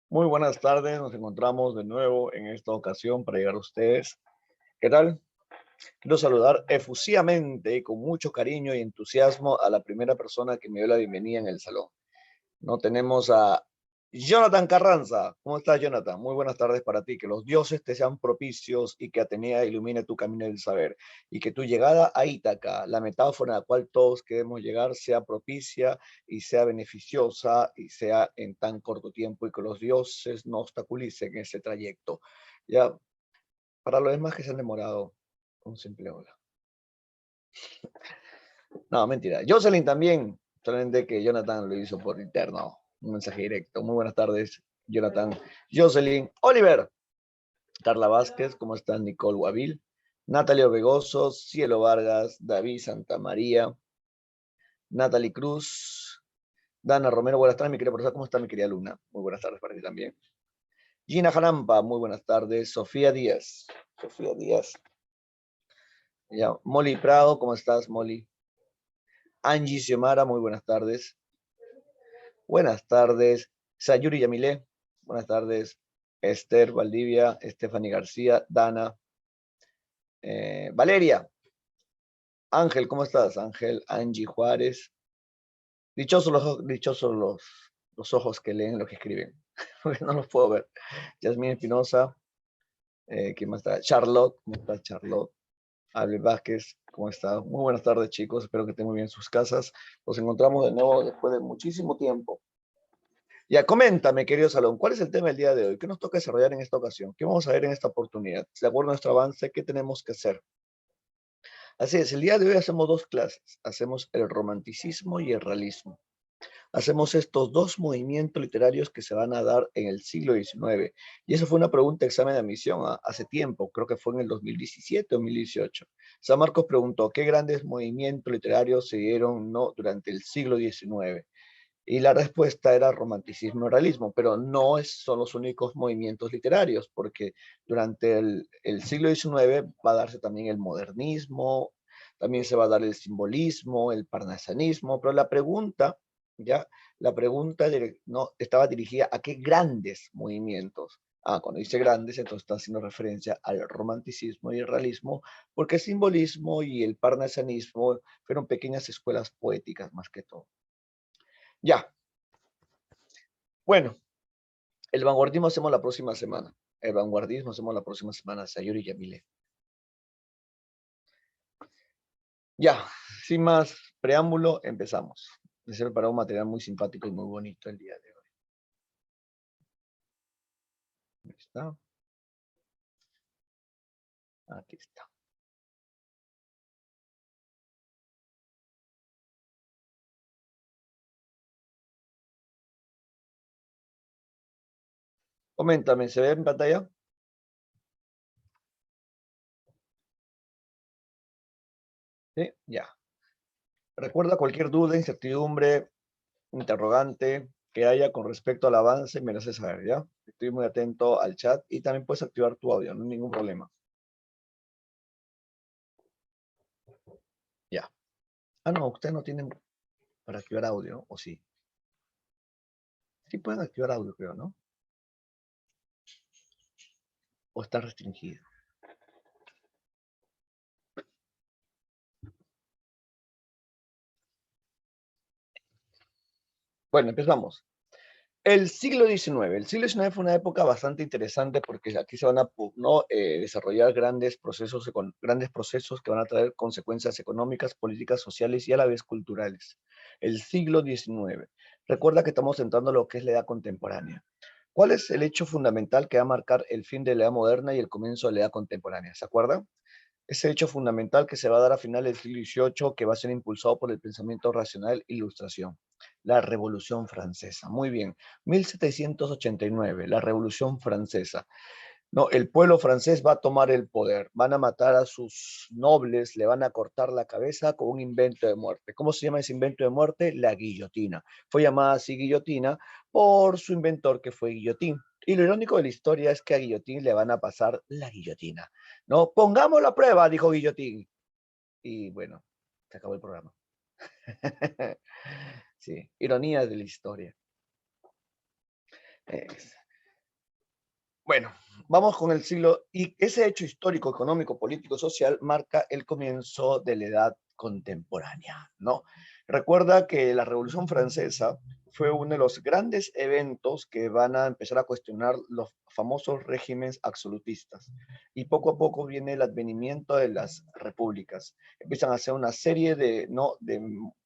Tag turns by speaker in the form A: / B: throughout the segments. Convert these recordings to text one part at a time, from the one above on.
A: Muy buenas tardes, nos encontramos de nuevo en esta ocasión para llegar a ustedes. ¿Qué tal? Quiero saludar efusivamente y con mucho cariño y entusiasmo a la primera persona que me dio la bienvenida en el salón. No tenemos a Jonathan Carranza. ¿Cómo estás, Jonathan? Muy buenas tardes para ti. Que los dioses te sean propicios y que Atenea ilumine tu camino del saber. Y que tu llegada a Ítaca, la metáfora a la cual todos queremos llegar, sea propicia y sea beneficiosa y sea en tan corto tiempo y que los dioses no obstaculicen ese trayecto. Ya, para los demás que se han demorado, un simple hola. No, mentira. Jocelyn también, solamente que Jonathan lo hizo por interno, un mensaje directo. Muy buenas tardes, Jonathan. Jocelyn, Oliver, Carla Vázquez, ¿cómo están? Nicole Guavil, Natalia Orbegoso, Cielo Vargas, David Santamaría, Natalie Cruz, Dana Romero, buenas tardes, mi querida profesora, ¿cómo está mi querida Luna? Muy buenas tardes para ti también. Gina Jarampa, muy buenas tardes. Sofía Díaz. Ya. Molly Prado, ¿cómo estás, Molly? Angie Xiomara, muy buenas tardes. Buenas tardes. Sayuri Yamile, buenas tardes. Esther Valdivia, Stephanie García, Dana, Valeria. Ángel, ¿cómo estás? Ángel, Angie Juárez. Dichosos los ojos que leen lo que escriben, porque no los puedo ver. Yasmín Espinosa, ¿quién más está? Charlotte, ¿cómo está Charlotte? Albert Vázquez, ¿cómo está? Muy buenas tardes, chicos. Espero que estén muy bien en sus casas. Nos encontramos de nuevo después de muchísimo tiempo. Ya, coméntame, querido Salón, ¿cuál es el tema del día de hoy? ¿Qué nos toca desarrollar en esta ocasión? ¿Qué vamos a ver en esta oportunidad? De acuerdo a nuestro avance, ¿qué tenemos que hacer? Así es, el día de hoy hacemos dos clases. Hacemos el romanticismo y el realismo. Hacemos estos dos movimientos literarios que se van a dar en el siglo XIX. Y eso fue una pregunta de examen de admisión hace tiempo, creo que fue en el 2017 o 2018. San Marcos preguntó, ¿qué grandes movimientos literarios se dieron no, durante el siglo XIX? Y la respuesta era romanticismo y realismo, pero no son los únicos movimientos literarios, porque durante el siglo XIX va a darse también el modernismo, también se va a dar el simbolismo, el parnasianismo, pero ya, la pregunta no, estaba dirigida a qué grandes movimientos. Cuando dice grandes, entonces está haciendo referencia al romanticismo y el realismo, porque el simbolismo y el parnasianismo fueron pequeñas escuelas poéticas más que todo. Ya, bueno, el vanguardismo hacemos la próxima semana. El vanguardismo hacemos la próxima semana, Sayuri Yamile. Ya, sin más preámbulo, empezamos. Les he preparado un material muy simpático y muy bonito el día de hoy. Ahí está. Aquí está. Coméntame, ¿se ve en pantalla? Sí, ya. Recuerda cualquier duda, incertidumbre, interrogante que haya con respecto al avance, me lo haces saber, ¿ya? Estoy muy atento al chat y también puedes activar tu audio, no hay ningún problema. Ya. No, ustedes no tienen para activar audio, ¿o sí? Sí pueden activar audio, creo, ¿no? ¿O está restringido? Bueno, empezamos. El siglo XIX. El siglo XIX fue una época bastante interesante porque aquí se van a ¿no? Desarrollar grandes procesos que van a traer consecuencias económicas, políticas, sociales y a la vez culturales. El siglo XIX. Recuerda que estamos entrando a lo que es la edad contemporánea. ¿Cuál es el hecho fundamental que va a marcar el fin de la edad moderna y el comienzo de la edad contemporánea? ¿Se acuerdan? Ese hecho fundamental que se va a dar a finales del siglo XVIII, que va a ser impulsado por el pensamiento racional e ilustración. La Revolución Francesa. Muy bien. 1789, la Revolución Francesa. No, el pueblo francés va a tomar el poder. Van a matar a sus nobles, le van a cortar la cabeza con un invento de muerte. ¿Cómo se llama ese invento de muerte? La guillotina. Fue llamada así guillotina por su inventor que fue Guillotín. Y lo irónico de la historia es que a Guillotín le van a pasar la guillotina. No, pongamos la prueba, dijo Guillotín. Y bueno, se acabó el programa. Sí, ironías de la historia. Bueno, vamos con el siglo, y ese hecho histórico, económico, político, social marca el comienzo de la edad contemporánea, ¿no? Recuerda que la Revolución Francesa fue uno de los grandes eventos que van a empezar a cuestionar los famosos regímenes absolutistas. Y poco a poco viene el advenimiento de las repúblicas. Empiezan a hacer una serie de, ¿no?, de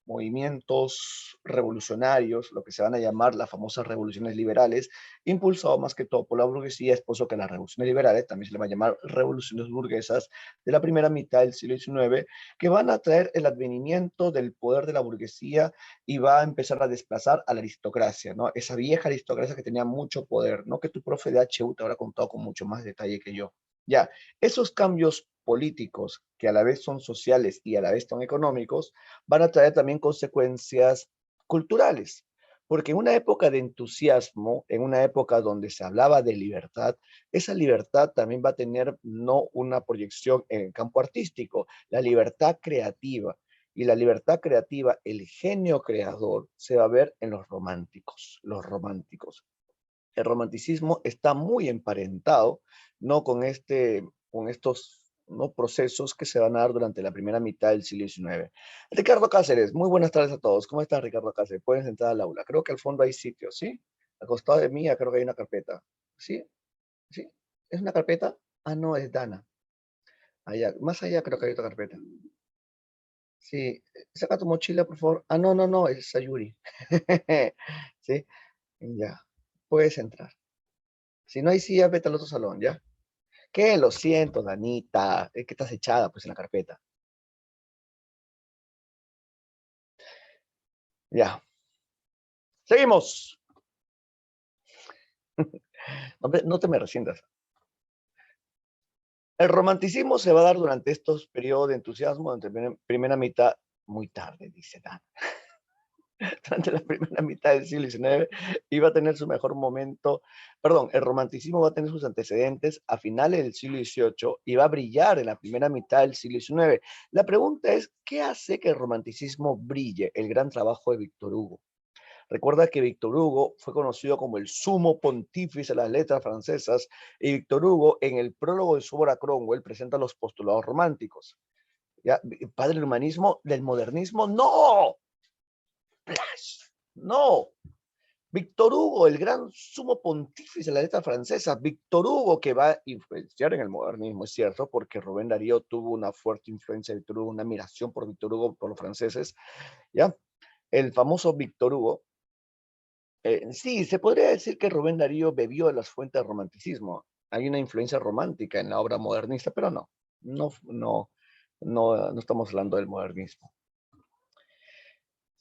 A: movimientos revolucionarios, lo que se van a llamar las famosas revoluciones liberales, impulsado más que todo por la burguesía, es por eso que las revoluciones liberales también se le va a llamar revoluciones burguesas de la primera mitad del siglo XIX, que van a traer el advenimiento del poder de la burguesía y va a empezar a desplazar a la aristocracia, ¿no? Esa vieja aristocracia que tenía mucho poder, ¿no? Que tu profe de HU te habrá contado con mucho más detalle que yo. Ya, esos cambios políticos que a la vez son sociales y a la vez son económicos, van a traer también consecuencias culturales. Porque en una época de entusiasmo, en una época donde se hablaba de libertad, esa libertad también va a tener no una proyección en el campo artístico, la libertad creativa. Y la libertad creativa, el genio creador, se va a ver en los románticos, los románticos. El romanticismo está muy emparentado, ¿no?, con estos, ¿no?, procesos que se van a dar durante la primera mitad del siglo XIX. Ricardo Cáceres, muy buenas tardes a todos. ¿Cómo estás, Ricardo Cáceres? Pueden entrar al aula. Creo que al fondo hay sitio, ¿sí? Al costado de mí, creo que hay una carpeta. ¿Sí? ¿Sí? ¿Es una carpeta? Ah, no, es Dana. Allá, más allá creo que hay otra carpeta. Sí, saca tu mochila, por favor. Ah, no, no, no, es Sayuri. Sí, ya. Puedes entrar. Si no hay silla, vete al otro salón, ¿ya? ¿Qué? Lo siento, Danita. Es que estás echada, pues, en la carpeta. Ya. Seguimos. No te me resientas. El romanticismo se va a dar durante estos periodos de entusiasmo, durante la primera mitad, muy tarde, dice Dan. Durante la primera mitad del siglo XIX iba a tener su mejor momento, perdón, el romanticismo va a tener sus antecedentes a finales del siglo XVIII y va a brillar en la primera mitad del siglo XIX. La pregunta es, ¿qué hace que el romanticismo brille? El gran trabajo de Víctor Hugo. Recuerda que Víctor Hugo fue conocido como el sumo pontífice de las letras francesas, y Víctor Hugo, en el prólogo de su obra Cromwell, presenta los postulados románticos. ¿Ya? Padre del humanismo, del modernismo, no. No. Víctor Hugo, el gran sumo pontífice de la letra francesa, Víctor Hugo, que va a influenciar en el modernismo, es cierto, porque Rubén Darío tuvo una fuerte influencia de Víctor Hugo, una admiración por Víctor Hugo, por los franceses, ¿ya? El famoso Víctor Hugo, sí, se podría decir que Rubén Darío bebió de las fuentes del romanticismo. Hay una influencia romántica en la obra modernista, pero no estamos hablando del modernismo.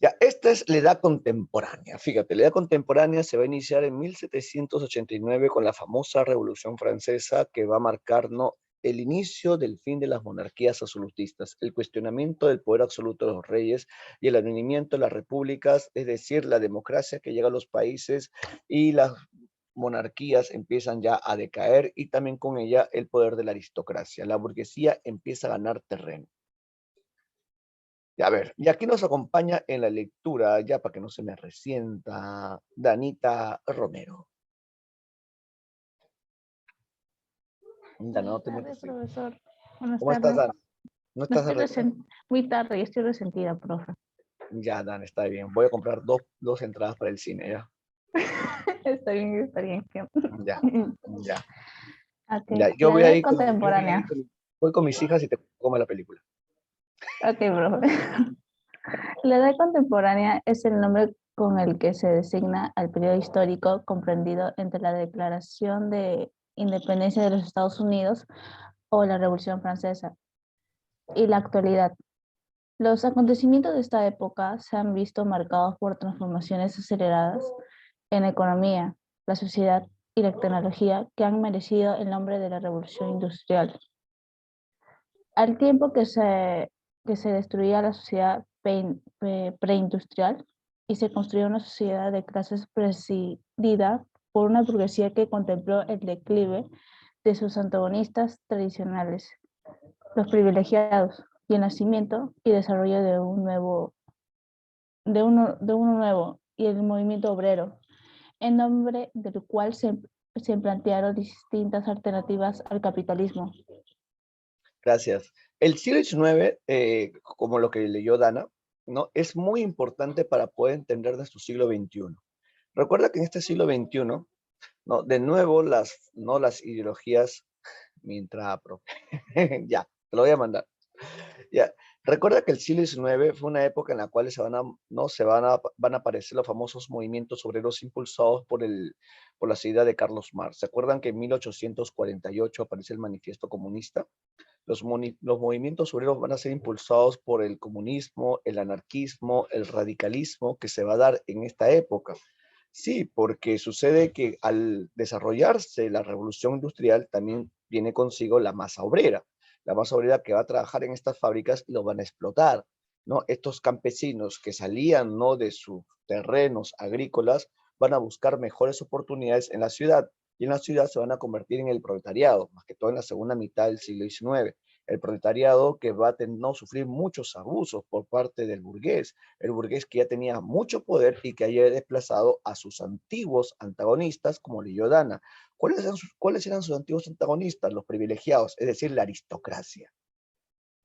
A: Ya, esta es la edad contemporánea. Fíjate, la edad contemporánea se va a iniciar en 1789 con la famosa Revolución Francesa, que va a marcar, ¿no?, el inicio del fin de las monarquías absolutistas, el cuestionamiento del poder absoluto de los reyes y el advenimiento de las repúblicas, es decir, la democracia que llega a los países y las monarquías empiezan ya a decaer, y también con ella el poder de la aristocracia. La burguesía empieza a ganar terreno. A ver, y aquí nos acompaña en la lectura, ya para que no se me resienta, Danita Romero. Dana,
B: Buenas
A: no te
B: tardes,
A: metas ahí.
B: profesor. Buenas
A: ¿Cómo estás,
B: tardes.
A: Dana? ¿No
B: No
A: estás
B: estoy
A: arreglada?
B: muy tarde y estoy resentida, profe.
A: Ya, Dana, está bien. Voy a comprar dos entradas para el cine, ya.
B: Está bien, está bien.
A: Ya, ya, ya.
B: Ok, la edad contemporánea.
A: Voy con mis hijas y te como la película.
B: Ok, profe. La edad contemporánea es el nombre con el que se designa al periodo histórico comprendido entre la Declaración de Independencia de los Estados Unidos o la Revolución Francesa y la actualidad. Los acontecimientos de esta época se han visto marcados por transformaciones aceleradas en la economía, la sociedad y la tecnología que han merecido el nombre de la revolución industrial. Al tiempo que se destruía la sociedad preindustrial y se construyó una sociedad de clases presidida por una burguesía que contempló el declive de sus antagonistas tradicionales, los privilegiados, y el nacimiento y desarrollo de uno nuevo y el movimiento obrero, en nombre del cual se se plantearon distintas alternativas al capitalismo.
A: Gracias. El siglo XIX, como lo que leyó Dana, ¿no? Es muy importante para poder entender nuestro siglo XXI. Recuerda que en este siglo XXI, ¿no? De nuevo, las ideologías, mi entrada propia. Ya, te lo voy a mandar. Ya. Recuerda que el siglo XIX fue una época en la cual van a aparecer los famosos movimientos obreros impulsados por la idea de Carlos Marx. ¿Se acuerdan que en 1848 aparece el Manifiesto Comunista? Los movimientos obreros van a ser impulsados por el comunismo, el anarquismo, el radicalismo que se va a dar en esta época. Sí, porque sucede que al desarrollarse la revolución industrial también viene consigo la masa obrera que va a trabajar en estas fábricas y los van a explotar, ¿no? Estos campesinos que salían, ¿no?, de sus terrenos agrícolas van a buscar mejores oportunidades en la ciudad y en la ciudad se van a convertir en el proletariado, más que todo en la segunda mitad del siglo XIX. El proletariado que va a no sufrir muchos abusos por parte del burgués, el burgués que ya tenía mucho poder y que haya desplazado a sus antiguos antagonistas, como leyó Dana. ¿Cuáles eran sus antiguos antagonistas? Los privilegiados, es decir, la aristocracia.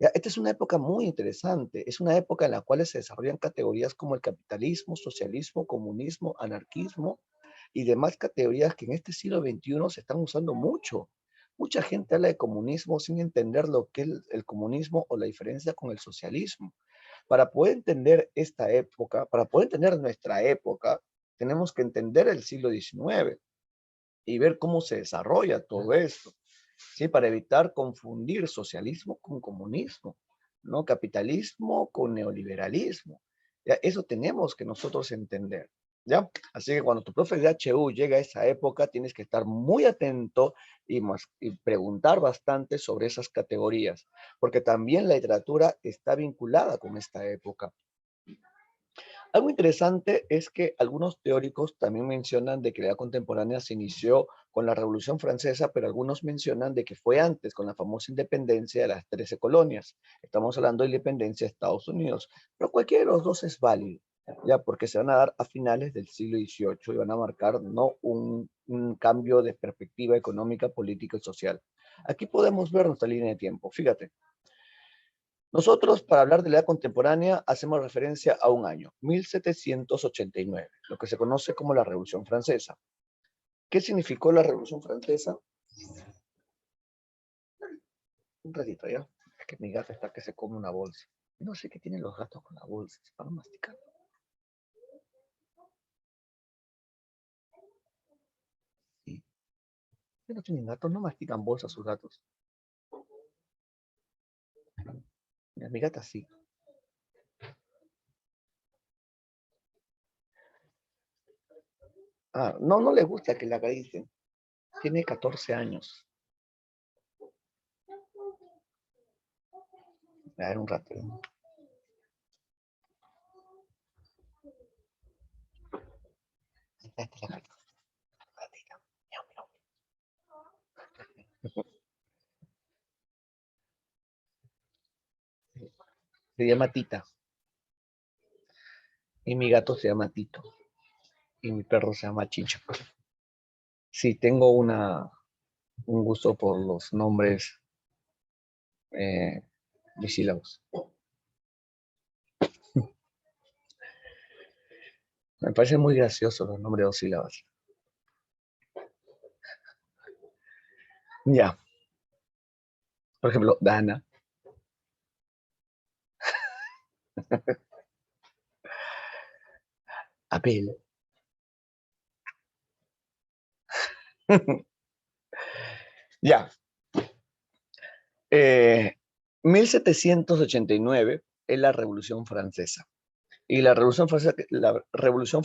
A: ¿Ya? Esta es una época muy interesante, es una época en la cual se desarrollan categorías como el capitalismo, socialismo, comunismo, anarquismo y demás categorías que en este siglo XXI se están usando mucho. Mucha gente habla de comunismo sin entender lo que es el comunismo o la diferencia con el socialismo. Para poder entender esta época, para poder entender nuestra época, tenemos que entender el siglo XIX y ver cómo se desarrolla todo esto, ¿sí? Para evitar confundir socialismo con comunismo, ¿no? Capitalismo con neoliberalismo. ¿Ya? Eso tenemos que nosotros entender. ¿Ya? Así que cuando tu profe de HU llega a esa época, tienes que estar muy atento y preguntar bastante sobre esas categorías, porque también la literatura está vinculada con esta época. Algo interesante es que algunos teóricos también mencionan de que la edad contemporánea se inició con la Revolución Francesa, pero algunos mencionan de que fue antes, con la famosa independencia de las 13 colonias. Estamos hablando de independencia de Estados Unidos, pero cualquiera de los dos es válido, ya, porque se van a dar a finales del siglo XVIII y van a marcar, ¿no?, un cambio de perspectiva económica, política y social. Aquí podemos ver nuestra línea de tiempo. Fíjate. Nosotros, para hablar de la edad contemporánea, hacemos referencia a un año, 1789, lo que se conoce como la Revolución Francesa. ¿Qué significó la Revolución Francesa? Un ratito, ¿ya? Es que mi gato está que se come una bolsa. No sé qué tienen los gatos con la bolsa, se van masticando. Sí. No tienen gatos, no mastican bolsas sus gatos. Mira, mi gata sí. Ah, no, no le gusta que la acaricien. Tiene 14 años. A ver, un rato. Esta es la gata. Gatita. Miau, miau. Se llama Tita. Y mi gato se llama Tito. Y mi perro se llama Chicho. Sí, tengo un gusto por los nombres bisílabos. Me parecen muy graciosos los nombres de dos sílabas. Ya, por ejemplo, Dana. Abel. Ya. 1789 es la Revolución Francesa. Y la Revolución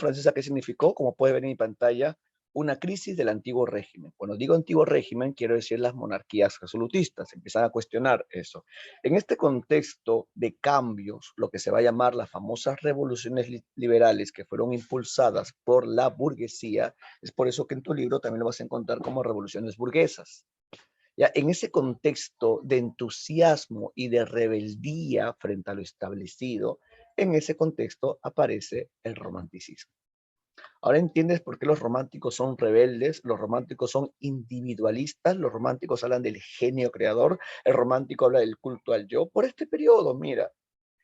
A: Francesa, ¿qué significó? Como puede ver en mi pantalla, una crisis del antiguo régimen. Cuando digo antiguo régimen, quiero decir las monarquías resolutistas. Empiezan a cuestionar eso. En este contexto de cambios, lo que se va a llamar las famosas revoluciones liberales que fueron impulsadas por la burguesía, es por eso que en tu libro también lo vas a encontrar como revoluciones burguesas. Ya, en ese contexto de entusiasmo y de rebeldía frente a lo establecido, en ese contexto aparece el romanticismo. Ahora entiendes por qué los románticos son rebeldes, los románticos son individualistas, los románticos hablan del genio creador, el romántico habla del culto al yo. Por este periodo, mira,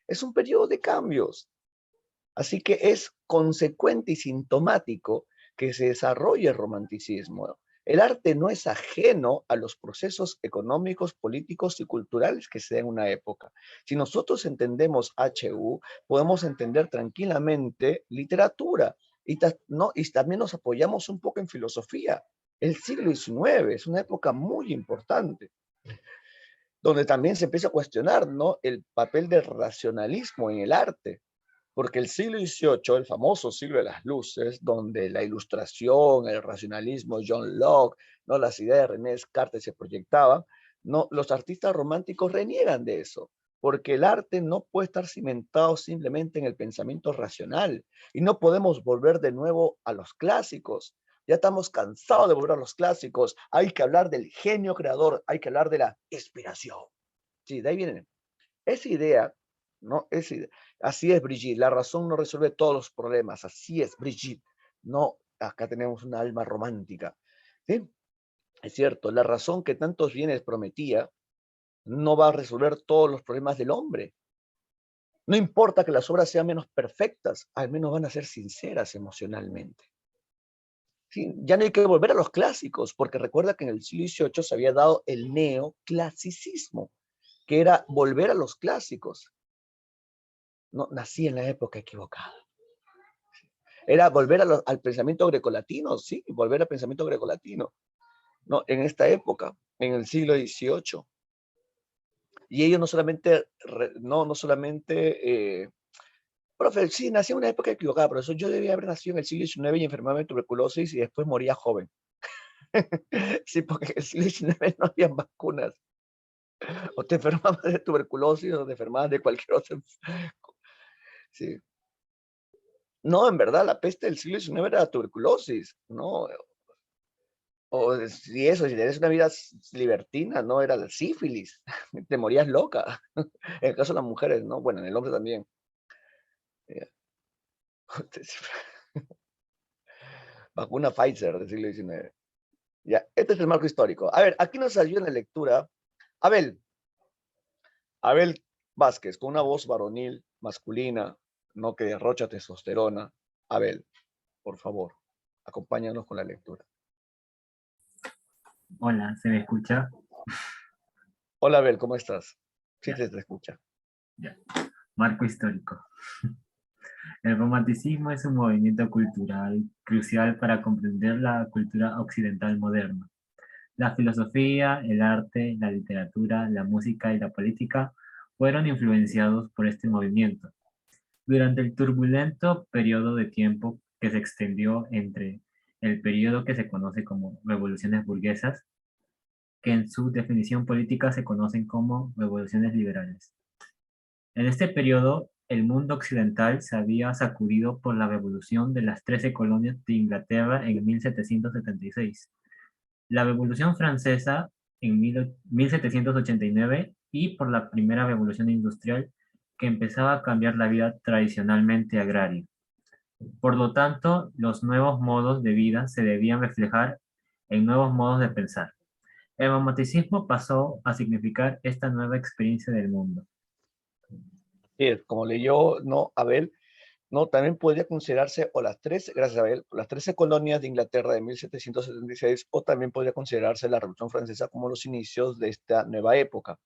A: es un periodo de cambios. Así que es consecuente y sintomático que se desarrolle el romanticismo. El arte no es ajeno a los procesos económicos, políticos y culturales que se dan en una época. Si nosotros entendemos HU, podemos entender tranquilamente literatura y también nos apoyamos un poco en filosofía. El siglo XIX es una época muy importante, donde también se empieza a cuestionar, ¿no?, el papel del racionalismo en el arte. Porque el siglo XVIII, el famoso siglo de las luces, donde la ilustración, el racionalismo, John Locke, ¿no?, las ideas de René Descartes se proyectaban, ¿no?, los artistas románticos reniegan de eso, porque el arte no puede estar cimentado simplemente en el pensamiento racional, y no podemos volver de nuevo a los clásicos. Ya estamos cansados de volver a los clásicos. Hay que hablar del genio creador, hay que hablar de la inspiración. Sí, de ahí viene esa idea, ¿no? Así es, Brigitte. La razón no resuelve todos los problemas. Así es, Brigitte. No, acá tenemos una alma romántica. ¿Sí? Es cierto, la razón que tantos bienes prometía no va a resolver todos los problemas del hombre. No importa que las obras sean menos perfectas, al menos van a ser sinceras emocionalmente. ¿Sí? Ya no hay que volver a los clásicos, porque recuerda que en el siglo XVIII se había dado el neoclasicismo, que era volver a los clásicos. No, nací en la época equivocada. Era volver al pensamiento grecolatino, sí, volver al pensamiento grecolatino, ¿no? En esta época, en el siglo XVIII. Y ellos no solamente, no solamente, profe, sí, nací en una época equivocada, por eso yo debía haber nacido en el siglo XIX y enfermarme de tuberculosis y después moría joven. Sí, porque en el siglo XIX no había vacunas. O te enfermabas de tuberculosis o te enfermabas de cualquier otra. Sí. No, en verdad, la peste del siglo XIX era la tuberculosis, ¿no? O si eso, si eres una vida libertina, ¿no? Era la sífilis, te morías loca. En el caso de las mujeres, ¿no? Bueno, en el hombre también. Eh, Vacuna Pfizer del siglo XIX. Ya, este es el marco histórico. A ver, aquí nos ayuda en la lectura Abel. Abel Vázquez, con una voz varonil, masculina, no que derrocha testosterona. Abel, por favor, acompáñanos con la lectura.
C: Hola, ¿se me escucha?
A: Hola Abel, ¿cómo estás? Sí,
C: Ya,
A: te escucha.
C: ya. Marco histórico. El romanticismo es un movimiento cultural crucial para comprender la cultura occidental moderna. La filosofía, el arte, la literatura, la música y la política fueron influenciados por este movimiento. Durante el turbulento periodo de tiempo que se extendió entre el periodo que se conoce como revoluciones burguesas, que en su definición política se conocen como revoluciones liberales. En este periodo, el mundo occidental se había sacudido por la revolución de las 13 colonias de Inglaterra en 1776, la Revolución Francesa en 1789 y por la primera revolución industrial que empezaba a cambiar la vida tradicionalmente agraria. Por lo tanto, los nuevos modos de vida se debían reflejar en nuevos modos de pensar. El romanticismo pasó a significar esta nueva experiencia del mundo.
A: Sí, como leyó, no, Abel, no, también podría considerarse, o las 13, gracias a Abel, las 13 colonias de Inglaterra de 1776, o también podría considerarse la Revolución Francesa como los inicios de esta nueva época.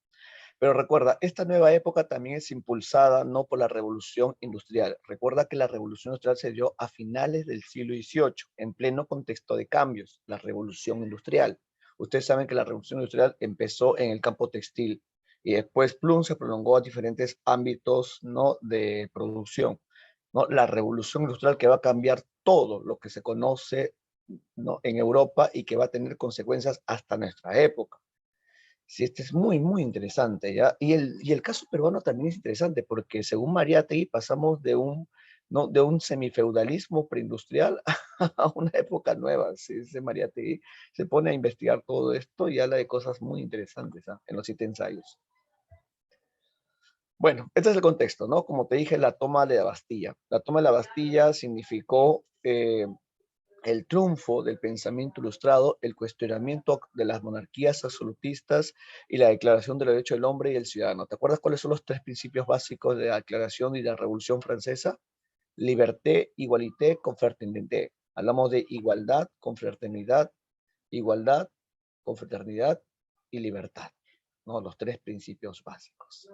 A: Pero recuerda, esta nueva época también es impulsada no por la revolución industrial. Recuerda que la revolución industrial se dio a finales del siglo XVIII, en pleno contexto de cambios, la revolución industrial. Ustedes saben que la revolución industrial empezó en el campo textil y después Plum se prolongó a diferentes ámbitos, ¿no?, de producción, ¿no? La revolución industrial que va a cambiar todo lo que se conoce, ¿no?, en Europa y que va a tener consecuencias hasta nuestra época. Sí, este es muy, muy interesante, ¿ya? Y el caso peruano también es interesante porque según Mariátegui pasamos de un, ¿no?, de un semifeudalismo preindustrial a una época nueva. Sí, ese Mariátegui se pone a investigar todo esto y habla de cosas muy interesantes, ¿ah?, en los 7 ensayos. Bueno, este es el contexto, ¿no? Como te dije, la toma de la Bastilla. La toma de la Bastilla significó el triunfo del pensamiento ilustrado, el cuestionamiento de las monarquías absolutistas y la declaración del derecho del hombre y del ciudadano. ¿Te acuerdas cuáles son los tres principios básicos de la declaración y de la Revolución Francesa? Liberté, igualité, confraternité. Hablamos de igualdad, confraternidad, igualdad, confraternidad y libertad, ¿no? Los tres principios básicos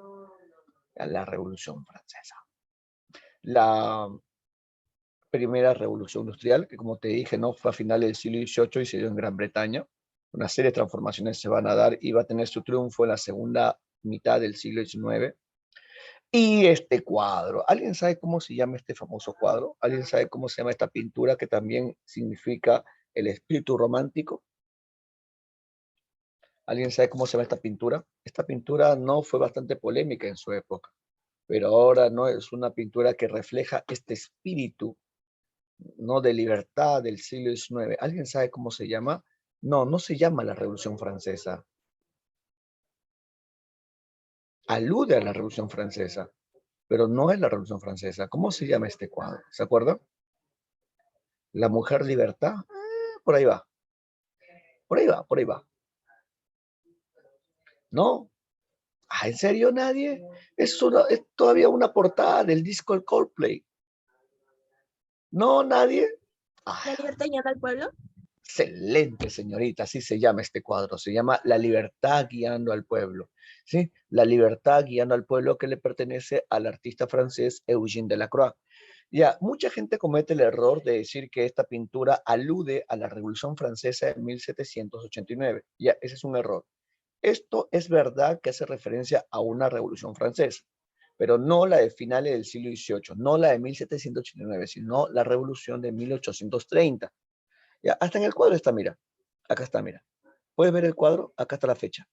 A: de la Revolución Francesa. La primera revolución industrial, que como te dije, ¿no? Fue a finales del siglo XVIII y se dio en Gran Bretaña. Una serie de transformaciones se van a dar y va a tener su triunfo en la segunda mitad del siglo XIX. Y este cuadro, ¿alguien sabe cómo se llama este famoso cuadro? ¿Alguien sabe cómo se llama esta pintura que también significa el espíritu romántico? ¿Alguien sabe cómo se llama esta pintura? Esta pintura no fue bastante polémica en su época, pero ahora no es una pintura que refleja este espíritu, no de libertad del siglo XIX. ¿Alguien sabe cómo se llama? No, no se llama la Revolución Francesa. Alude a la Revolución Francesa, pero no es la Revolución Francesa. ¿Cómo se llama este cuadro? ¿Se acuerdan? La mujer libertad. Por ahí va. Por ahí va, por ahí va. ¿No? ¿En serio nadie? Es todavía una portada del disco El Coldplay. ¿No, nadie?
D: ¿La libertad guiando al pueblo?
A: Excelente, señorita, así se llama este cuadro, se llama La libertad guiando al pueblo, ¿sí? La libertad guiando al pueblo que le pertenece al artista francés Eugène Delacroix. Ya, mucha gente comete el error de decir que esta pintura alude a la Revolución Francesa de 1789. Ya, ese es un error. Esto es verdad que hace referencia a una Revolución Francesa, pero no la de finales del siglo XVIII, no la de 1789, sino la Revolución de 1830. Ya, hasta en el cuadro está, mira. Acá está, mira. ¿Puedes ver el cuadro? Acá está la fecha.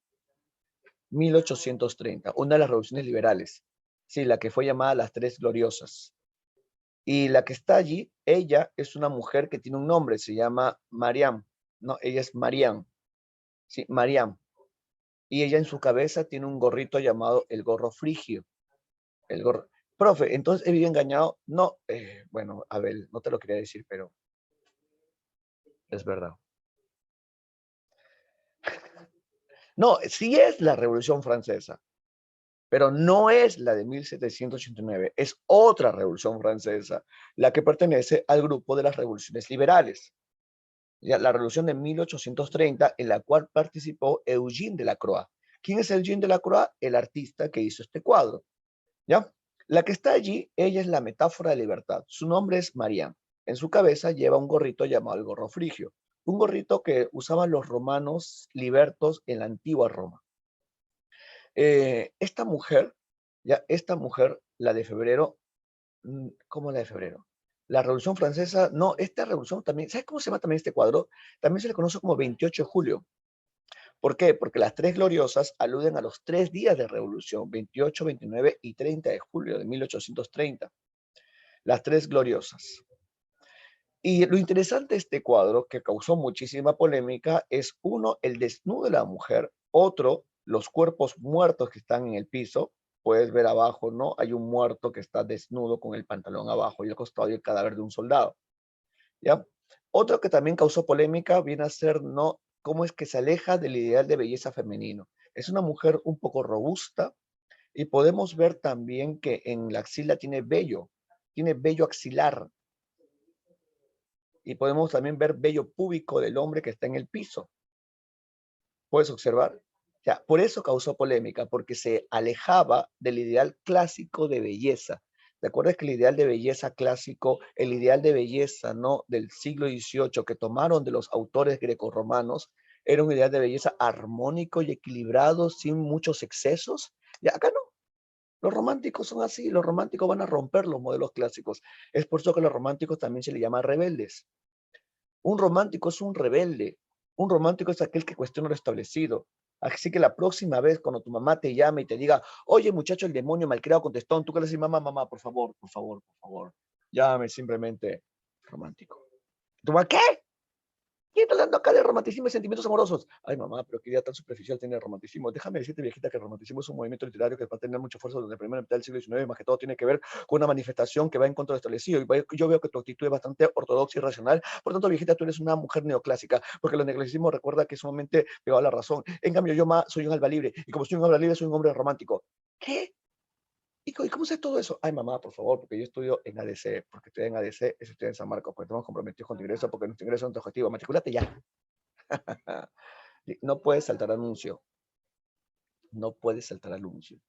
A: 1830, una de las revoluciones liberales. Sí, la que fue llamada las Tres Gloriosas. Y la que está allí, ella es una mujer que tiene un nombre, se llama Mariam. No, ella es Mariam. Sí, Mariam. Y ella en su cabeza tiene un gorrito llamado el gorro frigio. El gorro. Profe, entonces he vivido engañado. No, bueno, Abel, no te lo quería decir, pero es verdad. No, sí es la Revolución Francesa, pero no es la de 1789, es otra Revolución Francesa, la que pertenece al grupo de las revoluciones liberales. Ya, la revolución de 1830, en la cual participó Eugène Delacroix. ¿Quién es Eugène Delacroix? El artista que hizo este cuadro. ¿Ya? La que está allí, ella es la metáfora de libertad. Su nombre es Mariam. En su cabeza lleva un gorrito llamado el gorro frigio, un gorrito que usaban los romanos libertos en la antigua Roma. Esta mujer, la de febrero, ¿cómo la de febrero? La Revolución Francesa, no, esta revolución también, ¿sabes cómo se llama también este cuadro? También se le conoce como 28 de julio. ¿Por qué? Porque las tres gloriosas aluden a los 3 días de revolución, 28, 29 y 30 de julio de 1830. Las tres gloriosas. Y lo interesante de este cuadro, que causó muchísima polémica, es uno, el desnudo de la mujer, otro, los cuerpos muertos que están en el piso. Puedes ver abajo, ¿no? Hay un muerto que está desnudo con el pantalón abajo y al costado y el cadáver de un soldado. ¿Ya? Otro que también causó polémica viene a ser, ¿no? Cómo es que se aleja del ideal de belleza femenino. Es una mujer un poco robusta y podemos ver también que en la axila tiene vello axilar. Y podemos también ver vello púbico del hombre que está en el piso. ¿Puedes observar? Ya, por eso causó polémica, porque se alejaba del ideal clásico de belleza. ¿Te acuerdas que el ideal de belleza clásico, el ideal de belleza, ¿no?, del siglo XVIII que tomaron de los autores grecorromanos, era un ideal de belleza armónico y equilibrado, sin muchos excesos? Y acá no. Los románticos son así, los románticos van a romper los modelos clásicos. Es por eso que a los románticos también se les llama rebeldes. Un romántico es un rebelde. Un romántico es aquel que cuestiona lo establecido. Así que la próxima vez cuando tu mamá te llame y te diga, oye muchacho, el demonio malcriado contestó, tú que le dices, mamá, mamá, por favor, por favor, por favor, llame simplemente romántico. ¿Tú a qué? ¿Quién está hablando acá de romanticismo y sentimientos amorosos? Ay, mamá, pero qué idea tan superficial tiene el romanticismo. Déjame decirte, viejita, que el romanticismo es un movimiento literario que va a tener mucha fuerza durante la primera mitad del siglo XIX, más que todo tiene que ver con una manifestación que va en contra de lo establecido. Y yo veo que tu actitud es bastante ortodoxa y racional. Por tanto, viejita, tú eres una mujer neoclásica, porque el neoclasicismo recuerda que es sumamente pegado a la razón. En cambio, yo soy un alma libre, y como soy un alma libre, soy un hombre romántico. ¿Qué? ¿Y cómo sé todo eso? Ay, mamá, por favor, porque yo estudio en ADC, porque estoy en ADC, estoy en San Marcos, porque estamos comprometidos con tu ingreso, porque nuestro ingreso es nuestro objetivo. Matriculate ya. No puedes saltar anuncio. No puedes saltar anuncio.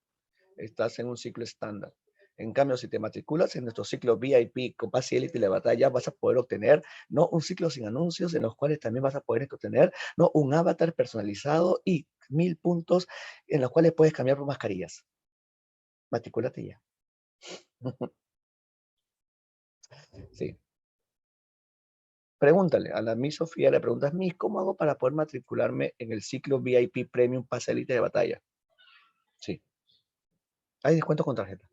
A: Estás en un ciclo estándar. En cambio, si te matriculas en nuestro ciclo VIP con Paz y Élite y la Batalla, vas a poder obtener, no un ciclo sin anuncios, en los cuales también vas a poder obtener, no un avatar personalizado y 1000 puntos en los cuales puedes cambiar por mascarillas. Matricúlate ya. Sí. Pregúntale a la Miss Sofía, le preguntas, Miss, ¿cómo hago para poder matricularme en el ciclo VIP Premium Paz Élite de Batalla? Sí. Hay descuento con tarjeta.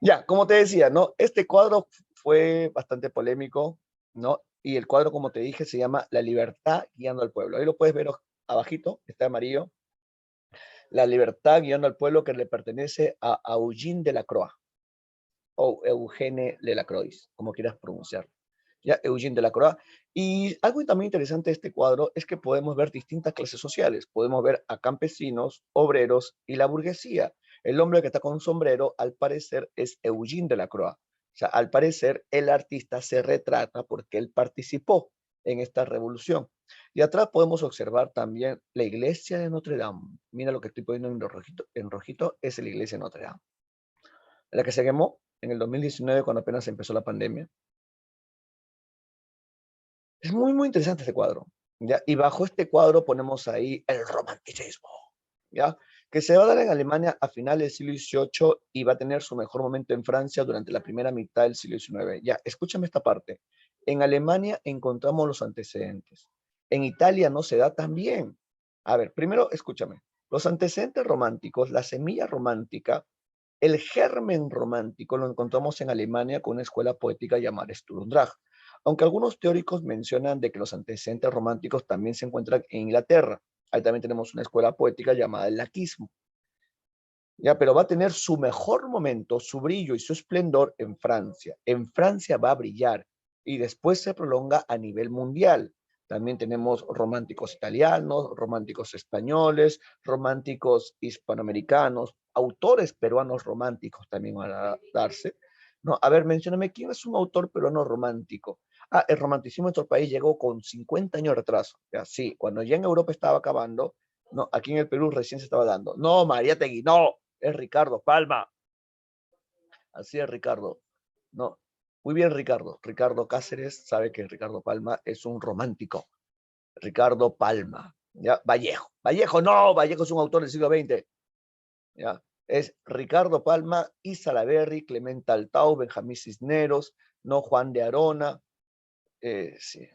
A: Ya, como te decía, ¿no? Este cuadro fue bastante polémico, ¿no? Y el cuadro, como te dije, se llama La libertad guiando al pueblo. Ahí lo puedes ver abajito, está amarillo. La libertad guiando al pueblo, que le pertenece a Eugene Delacroix, o Eugene Delacroix, como quieras pronunciar. Ya, Eugene Delacroix. Y algo también interesante de este cuadro es que podemos ver distintas clases sociales. Podemos ver a campesinos, obreros y la burguesía. El hombre que está con un sombrero, al parecer, es Eugene Delacroix. O sea, al parecer, el artista se retrata porque él participó en esta revolución. Y atrás podemos observar también la iglesia de Notre Dame. Mira lo que estoy poniendo en rojito, es la iglesia de Notre Dame. La que se quemó en el 2019 cuando apenas empezó la pandemia. Es muy, muy interesante este cuadro, ¿ya? Y bajo este cuadro ponemos ahí el romanticismo, ¿ya? Que se va a dar en Alemania a finales del siglo XVIII y va a tener su mejor momento en Francia durante la primera mitad del siglo XIX. Ya, escúchame esta parte. En Alemania encontramos los antecedentes. En Italia no se da tan bien. A ver, primero escúchame. Los antecedentes románticos, la semilla romántica, el germen romántico lo encontramos en Alemania con una escuela poética llamada Sturm und Drang. Aunque algunos teóricos mencionan de que los antecedentes románticos también se encuentran en Inglaterra. Ahí también tenemos una escuela poética llamada el laquismo. Ya, pero va a tener su mejor momento, su brillo y su esplendor en Francia. En Francia va a brillar y después se prolonga a nivel mundial. También tenemos románticos italianos, románticos españoles, románticos hispanoamericanos, autores peruanos románticos también van a darse. No, a ver, mencióname, ¿quién es un autor peruano romántico? Ah, el romanticismo en nuestro país llegó con 50 años de retraso. Ya, sí, cuando ya en Europa estaba acabando, no, aquí en el Perú recién se estaba dando. No, María Tegui, no, es Ricardo Palma. Así es, Ricardo. No, muy bien, Ricardo. Ricardo Cáceres sabe que Ricardo Palma es un romántico. Ricardo Palma. ¿Ya? Vallejo. Vallejo, no, Vallejo es un autor del siglo XX. ¿Ya? Es Ricardo Palma, Isa Salaverry, Clemente Altao, Benjamín Cisneros, no Juan de Arona. Sí.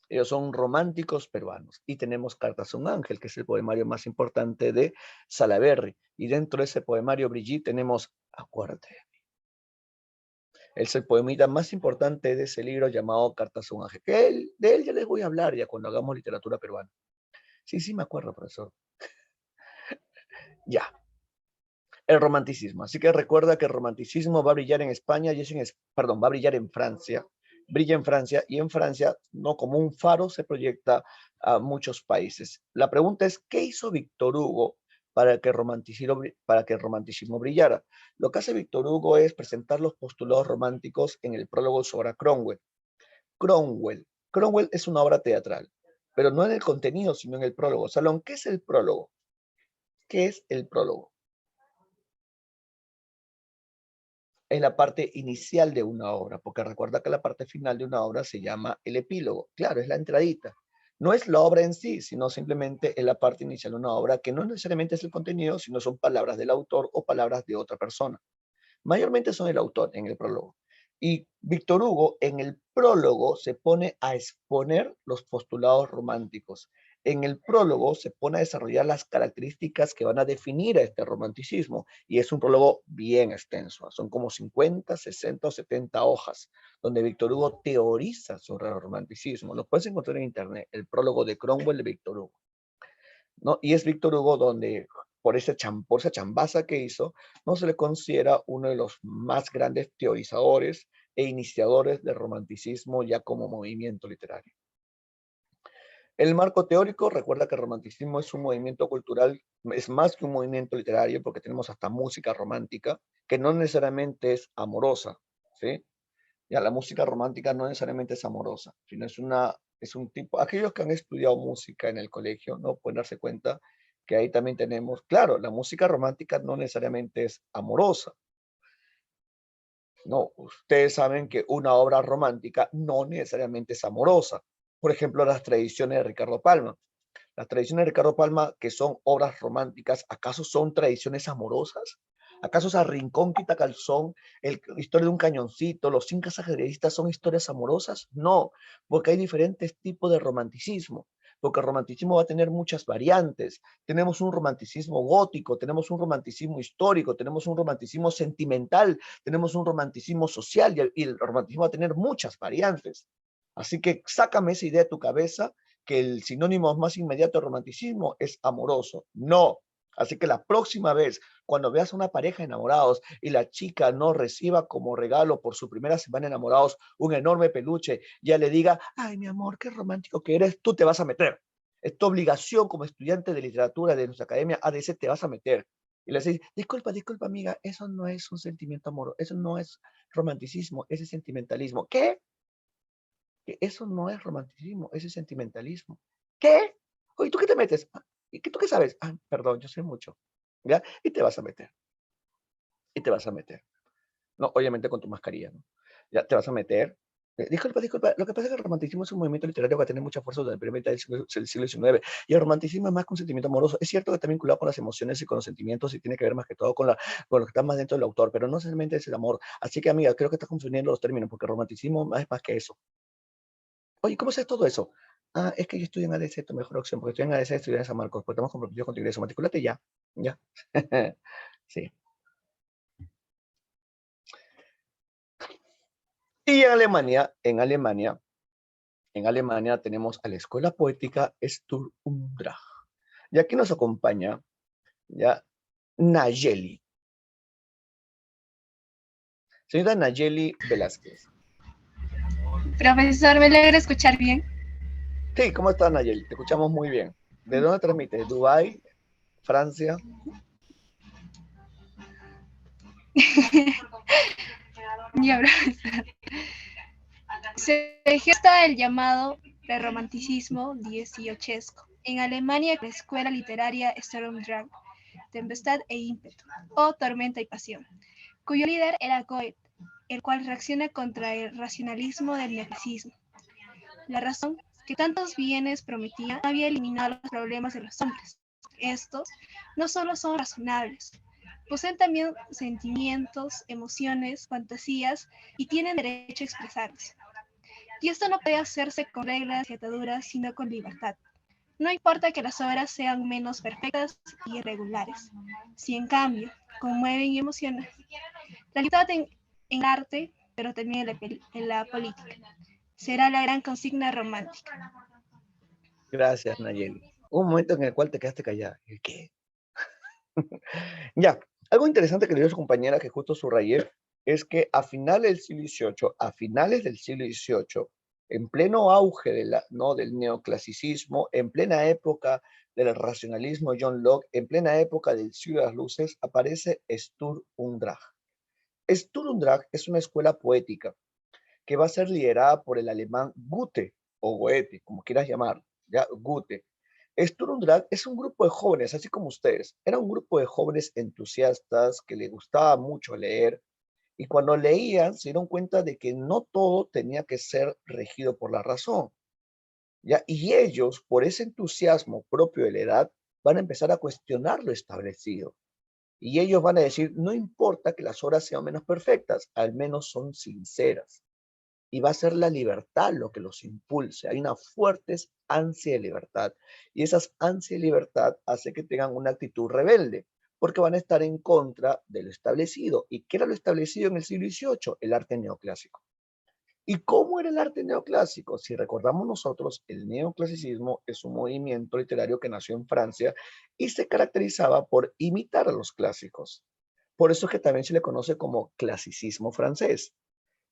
A: Ellos son románticos peruanos. Y tenemos Cartas a un ángel, que es el poemario más importante de Salaverry. Y dentro de ese poemario, Brigitte, tenemos Acuérdate de mí. Es el poemita más importante de ese libro llamado Cartas a un ángel. De él ya les voy a hablar ya cuando hagamos literatura peruana. Sí, sí me acuerdo, profesor. Ya. El romanticismo. Así que recuerda que el romanticismo va a brillar en España y perdón, va a brillar en Francia. Brilla en Francia y en Francia, no como un faro, se proyecta a muchos países. La pregunta es, ¿qué hizo Víctor Hugo para que el romanticismo brillara? Lo que hace Víctor Hugo es presentar los postulados románticos en el prólogo sobre Cromwell. Cromwell es una obra teatral, pero no en el contenido, sino en el prólogo. Salón, ¿qué es el prólogo? ¿Qué es el prólogo? Es la parte inicial de una obra, porque recuerda que la parte final de una obra se llama el epílogo. Claro, es la entradita. No es la obra en sí, sino simplemente es la parte inicial de una obra que no necesariamente es el contenido, sino son palabras del autor o palabras de otra persona. Mayormente son el autor en el prólogo. Y Víctor Hugo en el prólogo se pone a exponer los postulados románticos. En el prólogo se pone a desarrollar las características que van a definir a este romanticismo, y es un prólogo bien extenso, son como 50, 60 o 70 hojas, donde Víctor Hugo teoriza sobre el romanticismo. Lo puedes encontrar en internet, el prólogo de Cromwell de Víctor Hugo, ¿no? Y es Víctor Hugo donde, por esa chambaza que hizo, no se le considera uno de los más grandes teorizadores e iniciadores del romanticismo ya como movimiento literario. El marco teórico, recuerda que el romanticismo es un movimiento cultural, es más que un movimiento literario, porque tenemos hasta música romántica, que no necesariamente es amorosa, ¿sí? Ya la música romántica no necesariamente es amorosa, sino es un tipo, aquellos que han estudiado música en el colegio, ¿no? Pueden darse cuenta que ahí también tenemos, claro, la música romántica no necesariamente es amorosa, no, ustedes saben que una obra romántica no necesariamente es amorosa. Por ejemplo, las tradiciones de Ricardo Palma. Las tradiciones de Ricardo Palma, que son obras románticas, ¿acaso son tradiciones amorosas? ¿Acaso esa Rincón Quita Calzón, la historia de un cañoncito, los 5 ajedrecistas son historias amorosas? No, porque hay diferentes tipos de romanticismo, porque el romanticismo va a tener muchas variantes. Tenemos un romanticismo gótico, tenemos un romanticismo histórico, tenemos un romanticismo sentimental, tenemos un romanticismo social, y el romanticismo va a tener muchas variantes. Así que sácame esa idea de tu cabeza que el sinónimo más inmediato de romanticismo es amoroso. No. Así que la próxima vez, cuando veas a una pareja enamorados y la chica no reciba como regalo por su primera semana enamorados un enorme peluche, ya le diga, ay, mi amor, qué romántico que eres, tú te vas a meter. Es tu obligación como estudiante de literatura de nuestra academia ADC, te vas a meter. Y le dices, disculpa, amiga, eso no es un sentimiento amoroso, eso no es romanticismo, ese es sentimentalismo. ¿Qué? Que eso no es romanticismo, ese es sentimentalismo. ¿Qué? Oye, ¿tú qué te metes? ¿Y tú qué sabes? Ah, perdón, yo sé mucho. ¿Ya? Y te vas a meter. Y te vas a meter. No, obviamente con tu mascarilla, ¿no? Ya te vas a meter. Disculpa. Lo que pasa es que el romanticismo es un movimiento literario que va a tener mucha fuerza durante la primera mitad del siglo XIX. Y el romanticismo es más que un sentimiento amoroso. Es cierto que está vinculado con las emociones y con los sentimientos y tiene que ver más que todo con lo que está más dentro del autor, pero no necesariamente es el amor. Así que, amiga, creo que estás confundiendo los términos, porque el romanticismo es más que eso. Oye, ¿cómo sabes todo eso? Ah, es que yo estudio en ADC, tu mejor opción, porque estoy en ADC, estudiar en San Marcos, porque estamos comprometidos con tu ingreso. Matriculate ya, ya. Sí. Y en Alemania tenemos a la Escuela Poética Sturm und Drang. Y aquí nos acompaña, ya, Nayeli. Señorita Nayeli Velázquez.
E: Profesor, ¿me logra escuchar bien?
A: Sí, ¿cómo estás, Nayeli? Te escuchamos muy bien. ¿De dónde transmites? ¿De Dubái? ¿Francia?
E: Ya, profesor. Se gesta el llamado preromanticismo dieciochesco. En Alemania, la escuela literaria Sturm und Drang, Tempestad e ímpetu, o Tormenta y pasión, cuyo líder era Goethe, el cual reacciona contra el racionalismo del neoclasicismo. La razón, que tantos bienes prometía, no había eliminado los problemas de los hombres. Estos no solo son razonables, poseen también sentimientos, emociones, fantasías y tienen derecho a expresarse. Y esto no puede hacerse con reglas y ataduras, sino con libertad. No importa que las obras sean menos perfectas y irregulares, si en cambio conmueven y emocionan. La libertad en el arte, pero también en la política, será la gran consigna romántica.
A: Gracias, Nayeli. Un momento en el cual te quedaste callada. ¿Qué? Ya, algo interesante que le dio su compañera, que justo subrayé, es que a finales del siglo XVIII, en pleno auge del neoclasicismo, en plena época del racionalismo John Locke, en plena época del siglo de las luces, aparece Sturm und Drang. Sturm und Drang es una escuela poética que va a ser liderada por el alemán Goethe, o Goethe, como quieras llamarlo, ya, Goethe. Sturm und Drang es un grupo de jóvenes, así como ustedes. Era un grupo de jóvenes entusiastas que les gustaba mucho leer, y cuando leían se dieron cuenta de que no todo tenía que ser regido por la razón, ¿ya? Y ellos, por ese entusiasmo propio de la edad, van a empezar a cuestionar lo establecido. Y ellos van a decir, no importa que las obras sean menos perfectas, al menos son sinceras. y va a ser la libertad lo que los impulse. Hay una fuerte ansia de libertad y esas ansias de libertad hace que tengan una actitud rebelde porque van a estar en contra de lo establecido. ¿Y qué era lo establecido en el siglo XVIII? El arte neoclásico. ¿Y cómo era el arte neoclásico? Si recordamos nosotros, el neoclasicismo es un movimiento literario que nació en Francia y se caracterizaba por imitar a los clásicos. Por eso es que también se le conoce como clasicismo francés.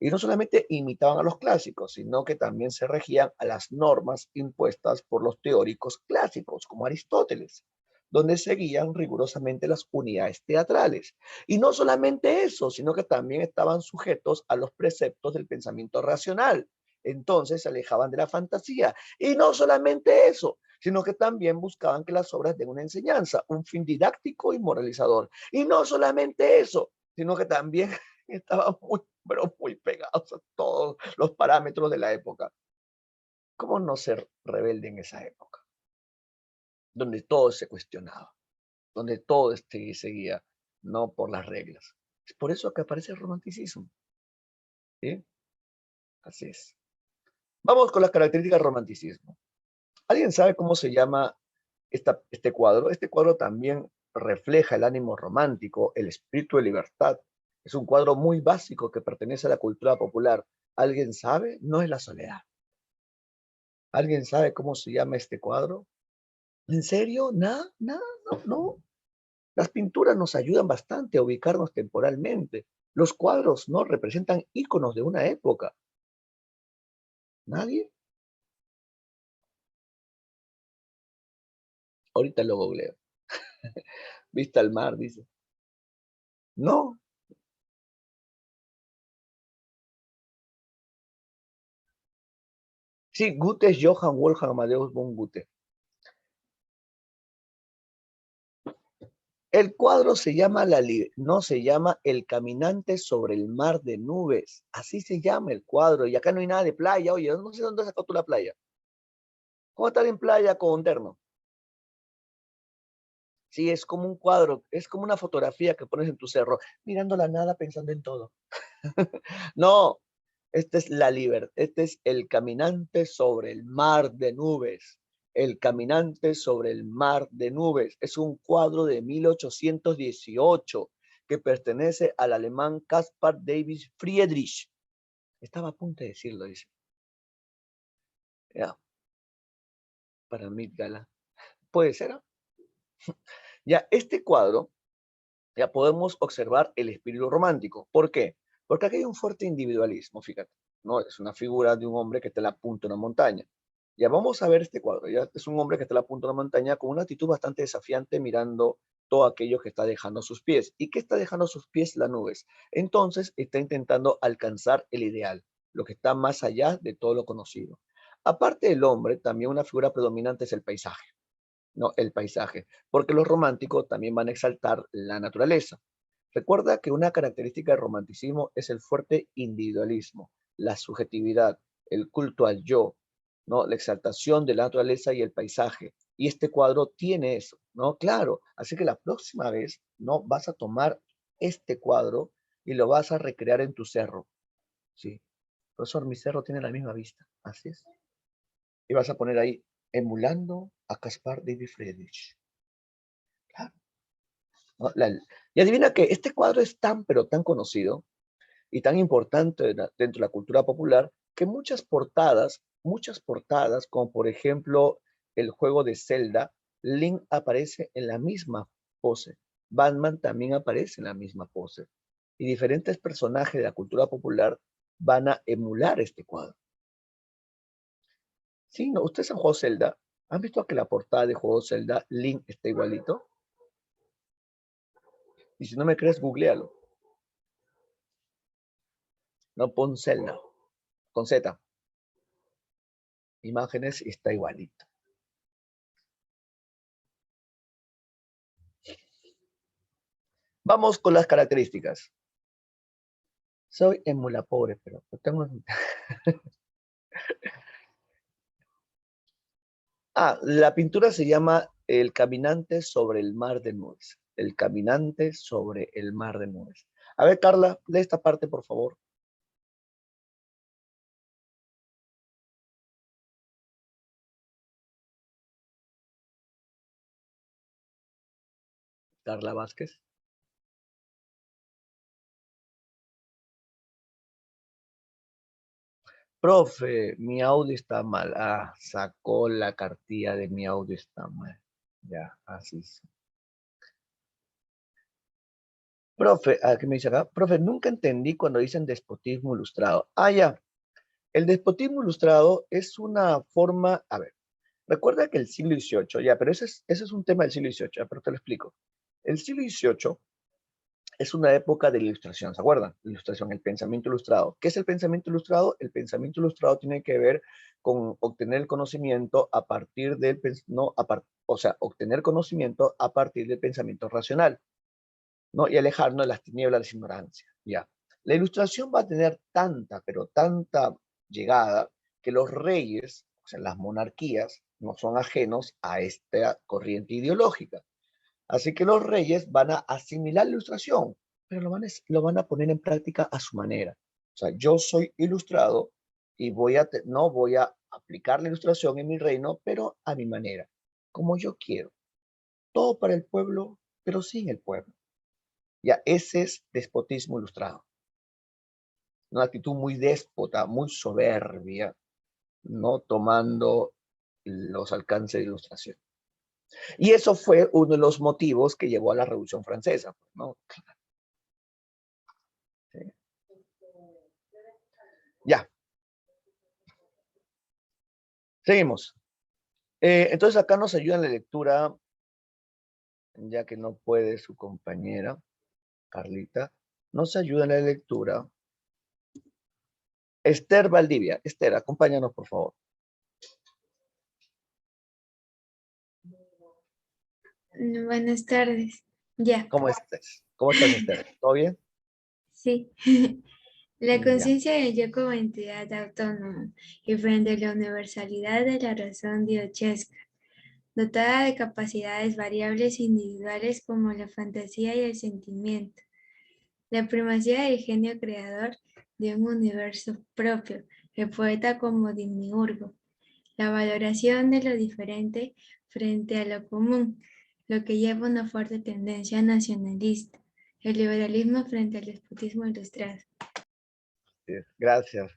A: Y no solamente imitaban a los clásicos, sino que también se regían a las normas impuestas por los teóricos clásicos, como Aristóteles, donde seguían rigurosamente las unidades teatrales. Y no solamente eso, sino que también estaban sujetos a los preceptos del pensamiento racional. Entonces se alejaban de la fantasía. Y no solamente eso, sino que también buscaban que las obras den una enseñanza, un fin didáctico y moralizador. Y no solamente eso, sino que también estaban muy pegados a todos los parámetros de la época. ¿Cómo no ser rebelde en esa época? Donde todo se cuestionaba, donde todo seguía, no por las reglas. Es por eso que aparece el romanticismo. ¿Sí? Así es. Vamos con las características del romanticismo. ¿Alguien sabe cómo se llama este cuadro? Este cuadro también refleja el ánimo romántico, el espíritu de libertad. Es un cuadro muy básico que pertenece a la cultura popular. ¿Alguien sabe? No es La Soledad. ¿Alguien sabe cómo se llama este cuadro? ¿En serio? Nada, no. Las pinturas nos ayudan bastante a ubicarnos temporalmente. Los cuadros, ¿no? Representan íconos de una época. ¿Nadie? Ahorita lo googleo. Vista al mar, dice. No. Sí, Goethe es Johann Wolfgang Amadeus von Goethe. El cuadro no se llama El caminante sobre el mar de nubes. Así se llama el cuadro. Y acá no hay nada de playa. Oye, no sé dónde sacó tú la playa. ¿Cómo estar en playa con un terno? Sí, es como un cuadro, es como una fotografía que pones en tu cerro, mirando la nada, pensando en todo. No, este es este es el caminante sobre el mar de nubes. El caminante sobre el mar de nubes. Es un cuadro de 1818 que pertenece al alemán Caspar David Friedrich. Estaba a punto de decirlo, dice. Ya, para mí, Gala. Puede ser, ¿no? Ya, este cuadro, ya podemos observar el espíritu romántico. ¿Por qué? Porque aquí hay un fuerte individualismo, fíjate, ¿no? Es una figura de un hombre que está en la punta de una montaña. Ya vamos a ver este cuadro, ya es un hombre que está en la punta de una montaña con una actitud bastante desafiante mirando todo aquello que está dejando a sus pies. ¿Y qué está dejando a sus pies? Las nubes. Entonces está intentando alcanzar el ideal, lo que está más allá de todo lo conocido. Aparte del hombre, también una figura predominante es el paisaje. No, el paisaje, porque los románticos también van a exaltar la naturaleza. Recuerda que una característica del romanticismo es el fuerte individualismo, la subjetividad, el culto al yo, ¿no? La exaltación de la naturaleza y el paisaje. Y este cuadro tiene eso, ¿no? Claro, así que la próxima vez, ¿no? Vas a tomar este cuadro y lo vas a recrear en tu cerro, ¿sí? Profesor, mi cerro tiene la misma vista, así es. Y vas a poner ahí, emulando a Caspar David Friedrich. Claro. ¿No? Y adivina que este cuadro es tan, pero tan conocido y tan importante dentro de la cultura popular que muchas portadas, como por ejemplo el juego de Zelda, Link aparece en la misma pose. Batman también aparece en la misma pose. Y diferentes personajes de la cultura popular van a emular este cuadro. Sí, no, ustedes han jugado Zelda. ¿Han visto que la portada de juego Zelda, Link está igualito? Y si no me crees, googlealo. No, pon Zelda, con Z. Imágenes y está igualito. Vamos con las características. Soy emula pobre, pero tengo... la pintura se llama El caminante sobre el mar de nubes. El caminante sobre el mar de nubes. A ver, Carla, lee esta parte, por favor. Carla Vázquez. Profe, mi audio está mal. Ah, sacó la cartilla de mi audio está mal. Ya, así es. Profe, ¿qué me dice acá? Profe, nunca entendí cuando dicen despotismo ilustrado. Ah, ya. El despotismo ilustrado es una forma, a ver, recuerda que el siglo XVIII, ya, pero ese es un tema del siglo XVIII, ya, pero te lo explico. El siglo XVIII es una época de la ilustración, ¿se acuerdan? La ilustración, el pensamiento ilustrado. ¿Qué es el pensamiento ilustrado? El pensamiento ilustrado tiene que ver con obtener el conocimiento a partir del, no, o sea, obtener conocimiento a partir del pensamiento racional, ¿no? Y alejarnos de las tinieblas de la ignorancia, ya. La ilustración va a tener tanta, pero tanta llegada que los reyes, o sea, las monarquías, no son ajenos a esta corriente ideológica. Así que los reyes van a asimilar la ilustración, pero lo van a poner en práctica a su manera. O sea, yo soy ilustrado y no voy a aplicar la ilustración en mi reino, pero a mi manera, como yo quiero. Todo para el pueblo, pero sin el pueblo. Ya, ese es despotismo ilustrado. Una actitud muy déspota, muy soberbia, no tomando los alcances de ilustración. Y eso fue uno de los motivos que llevó a la Revolución Francesa, ¿no? Sí. Ya. Seguimos. Entonces acá nos ayuda en la lectura, ya que no puede su compañera, Carlita, nos ayuda en la lectura. Esther Valdivia. Esther, acompáñanos, por favor.
F: Buenas tardes. Ya,
A: ¿Cómo estás? ¿Cómo estás, Esther? ¿Todo bien?
F: sí. La
A: Ya.
F: conciencia del yo como entidad autónoma y frente a la universalidad de la razón diochesca, dotada de capacidades variables individuales como la fantasía y el sentimiento, la primacía del genio creador de un universo propio, el poeta como demiurgo, la valoración de lo diferente frente a lo común, lo que lleva a una fuerte tendencia nacionalista, el liberalismo frente al despotismo ilustrado.
A: Gracias.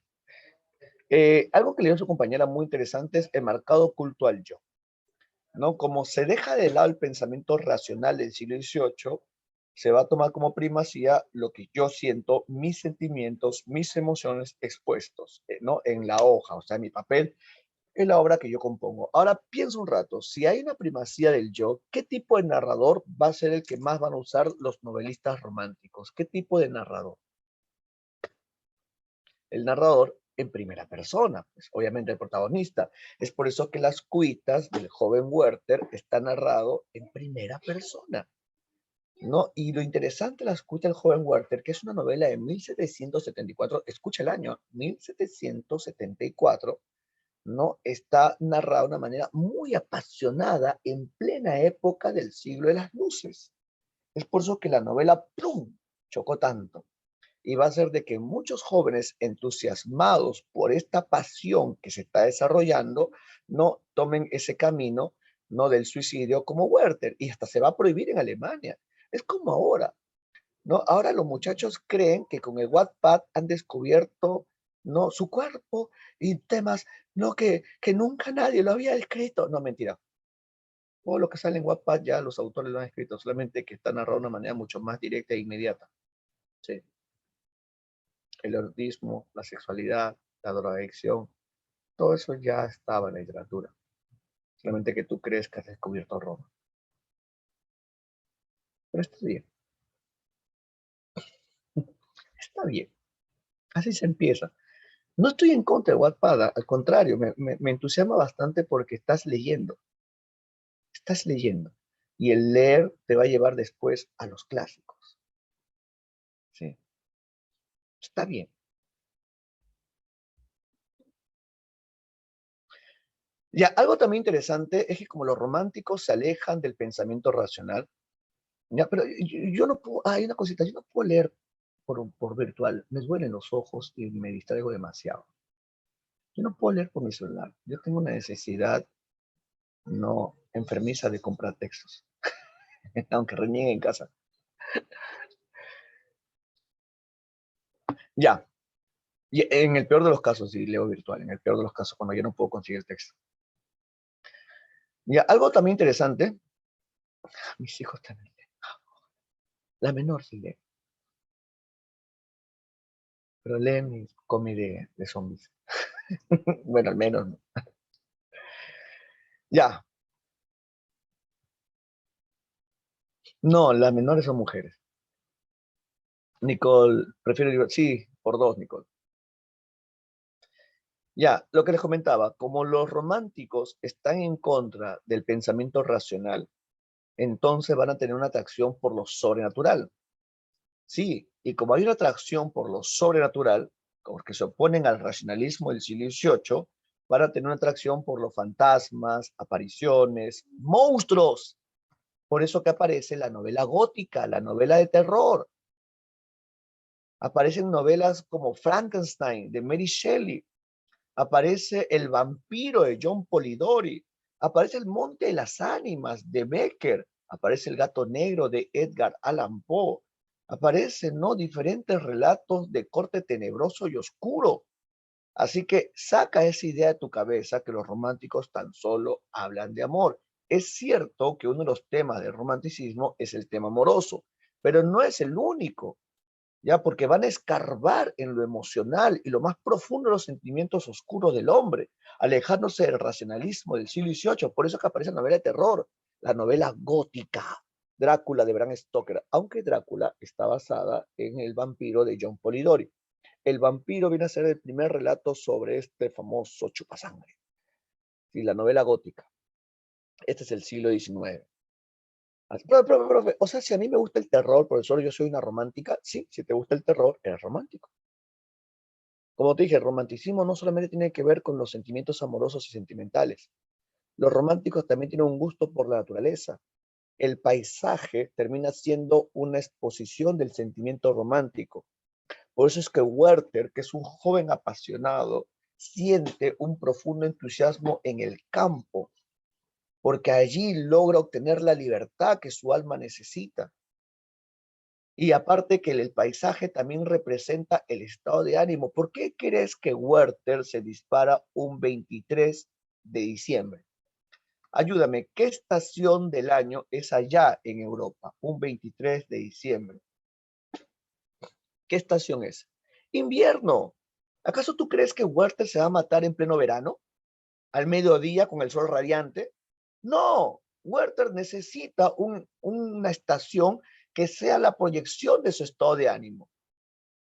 A: Algo que le dio su compañera muy interesante es el marcado culto al yo, ¿no? Como se deja de lado el pensamiento racional del siglo XVIII, se va a tomar como primacía lo que yo siento, mis sentimientos, mis emociones expuestos, ¿no? En la hoja, o sea, en mi papel, en la obra que yo compongo. Ahora pienso un rato, si hay una primacía del yo, ¿qué tipo de narrador va a ser el que más van a usar los novelistas románticos? ¿Qué tipo de narrador? El narrador en primera persona, pues obviamente el protagonista. Es por eso que Las cuitas del joven Werther está narrado en primera persona, ¿no? Y lo interesante de Las cuitas del joven Werther, que es una novela de 1774, escucha el año, 1774, ¿no? Está narrada de una manera muy apasionada en plena época del siglo de las luces. Es por eso que la novela, ¡plum!, chocó tanto. Y va a ser de que muchos jóvenes entusiasmados por esta pasión que se está desarrollando, no tomen ese camino, no del suicidio como Werther, y hasta se va a prohibir en Alemania. Es como ahora, ¿no? Ahora los muchachos creen que con el Wattpad han descubierto, ¿no?, su cuerpo y temas, no, que nunca nadie lo había escrito. No, mentira. Todo lo que sale en Wattpad ya los autores lo han escrito, solamente que está narrado de una manera mucho más directa e inmediata. Sí. El erotismo, la sexualidad, la drogadicción, todo eso ya estaba en la literatura. Solamente que tú crees que has descubierto Roma. Pero está bien. Está bien. Así se empieza. No estoy en contra de Wattpad, al contrario, me entusiasma bastante porque estás leyendo. Estás leyendo. Y el leer te va a llevar después a los clásicos. Sí. Está bien. Ya, algo también interesante es que como los románticos se alejan del pensamiento racional, ya, pero yo no puedo, hay una cosita, yo no puedo leer por virtual, me duelen los ojos y me distraigo demasiado. Yo no puedo leer por mi celular, yo tengo una necesidad no enfermiza de comprar textos. aunque renieguen en casa. Ya, y en el peor de los casos, sí, leo virtual, en el peor de los casos, cuando ya no puedo conseguir el texto. Ya, algo también interesante, mis hijos también leen. La menor sí lee, pero leen cómic de zombies. Bueno, al menos, ¿no? Ya, no, las menores son mujeres. Nicole, prefiero, sí, por dos, Nicole. Ya, lo que les comentaba, como los románticos están en contra del pensamiento racional, entonces van a tener una atracción por lo sobrenatural. Sí, y como hay una atracción por lo sobrenatural, porque se oponen al racionalismo del siglo XVIII, van a tener una atracción por los fantasmas, apariciones, monstruos. Por eso que aparece la novela gótica, la novela de terror. Aparecen novelas como Frankenstein, de Mary Shelley. Aparece El vampiro, de John Polidori. Aparece El monte de las ánimas, de Becker. Aparece El gato negro, de Edgar Allan Poe. Aparecen, ¿no?, diferentes relatos de corte tenebroso y oscuro. Así que saca esa idea de tu cabeza que los románticos tan solo hablan de amor. Es cierto que uno de los temas del romanticismo es el tema amoroso, pero no es el único, ya, porque van a escarbar en lo emocional y lo más profundo de los sentimientos oscuros del hombre, alejándose del racionalismo del siglo XVIII. Por eso que aparece la novela de terror, la novela gótica, Drácula de Bram Stoker, aunque Drácula está basada en El vampiro de John Polidori. El vampiro viene a ser el primer relato sobre este famoso chupasangre. Sí, la novela gótica. Este es el siglo XIX. Profe, o sea, si a mí me gusta el terror, profesor, yo soy una romántica. Sí, si te gusta el terror, eres romántico. Como te dije, el romanticismo no solamente tiene que ver con los sentimientos amorosos y sentimentales. Los románticos también tienen un gusto por la naturaleza. El paisaje termina siendo una exposición del sentimiento romántico. Por eso es que Werther, que es un joven apasionado, siente un profundo entusiasmo en el campo, porque allí logra obtener la libertad que su alma necesita. Y aparte que el paisaje también representa el estado de ánimo. ¿Por qué crees que Werther se dispara un 23 de diciembre? Ayúdame, ¿qué estación del año es allá en Europa? Un 23 de diciembre. ¿Qué estación es? Invierno. ¿Acaso tú crees que Werther se va a matar en pleno verano? ¿Al mediodía con el sol radiante? No, Werther necesita una estación que sea la proyección de su estado de ánimo.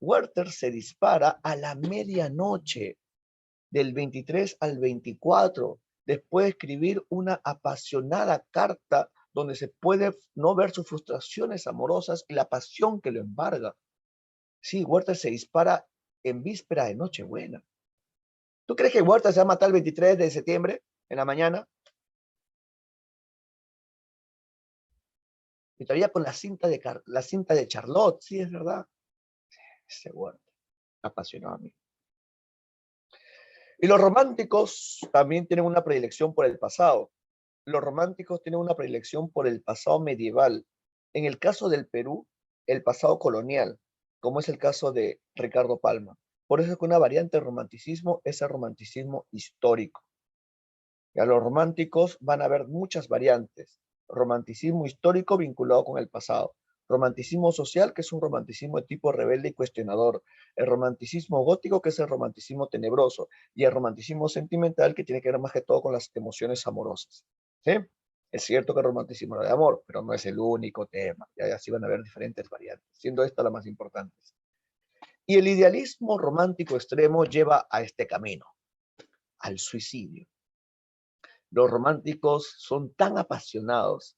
A: Werther se dispara a la medianoche, del 23 al 24, después de escribir una apasionada carta donde se puede no ver sus frustraciones amorosas y la pasión que lo embarga. Sí, Werther se dispara en víspera de Nochebuena. ¿Tú crees que Werther se va a matar el 23 de septiembre en la mañana? Y todavía con la cinta de Charlotte, sí, es verdad. Ese Werther, apasionado a mí. Y los románticos también tienen una predilección por el pasado. Los románticos tienen una predilección por el pasado medieval. En el caso del Perú, el pasado colonial, como es el caso de Ricardo Palma. Por eso es que una variante del romanticismo es el romanticismo histórico. Y a los románticos van a haber muchas variantes. Romanticismo histórico vinculado con el pasado. Romanticismo social, que es un romanticismo de tipo rebelde y cuestionador. El romanticismo gótico, que es el romanticismo tenebroso. Y el romanticismo sentimental, que tiene que ver más que todo con las emociones amorosas. ¿Sí? Es cierto que el romanticismo es de amor, pero no es el único tema. Y así van a haber diferentes variantes, siendo esta la más importante. Y el idealismo romántico extremo lleva a este camino, al suicidio. Los románticos son tan apasionados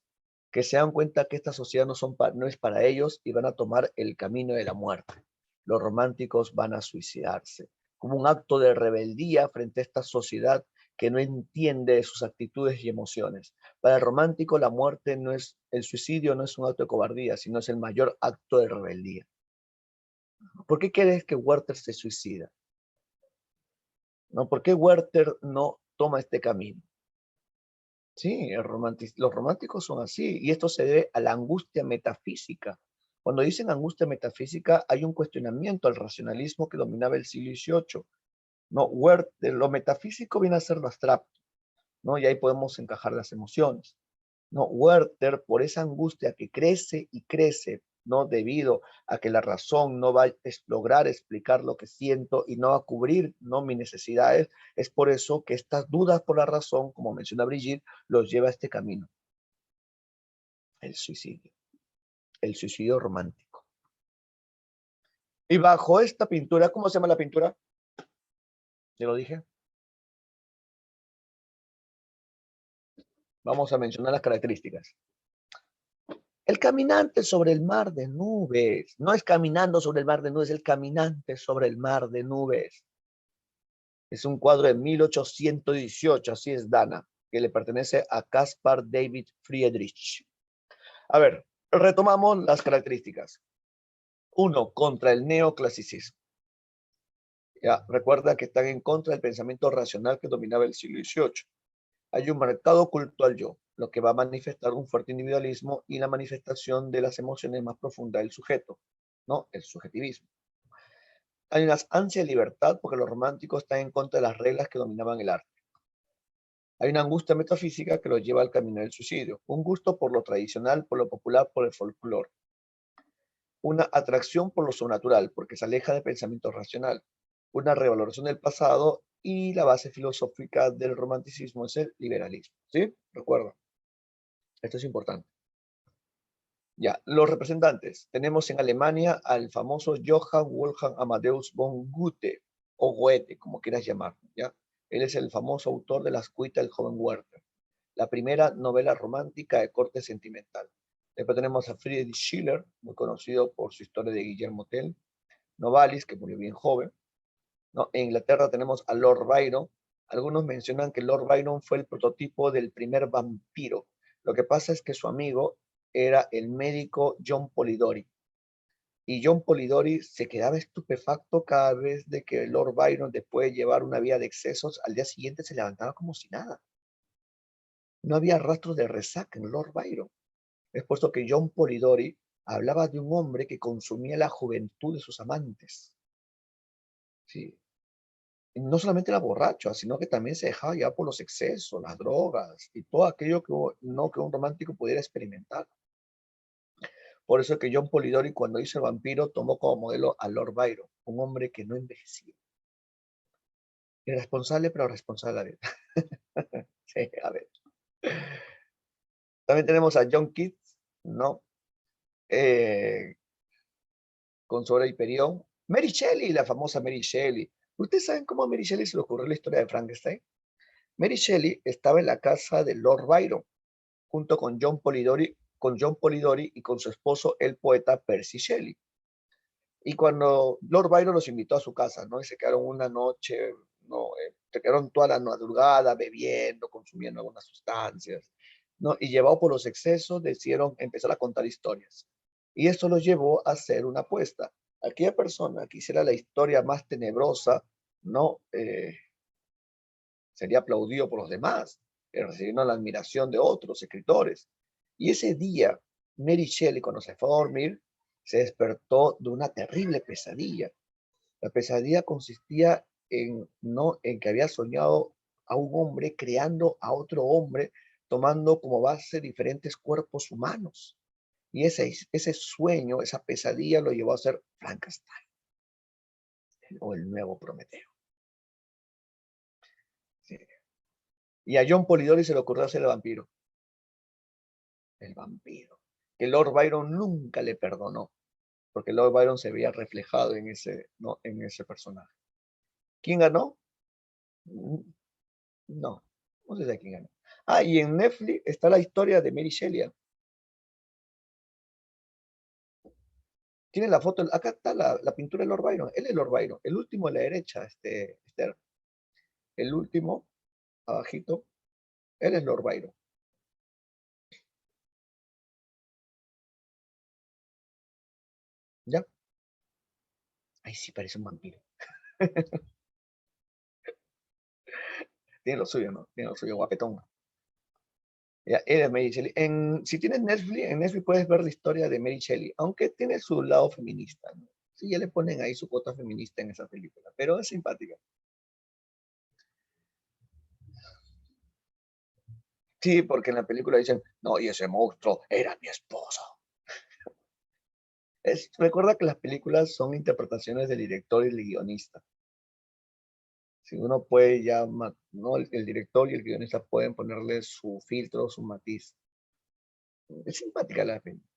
A: que se dan cuenta que esta sociedad no es para ellos y van a tomar el camino de la muerte. Los románticos van a suicidarse como un acto de rebeldía frente a esta sociedad que no entiende sus actitudes y emociones. Para el romántico, el suicidio no es un acto de cobardía, sino es el mayor acto de rebeldía. ¿Por qué crees que Werther se suicida? ¿No? ¿Por qué Werther no toma este camino? Sí, los románticos son así, y esto se debe a la angustia metafísica. Cuando dicen angustia metafísica, hay un cuestionamiento al racionalismo que dominaba el siglo XVIII. ¿No? Lo metafísico viene a ser lo abstracto, ¿no? Y ahí podemos encajar las emociones. ¿No? Werther, por esa angustia que crece y crece, ¿no? Debido a que la razón no va a lograr explicar lo que siento y no va a cubrir, ¿no? Mis necesidades, es por eso que estas dudas por la razón, como menciona Brigitte, los lleva a este camino, el suicidio romántico. Y bajo esta pintura, ¿cómo se llama la pintura? ¿Ya lo dije? Vamos a mencionar las características. El caminante sobre el mar de nubes. No es caminando sobre el mar de nubes, el caminante sobre el mar de nubes. Es un cuadro de 1818, así es Dana, que le pertenece a Caspar David Friedrich. A ver, retomamos las características. 1. Contra el neoclasicismo. Ya, recuerda que están en contra del pensamiento racional que dominaba el siglo XVIII. Hay un marcado culto al yo, lo que va a manifestar un fuerte individualismo y la manifestación de las emociones más profundas del sujeto, ¿no? El subjetivismo. Hay una ansia de libertad porque los románticos están en contra de las reglas que dominaban el arte. Hay una angustia metafísica que los lleva al camino del suicidio, un gusto por lo tradicional, por lo popular, por el folclore. Una atracción por lo sobrenatural porque se aleja del pensamiento racional. Una revaloración del pasado y la base filosófica del romanticismo es el liberalismo. ¿Sí? Recuerda. Esto es importante. Ya, los representantes. Tenemos en Alemania al famoso Johann Wolfgang Amadeus von Goethe, o Goethe, como quieras llamarlo, ¿ya? Él es el famoso autor de Las cuitas del joven Werther, la primera novela romántica de corte sentimental. Después tenemos a Friedrich Schiller, muy conocido por su historia de Guillermo Tell, Novalis, que murió bien joven, ¿no? En Inglaterra tenemos a Lord Byron. Algunos mencionan que Lord Byron fue el prototipo del primer vampiro. Lo que pasa es que su amigo era el médico John Polidori. Y John Polidori se quedaba estupefacto cada vez de que Lord Byron, después de llevar una vida de excesos, al día siguiente se levantaba como si nada. No había rastros de resaca en Lord Byron. Es puesto que John Polidori hablaba de un hombre que consumía la juventud de sus amantes. Sí. Y no solamente era borracho, sino que también se dejaba llevar por los excesos, las drogas y todo aquello que un romántico pudiera experimentar. Por eso es que John Polidori, cuando hizo El vampiro, tomó como modelo a Lord Byron, un hombre que no envejecía. Irresponsable, pero responsable a la vez. Sí, a ver. También tenemos a John Keats, ¿no? Con su obra Hiperión. Mary Shelley, la famosa Mary Shelley. ¿Ustedes saben cómo a Mary Shelley se le ocurrió la historia de Frankenstein? Mary Shelley estaba en la casa de Lord Byron, junto con John Polidori y con su esposo, el poeta Percy Shelley. Y cuando Lord Byron los invitó a su casa, ¿no? Y se quedaron una noche, ¿no? Se quedaron toda la madrugada bebiendo, consumiendo algunas sustancias, ¿no? Y llevados por los excesos, decidieron empezar a contar historias. Y esto los llevó a hacer una apuesta. Aquella persona que hiciera la historia más tenebrosa, ¿no? Sería aplaudido por los demás, recibiendo la admiración de otros escritores. Y ese día, Mary Shelley, cuando se fue a dormir, se despertó de una terrible pesadilla. La pesadilla consistía en que había soñado a un hombre creando a otro hombre, tomando como base diferentes cuerpos humanos. Y ese sueño, esa pesadilla lo llevó a ser Frankenstein, o el nuevo Prometeo. Sí. Y a John Polidori se le ocurrió hacer el vampiro. El vampiro. Que Lord Byron nunca le perdonó, porque Lord Byron se veía reflejado en ese personaje. ¿Quién ganó? No, no sé de quién ganó. Ah, y en Netflix está la historia de Mary Shelley. Tiene la foto, acá está la pintura de Lord Byron. Él es Lord Byron, el último a la derecha, Esther. El último, abajito, él es Lord Byron. ¿Ya? Ay, sí, parece un vampiro. Tiene lo suyo, ¿no? Tiene lo suyo, guapetón. Ya, era Mary Shelley. Si tienes Netflix, en Netflix puedes ver la historia de Mary Shelley, aunque tiene su lado feminista, ¿no? Sí, ya le ponen ahí su cuota feminista en esa película, pero es simpática. Sí, porque en la película dicen, no, y ese monstruo era mi esposa. Recuerda que las películas son interpretaciones del director y el guionista. Si uno puede ya, ¿no? El director y el guionista pueden ponerle su filtro, su matiz. Es simpática la película.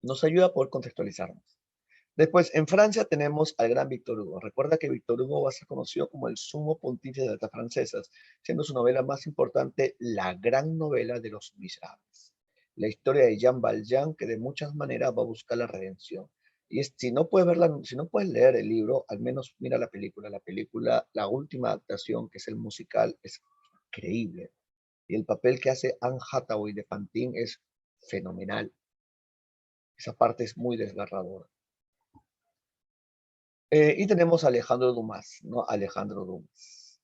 A: Nos ayuda a poder contextualizarnos. Después, en Francia tenemos al gran Victor Hugo. Recuerda que Victor Hugo va a ser conocido como el sumo pontífice de las letras francesas, siendo su novela más importante la gran novela de los miserables. La historia de Jean Valjean, que de muchas maneras va a buscar la redención. Y si no puedes si no puedes leer el libro, al menos mira la película. La película, la última adaptación, que es el musical, es increíble. Y el papel que hace Anne Hathaway de Fantine es fenomenal. Esa parte es muy desgarradora. Y tenemos a Alejandro Dumas, ¿no? Alejandro Dumas,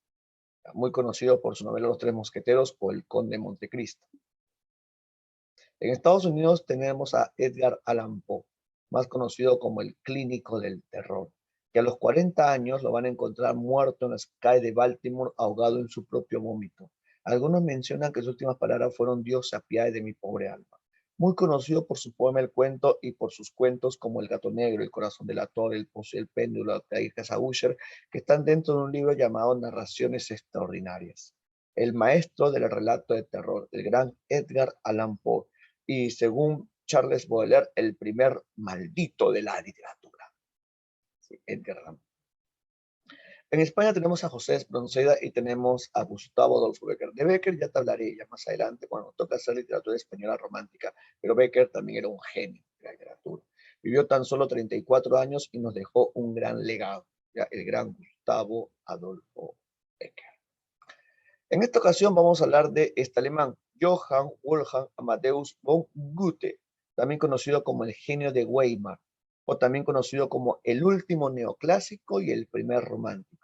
A: muy conocido por su novela Los Tres Mosqueteros o El Conde de Montecristo. En Estados Unidos tenemos a Edgar Allan Poe, más conocido como el clínico del terror, que a los 40 años lo van a encontrar muerto en las calles de Baltimore, ahogado en su propio vómito. Algunos mencionan que sus últimas palabras fueron: Dios se apiade de mi pobre alma. Muy conocido por su poema El Cuento y por sus cuentos como El Gato Negro, El Corazón del Ator, El Pozo y el Péndulo, La hija Usher, que están dentro de un libro llamado Narraciones Extraordinarias. El maestro del relato de terror, el gran Edgar Allan Poe, y según Charles Baudelaire, el primer maldito de la literatura. Sí, Edgar Allan Poe. En España tenemos a José Espronceda y tenemos a Gustavo Adolfo Bécquer. De Bécquer ya te hablaré ya más adelante cuando toca hacer literatura española romántica, pero Bécquer también era un genio de la literatura. Vivió tan solo 34 años y nos dejó un gran legado, ya, el gran Gustavo Adolfo Bécquer. En esta ocasión vamos a hablar de este alemán, Johann Wolfgang Amadeus von Goethe, también conocido como el genio de Weimar, o también conocido como el último neoclásico y el primer romántico.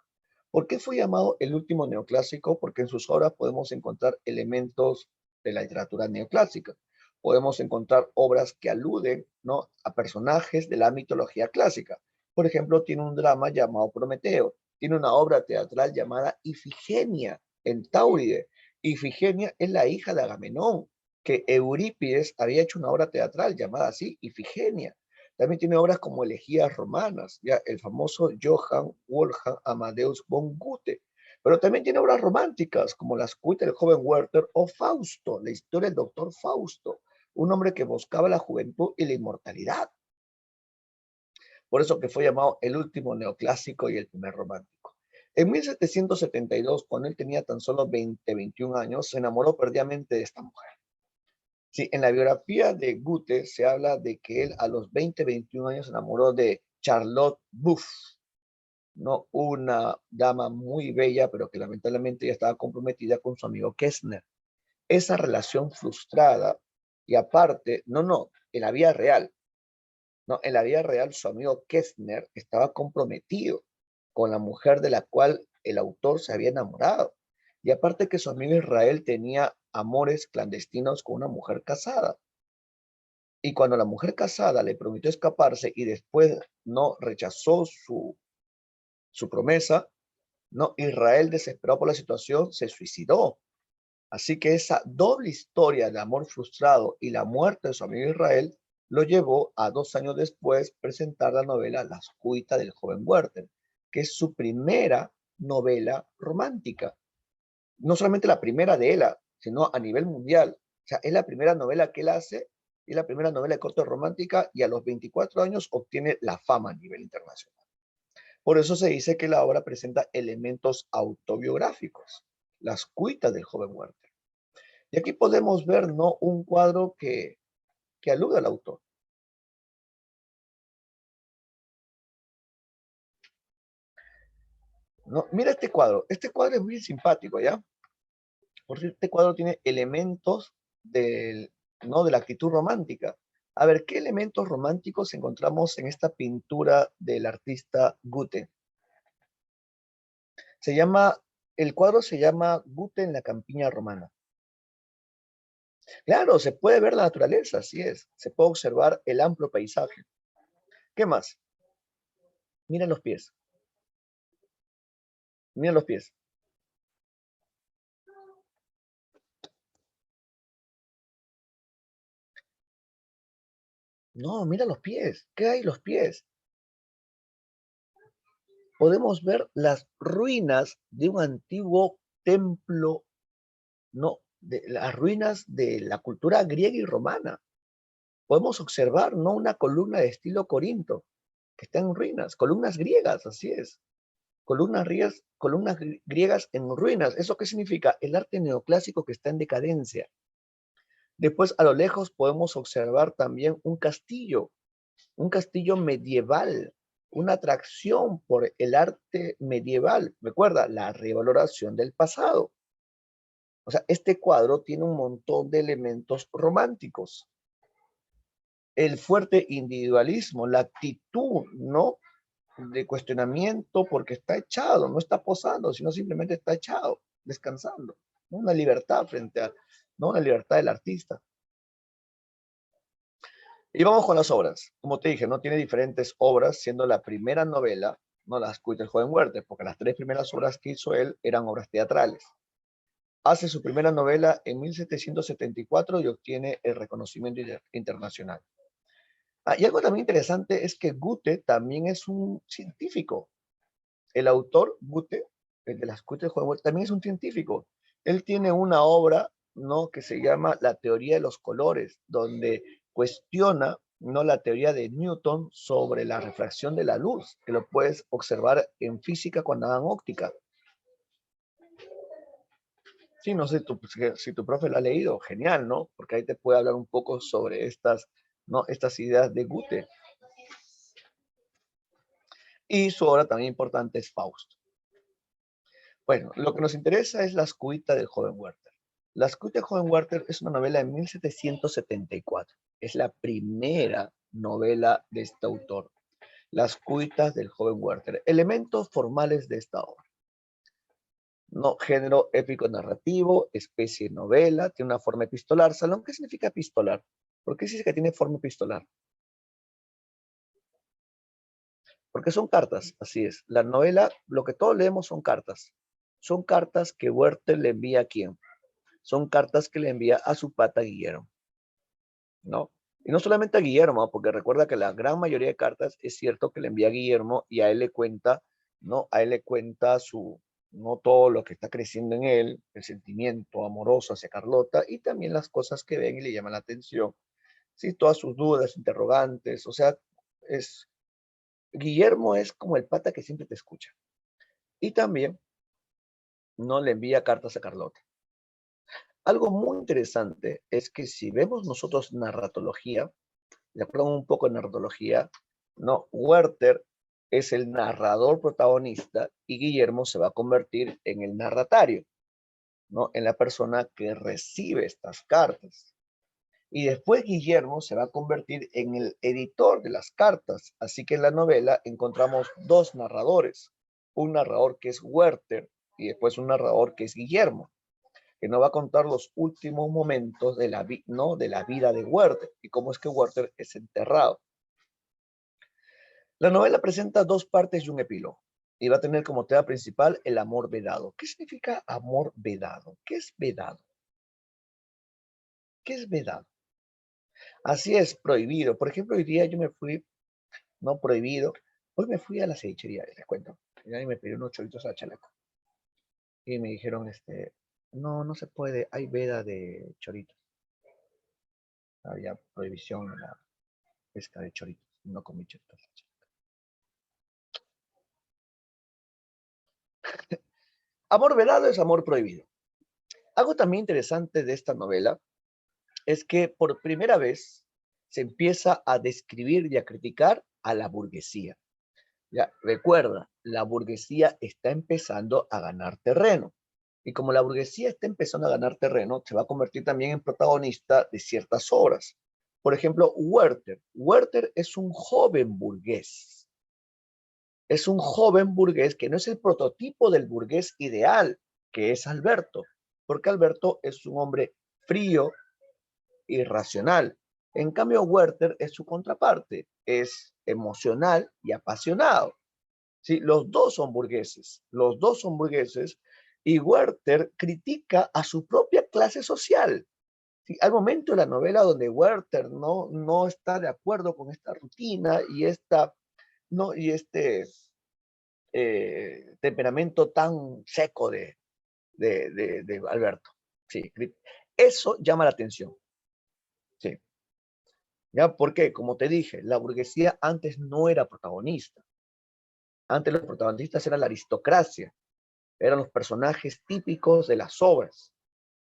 A: ¿Por qué fue llamado el último neoclásico? Porque en sus obras podemos encontrar elementos de la literatura neoclásica. Podemos encontrar obras que aluden, ¿no?, a personajes de la mitología clásica. Por ejemplo, tiene un drama llamado Prometeo. Tiene una obra teatral llamada Ifigenia en Táuride. Ifigenia es la hija de Agamenón, que Eurípides había hecho una obra teatral llamada así, Ifigenia. También tiene obras como Elegías Romanas, ya el famoso Johann Wolfgang Amadeus von Goethe. Pero también tiene obras románticas como Las cuitas del joven Werther o Fausto, la historia del doctor Fausto, un hombre que buscaba la juventud y la inmortalidad. Por eso que fue llamado el último neoclásico y el primer romántico. En 1772, cuando él tenía tan solo 21 años, se enamoró perdidamente de esta mujer. Sí, en la biografía de Goethe se habla de que él a los 21 años se enamoró de Charlotte Buff, ¿no? Una dama muy bella, pero que lamentablemente ya estaba comprometida con su amigo Kessner. Esa relación frustrada, y aparte, en la vida real, en la vida real su amigo Kessner estaba comprometido con la mujer de la cual el autor se había enamorado. Y aparte que su amigo Israel tenía amores clandestinos con una mujer casada. Y cuando la mujer casada le prometió escaparse y después no rechazó su promesa, no, Israel, desesperado por la situación, se suicidó. Así que esa doble historia de amor frustrado y la muerte de su amigo Israel lo llevó a 2 años después presentar la novela Las cuitas del joven Werther, que es su primera novela romántica. No solamente la primera de él, sino a nivel mundial. O sea, es la primera novela que él hace, es la primera novela de corte romántica y a los 24 años obtiene la fama a nivel internacional. Por eso se dice que la obra presenta elementos autobiográficos, Las cuitas del joven Werther. Y aquí podemos ver, ¿no?, un cuadro que alude al autor. ¿No? Mira este cuadro es muy simpático, ¿ya? Porque este cuadro tiene elementos de la actitud romántica. A ver, ¿qué elementos románticos encontramos en esta pintura del artista Goethe? El cuadro se llama Goethe en la campiña romana. Claro, se puede ver la naturaleza, así es. Se puede observar el amplio paisaje. ¿Qué más? Mira los pies. Mira los pies. No, mira los pies. ¿Qué hay los pies? Podemos ver las ruinas de un antiguo templo, no, de las ruinas de la cultura griega y romana. Podemos observar, ¿no? Una columna de estilo Corinto, que está en ruinas, columnas griegas, así es. Columnas griegas en ruinas. ¿Eso qué significa? El arte neoclásico que está en decadencia. Después, a lo lejos, podemos observar también un castillo medieval, una atracción por el arte medieval. Recuerda, la revaloración del pasado. O sea, este cuadro tiene un montón de elementos románticos. El fuerte individualismo, la actitud, ¿no? De cuestionamiento porque está echado, no está posando, sino simplemente está echado, descansando. ¿No? Una libertad frente a, ¿no? Una libertad del artista. Y vamos con las obras. Como te dije, no tiene diferentes obras, siendo la primera novela, no las Cuita el joven Werther, porque las 3 primeras obras que hizo él eran obras teatrales. Hace su primera novela en 1774 y obtiene el reconocimiento internacional. Y algo también interesante es que Goethe también es un científico. El autor, Goethe, el de las Cuita el joven Werther, también es un científico. Él tiene una obra, ¿no? Que se llama La teoría de los colores, donde cuestiona, ¿no? La teoría de Newton sobre la refracción de la luz, que lo puedes observar en física cuando hagan óptica. Sí, no sé si tu profe lo ha leído, genial, ¿no? Porque ahí te puede hablar un poco sobre estas, ¿no? Estas ideas de Goethe. Y su obra también importante es Fausto. Bueno, lo que nos interesa es Las cuitas del joven Werther. Las cuitas del joven Werther es una novela de 1774. Es la primera novela de este autor. Las cuitas del joven Werther. Elementos formales de esta obra. No, género épico narrativo, especie de novela, tiene una forma epistolar. Salón, ¿qué significa epistolar? ¿Por qué se dice que tiene forma epistolar? Porque son cartas, así es. La novela, lo que todos leemos son cartas. Son cartas que Werther le envía a quién. Son cartas que le envía a su pata Guillermo, ¿no? Y no solamente a Guillermo, porque recuerda que la gran mayoría de cartas es cierto que le envía a Guillermo y a él le cuenta, ¿no? A él le cuenta no todo lo que está creciendo en él, el sentimiento amoroso hacia Carlota y también las cosas que ven y le llaman la atención, ¿sí? Todas sus dudas, interrogantes, o sea, Guillermo es como el pata que siempre te escucha. Y también no le envía cartas a Carlota. Algo muy interesante es que si vemos nosotros narratología, de acuerdo un poco en narratología, ¿no? Werther es el narrador protagonista y Guillermo se va a convertir en el narratario, ¿no? En la persona que recibe estas cartas. Y después Guillermo se va a convertir en el editor de las cartas. Así que en la novela encontramos 2 narradores. Un narrador que es Werther y después un narrador que es Guillermo, que nos va a contar los últimos momentos de la vida de Werther y cómo es que Werther es enterrado. La novela presenta 2 partes y un epílogo y va a tener como tema principal el amor vedado. ¿Qué significa amor vedado? ¿Qué es vedado? ¿Qué es vedado? Así es, prohibido. Por ejemplo, hoy día yo me fui, no prohibido, hoy me fui a la cevichería, les cuento. Y me pedí unos choritos a la chalaca. Y me dijeron, no se puede, hay veda de choritos. Había prohibición en la pesca de choritos. No comí choritos. Amor vedado es amor prohibido. Algo también interesante de esta novela es que por primera vez se empieza a describir y a criticar a la burguesía. Ya, recuerda, la burguesía está empezando a ganar terreno. Y como la burguesía está empezando a ganar terreno, se va a convertir también en protagonista de ciertas obras. Por ejemplo, Werther. Werther es un joven burgués. Es un joven burgués que no es el prototipo del burgués ideal, que es Alberto. Porque Alberto es un hombre frío, irracional. En cambio, Werther es su contraparte, es emocional y apasionado. ¿Sí? Los dos son burgueses, y Werther critica a su propia clase social. ¿Sí? Hay momentos en la novela donde Werther no está de acuerdo con esta rutina y este temperamento tan seco de Alberto. Sí, eso llama la atención. Sí. ¿Ya? ¿Por qué? Como te dije, la burguesía antes no era protagonista. Antes los protagonistas eran la aristocracia, eran los personajes típicos de las obras.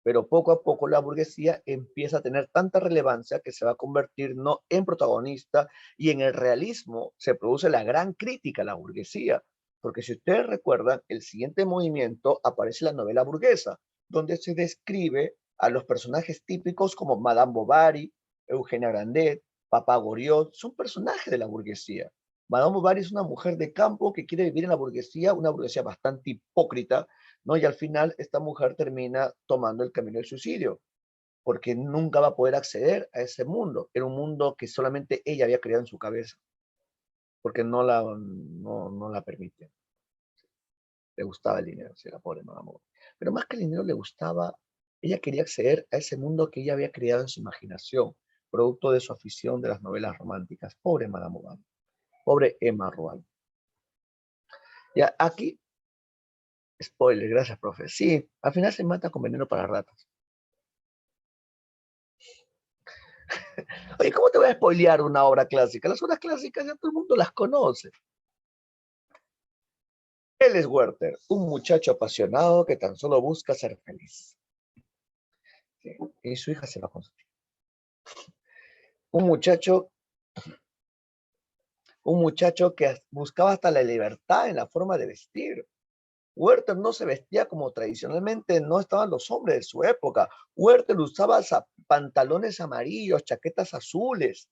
A: Pero poco a poco la burguesía empieza a tener tanta relevancia que se va a convertir no en protagonista, y en el realismo se produce la gran crítica a la burguesía. Porque si ustedes recuerdan, el siguiente movimiento aparece en la novela burguesa, donde se describe a los personajes típicos como Madame Bovary, Eugenia Grandet, Papa Goriot, son personajes de la burguesía. Madame Bovary es una mujer de campo que quiere vivir en la burguesía, una burguesía bastante hipócrita, ¿no? Y al final esta mujer termina tomando el camino del suicidio, porque nunca va a poder acceder a ese mundo. Era un mundo que solamente ella había creado en su cabeza, porque no la permite. Le gustaba el dinero, si la pobre Madame Bovary. Pero más que el dinero le gustaba, ella quería acceder a ese mundo que ella había creado en su imaginación, producto de su afición de las novelas románticas. Pobre Madame Bovary, pobre Emma Roald. Ya aquí, spoiler, gracias, profe. Sí, al final se mata con veneno para ratas. Oye, ¿cómo te voy a spoilear una obra clásica? Las obras clásicas ya todo el mundo las conoce. Él es Werther, un muchacho apasionado que tan solo busca ser feliz. Sí, y su hija se va a construir. Un muchacho que buscaba hasta la libertad en la forma de vestir. Werther no se vestía como tradicionalmente no estaban los hombres de su época. Werther usaba pantalones amarillos, chaquetas azules,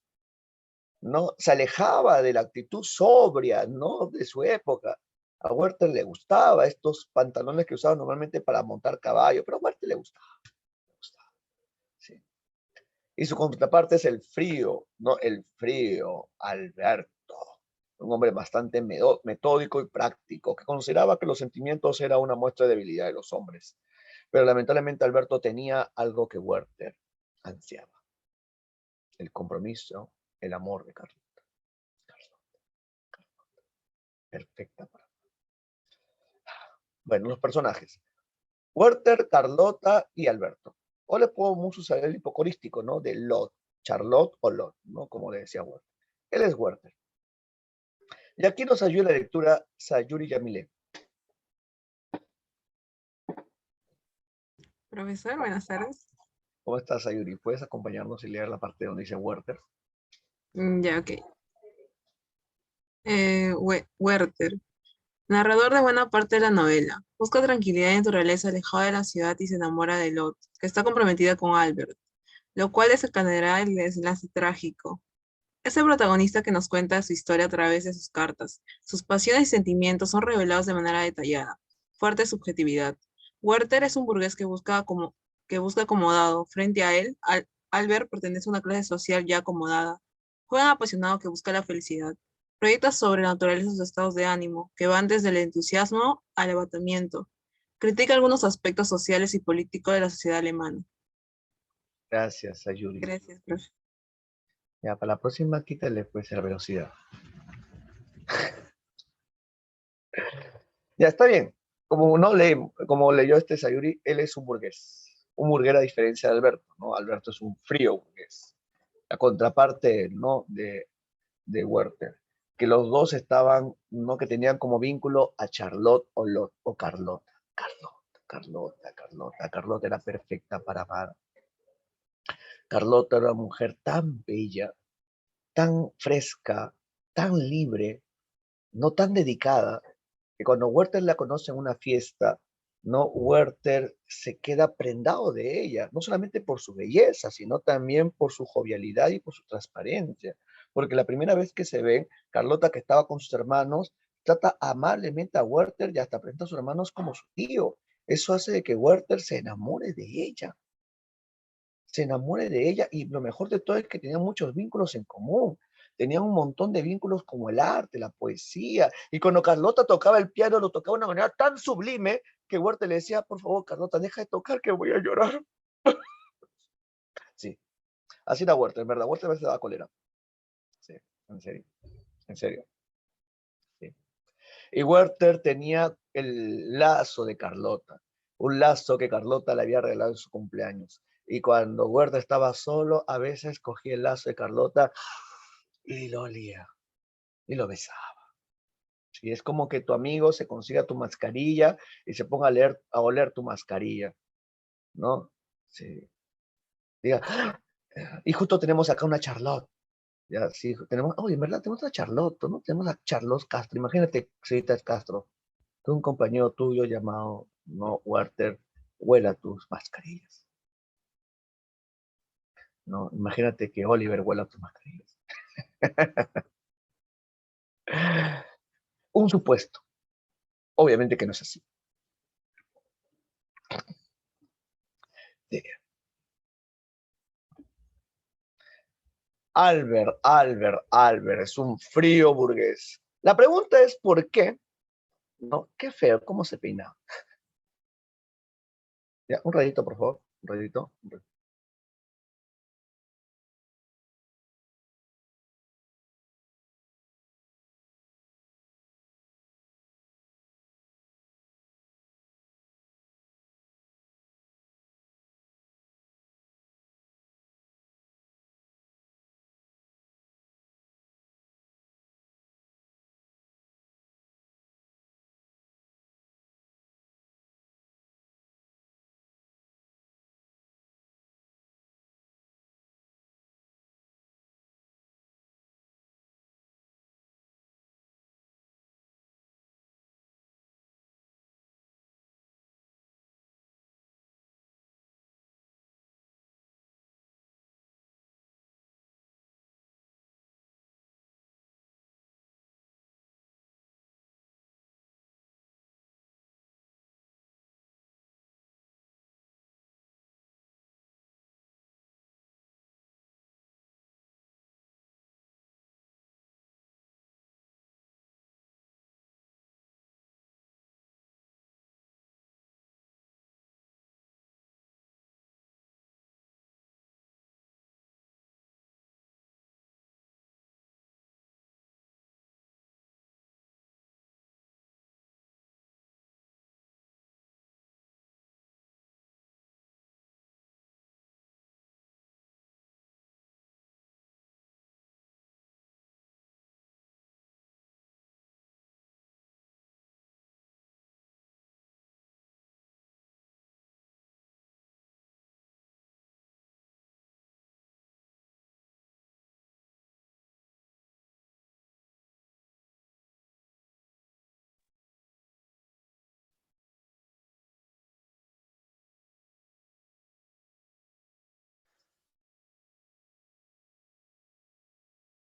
A: ¿no? Se alejaba de la actitud sobria, ¿no? De su época. A Werther le gustaba estos pantalones que usaban normalmente para montar caballo, pero a Werther le gustaba. Sí. Y su contraparte es el frío, ¿no? El frío Alberto. Un hombre bastante metódico y práctico, que consideraba que los sentimientos era una muestra de debilidad de los hombres. Pero lamentablemente Alberto tenía algo que Werther ansiaba: el compromiso, el amor de Carlota. Perfecta para. Bueno, los personajes: Werther, Carlota y Alberto. O le podemos usar el hipocorístico, ¿no? De Lot, Charlotte o Lot, ¿no? Como le decía Werther. Él es Werther. Y aquí nos ayuda la lectura Sayuri Yamile.
G: Profesor, buenas tardes.
A: ¿Cómo estás, Sayuri? ¿Puedes acompañarnos y leer la parte donde dice Werther?
G: Ya, ok. Werther, narrador de buena parte de la novela, busca tranquilidad y naturaleza alejada de la ciudad y se enamora de Lot, que está comprometida con Albert, lo cual desencadenará el desenlace trágico. Es el protagonista que nos cuenta su historia a través de sus cartas. Sus pasiones y sentimientos son revelados de manera detallada. Fuerte subjetividad. Werther es un burgués que busca acomodado. Frente a él, Albert pertenece a una clase social ya acomodada. Joven apasionado que busca la felicidad. Proyecta sobre la naturaleza sus estados de ánimo, que van desde el entusiasmo al abatimiento. Critica algunos aspectos sociales y políticos de la sociedad alemana.
A: Gracias, Sayuri.
G: Gracias, profe.
A: Ya, para la próxima, quítale pues la velocidad. Ya, está bien. Como leyó este Sayuri, él es un burgués. Un burgués a diferencia de Alberto, ¿no? Alberto es un frío burgués. La contraparte, ¿no? De Werther. Que los dos estaban, ¿no? Que tenían como vínculo a Charlotte o Carlota. Carlota era perfecta para amar. Carlota era una mujer tan bella, tan fresca, tan libre, no tan dedicada, que cuando Werther la conoce en una fiesta, ¿no? Werther se queda prendado de ella, no solamente por su belleza, sino también por su jovialidad y por su transparencia. Porque la primera vez que se ven, Carlota, que estaba con sus hermanos, trata amablemente a Werther y hasta presenta a sus hermanos como su tío. Eso hace de que Werther se enamore de ella. se enamore de ella, y lo mejor de todo es que tenían muchos vínculos en común. Tenían un montón de vínculos como el arte, la poesía, y cuando Carlota tocaba el piano, lo tocaba de una manera tan sublime que Werther le decía, por favor, Carlota, deja de tocar que voy a llorar. Sí, así era Werther, en verdad. Werther a veces daba cólera. Sí, en serio, en serio. Sí. Y Werther tenía el lazo de Carlota, un lazo que Carlota le había regalado en su cumpleaños. Y cuando Werther estaba solo, a veces cogía el lazo de Carlota y lo olía, y lo besaba. Y es como que tu amigo se consiga tu mascarilla y se ponga a oler tu mascarilla, ¿no? Sí. Diga, ¡ah! Y justo tenemos acá una Charlotte. Ya, sí, tenemos, oye, en verdad, tenemos a Charlotte, ¿no? Tenemos a Charlotte Castro. Imagínate, señorita Castro, tú un compañero tuyo llamado, no, Werther, huela tus mascarillas. No, imagínate que Oliver huela tus mascarillas. Un supuesto. Obviamente que no es así. Sí. Albert, es un frío burgués. La pregunta es ¿por qué? No, qué feo, cómo se peina. Ya, un ratito, por favor, un ratito.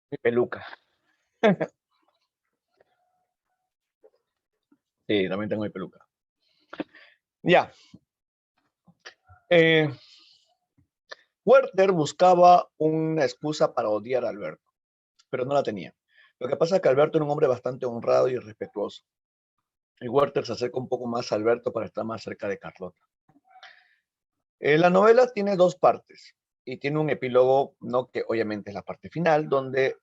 A: Mi peluca. Sí, también tengo mi peluca. Ya. Werther buscaba una excusa para odiar a Alberto, pero no la tenía. Lo que pasa es que Alberto era un hombre bastante honrado y respetuoso. Y Werther se acerca un poco más a Alberto para estar más cerca de Carlota. La novela tiene dos partes y tiene un epílogo, no que obviamente es la parte final, donde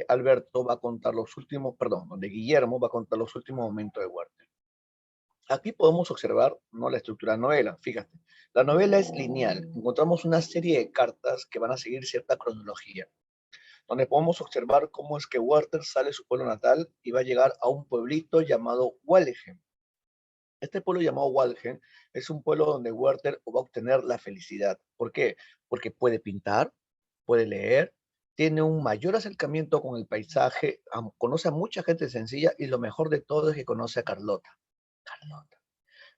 A: Alberto va a contar los últimos, perdón, donde Guillermo va a contar los últimos momentos de Werther. Aquí podemos observar, ¿no?, la estructura de la novela. Fíjate, la novela es lineal. Encontramos una serie de cartas que van a seguir cierta cronología, donde podemos observar cómo es que Werther sale de su pueblo natal y va a llegar a un pueblito llamado Walgen. Este pueblo llamado Walgen es un pueblo donde Werther va a obtener la felicidad. ¿Por qué? Porque puede pintar, puede leer, tiene un mayor acercamiento con el paisaje, conoce a mucha gente sencilla y lo mejor de todo es que conoce a Carlota. Carlota.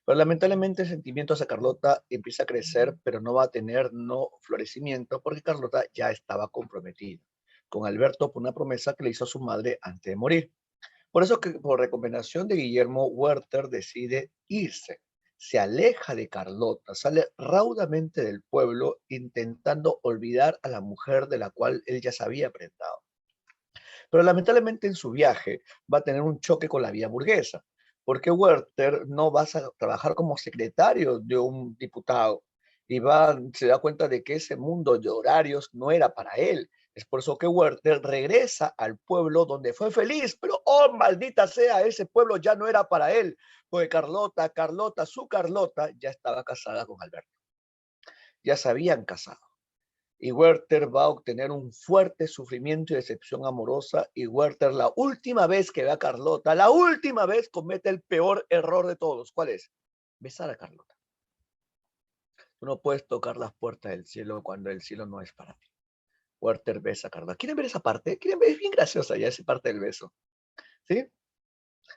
A: Pero lamentablemente el sentimiento hacia Carlota empieza a crecer, pero no va a tener no florecimiento porque Carlota ya estaba comprometida con Alberto por una promesa que le hizo a su madre antes de morir. Por eso que por recomendación de Guillermo, Werther decide irse. se aleja de Carlota, sale raudamente del pueblo intentando olvidar a la mujer de la cual él ya se había prendado. Pero lamentablemente en su viaje va a tener un choque con la vida burguesa, porque Werther no va a trabajar como secretario de un diputado y se da cuenta de que ese mundo de horarios no era para él. Es por eso que Werther regresa al pueblo donde fue feliz, pero oh, maldita sea, ese pueblo ya no era para él, porque su Carlota ya estaba casada con Alberto. Ya se habían casado. Y Werther va a obtener un fuerte sufrimiento y decepción amorosa. Y Werther, la última vez que ve a Carlota, la última vez comete el peor error de todos. ¿Cuál es? Besar a Carlota. Tú no puedes tocar las puertas del cielo cuando el cielo no es para ti. Werther besa a Carlota. ¿Quieren ver esa parte? ¿Quieren ver? Es bien graciosa ya esa parte del beso. ¿Sí?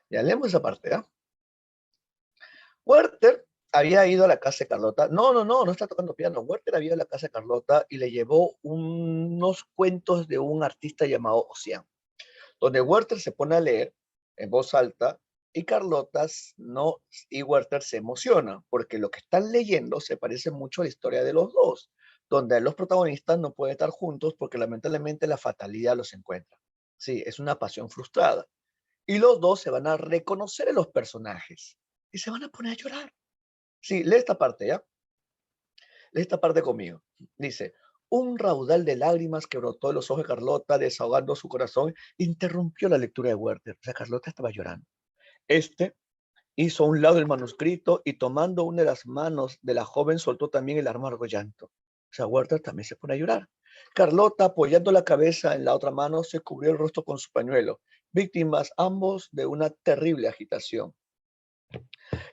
A: Ya leemos esa parte, ¿ah? Werther había ido a la casa de Carlota. No está tocando piano. Werther había ido a la casa de Carlota y le llevó unos cuentos de un artista llamado Ossian, donde Werther se pone a leer en voz alta y y Werther se emociona porque lo que están leyendo se parece mucho a la historia de los dos, donde los protagonistas no pueden estar juntos porque lamentablemente la fatalidad los encuentra. Sí, es una pasión frustrada. Y los dos se van a reconocer en los personajes y se van a poner a llorar. Sí, lee esta parte, ¿ya? Lee esta parte conmigo. Dice, un raudal de lágrimas que brotó de los ojos de Carlota, desahogando su corazón, interrumpió la lectura de Werther. O sea, Carlota estaba llorando. Este hizo a un lado el manuscrito y tomando una de las manos de la joven soltó también el amargo llanto. O sea, Werther también se pone a llorar. Carlota, apoyando la cabeza en la otra mano, se cubrió el rostro con su pañuelo, víctimas ambos de una terrible agitación.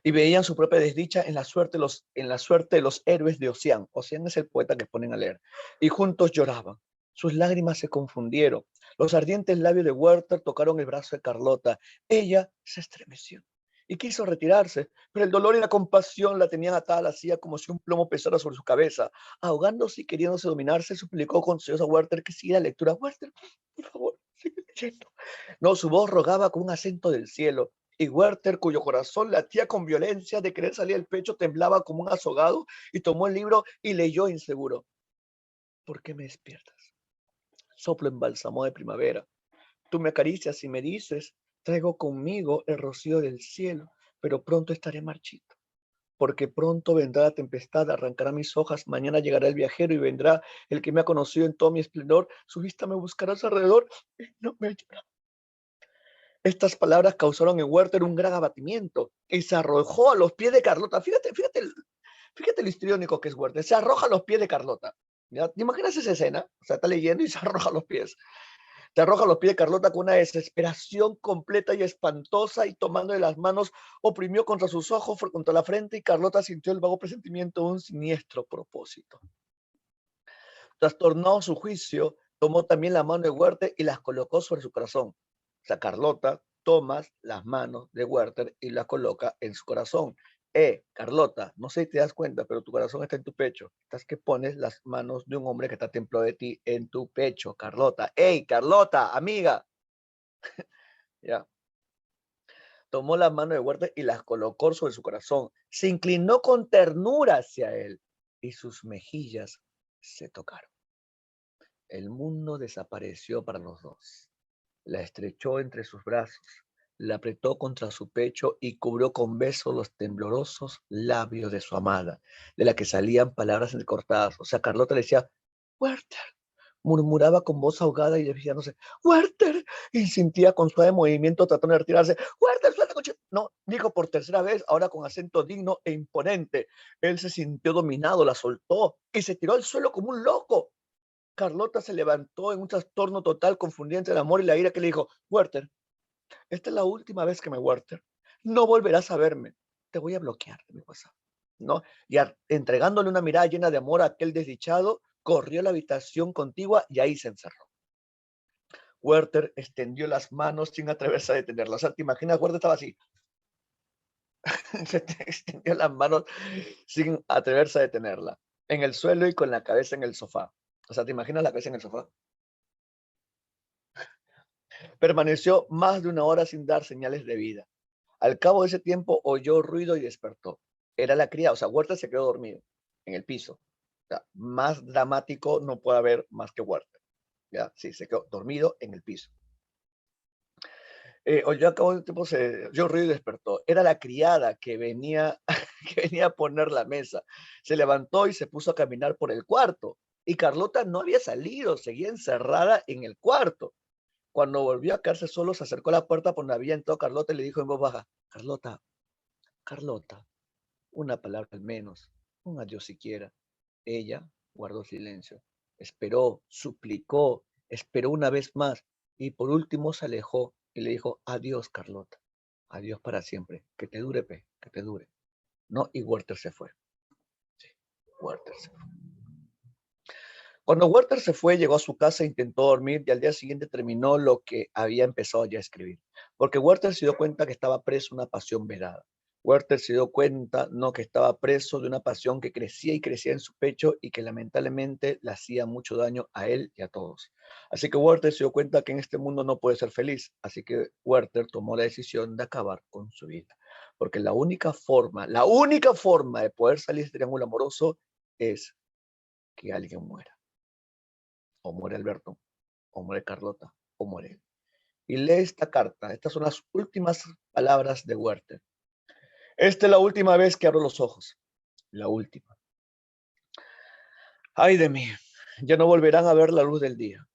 A: Y veían su propia desdicha en la suerte de los héroes de Ossian. Ossian es el poeta que ponen a leer. Y juntos lloraban. Sus lágrimas se confundieron. Los ardientes labios de Werther tocaron el brazo de Carlota. Ella se estremeció y quiso retirarse, pero el dolor y la compasión la tenían atada a la silla como si un plomo pesara sobre su cabeza. Ahogándose y queriéndose dominarse, suplicó con a Werther que siguiera la lectura. Werther, por favor, sigue leyendo. No, su voz rogaba con un acento del cielo. Y Werther, cuyo corazón latía con violencia de querer salir del pecho, temblaba como un azogado y tomó el libro y leyó inseguro. ¿Por qué me despiertas? Soplo embalsamó de primavera. Tú me acaricias y me dices, traigo conmigo el rocío del cielo, pero pronto estaré marchito. Porque pronto vendrá la tempestad, arrancará mis hojas, mañana llegará el viajero y vendrá el que me ha conocido en todo mi esplendor, su vista me buscará a su alrededor y no me hallará. Estas palabras causaron en Werther un gran abatimiento y se arrojó a los pies de Carlota. Fíjate lo histriónico que es Werther. Se arroja a los pies de Carlota. ¿Ya? ¿Te imaginas esa escena? O sea, está leyendo y se arroja a los pies. Se arroja a los pies de Carlota con una desesperación completa y espantosa y tomándole las manos, oprimió contra sus ojos, contra la frente y Carlota sintió el vago presentimiento de un siniestro propósito. Trastornado su juicio, tomó también la mano de Werther y las colocó sobre su corazón. O sea, Carlota toma las manos de Werther y las coloca en su corazón. Carlota, no sé si te das cuenta, pero tu corazón está en tu pecho. Estás que pones las manos de un hombre que está templo de ti en tu pecho, Carlota. Carlota, amiga. Ya. Tomó las manos de Werther y las colocó sobre su corazón. Se inclinó con ternura hacia él y sus mejillas se tocaron. El mundo desapareció para los dos. La estrechó entre sus brazos, la apretó contra su pecho y cubrió con besos los temblorosos labios de su amada, de la que salían palabras entrecortadas. O sea, Carlota le decía, Werther, murmuraba con voz ahogada y desviándose, Werther, y sentía con suave movimiento tratando de retirarse, Werther, suelta, coche. No, dijo por tercera vez, ahora con acento digno e imponente. Él se sintió dominado, la soltó y se tiró al suelo como un loco. Carlota se levantó en un trastorno total, confundido entre el amor y la ira, que le dijo, Werther, esta es la última vez que me Werther. No volverás a verme. Te voy a bloquear de mi WhatsApp. ¿No? Y entregándole una mirada llena de amor a aquel desdichado, corrió a la habitación contigua y ahí se encerró. Werther extendió las manos sin atreverse a detenerla. O sea, ¿te imaginas? Werther estaba así. Se extendió las manos sin atreverse a detenerla. En el suelo y con la cabeza en el sofá. O sea, ¿te imaginas la cabeza en el sofá? Permaneció más de una hora sin dar señales de vida. Al cabo de ese tiempo oyó ruido y despertó. era la criada. O sea, Werther se quedó dormido en el piso. O sea, más dramático no puede haber más que Werther. ¿Ya? Sí, se quedó dormido en el piso. Yo acabo de tiempo, yo río y despertó. Era la criada que venía, que venía a poner la mesa. Se levantó y se puso a caminar por el cuarto. Y Carlota no había salido, seguía encerrada en el cuarto. Cuando volvió a quedarse solo, se acercó a la puerta por donde había entrado Carlota y le dijo en voz baja: Carlota, Carlota, una palabra al menos, un adiós siquiera. Ella guardó silencio, esperó, suplicó, esperó una vez más y por último se alejó y le dijo: adiós, Carlota, adiós para siempre, que te dure, que te dure. No, y Werther se fue. Sí, Werther se fue. Cuando Werther se fue, llegó a su casa, intentó dormir y al día siguiente terminó lo que había empezado ya a escribir. Porque Werther se dio cuenta que estaba preso de una pasión vedada. Werther se dio cuenta, no, que estaba preso de una pasión que crecía y crecía en su pecho y que lamentablemente le hacía mucho daño a él y a todos. Así que Werther se dio cuenta que en este mundo no puede ser feliz. Así que Werther tomó la decisión de acabar con su vida. Porque la única forma de poder salir de este triángulo amoroso es que alguien muera. O muere Alberto, o muere Carlota, o muere él. Y lee esta carta. Estas son las últimas palabras de Werther. Esta es la última vez que abro los ojos. La última. Ay de mí, ya no volverán a ver la luz del día.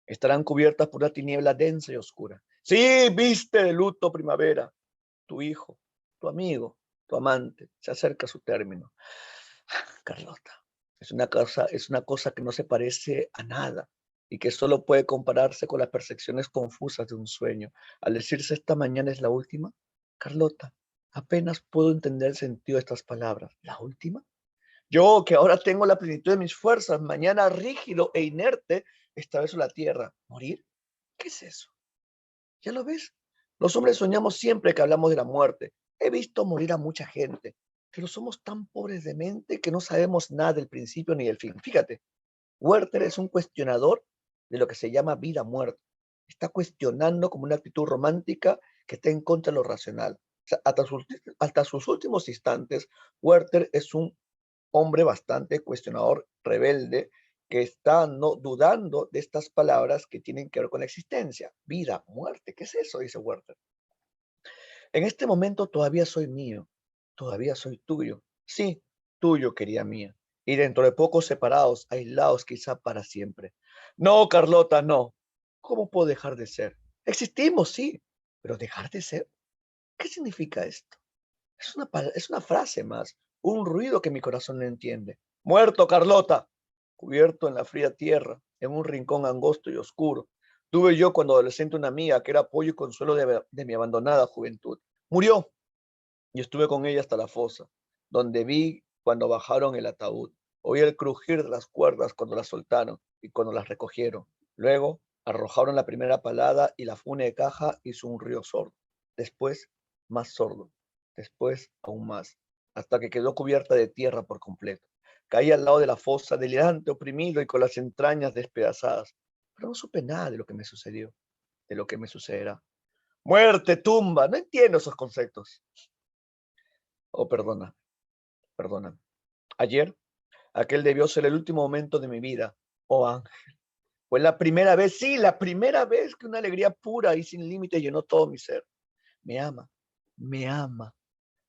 A: Estarán cubiertas por una tiniebla densa y oscura. Sí, viste de luto primavera. Tu hijo, tu amigo, tu amante, se acerca a su término. Carlota, es una cosa que no se parece a nada y que solo puede compararse con las percepciones confusas de un sueño. Al decirse esta mañana es la última, Carlota, apenas puedo entender el sentido de estas palabras. ¿La última? Yo, que ahora tengo la plenitud de mis fuerzas, mañana rígido e inerte, esta vez la tierra. ¿Morir? ¿Qué es eso? ¿Ya lo ves? Los hombres soñamos siempre que hablamos de la muerte. He visto morir a mucha gente, pero somos tan pobres de mente que no sabemos nada del principio ni del fin. Fíjate, Werther es un cuestionador de lo que se llama vida-muerte. Está cuestionando como una actitud romántica que está en contra de lo racional. O sea, hasta sus últimos instantes, Werther es un hombre bastante cuestionador, rebelde, que está no dudando de estas palabras que tienen que ver con la existencia. Vida, muerte, ¿qué es eso? Dice Werther. En este momento todavía soy mío, todavía soy tuyo. Sí, tuyo, querida mía. Y dentro de poco separados, aislados quizá para siempre. No, Carlota, no. ¿Cómo puedo dejar de ser? Existimos, sí, pero dejar de ser. ¿Qué significa esto? Es una frase más, un ruido que mi corazón no entiende. Muerto, Carlota, cubierto en la fría tierra, en un rincón angosto y oscuro. Tuve yo cuando adolescente una amiga que era apoyo y consuelo de mi abandonada juventud. Murió y estuve con ella hasta la fosa, donde vi cuando bajaron el ataúd. Oí el crujir de las cuerdas cuando las soltaron y cuando las recogieron. Luego arrojaron la primera palada y la fúnebre caja hizo un río sordo. Después, más sordo. Después, aún más, hasta que quedó cubierta de tierra por completo. Caí al lado de la fosa, delirante, oprimido y con las entrañas despedazadas. Pero no supe nada de lo que me sucedió, de lo que me sucederá. Muerte, tumba, no entiendo esos conceptos. Oh, perdona. Ayer, aquel debió ser el último momento de mi vida. Oh, ángel. Fue la primera vez, sí, la primera vez que una alegría pura y sin límite llenó todo mi ser. Me ama, me ama.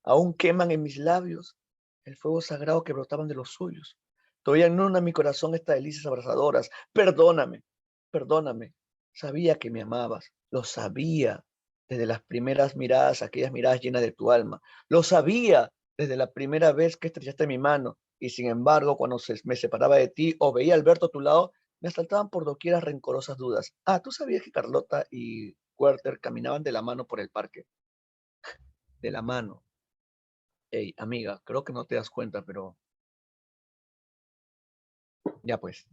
A: Aún queman en mis labios el fuego sagrado que brotaban de los suyos. Todavía inunda en mi corazón estas delicias abrasadoras. Perdóname, perdóname. Sabía que me amabas, lo sabía desde las primeras miradas, aquellas miradas llenas de tu alma. Lo sabía desde la primera vez que estrechaste mi mano. Y sin embargo, cuando me separaba de ti o veía a Alberto a tu lado, me asaltaban por doquier rencorosas dudas. Ah, ¿tú sabías que Carlota y Werther caminaban de la mano por el parque? De la mano. Hey, amiga, creo que no te das cuenta, pero ya pues.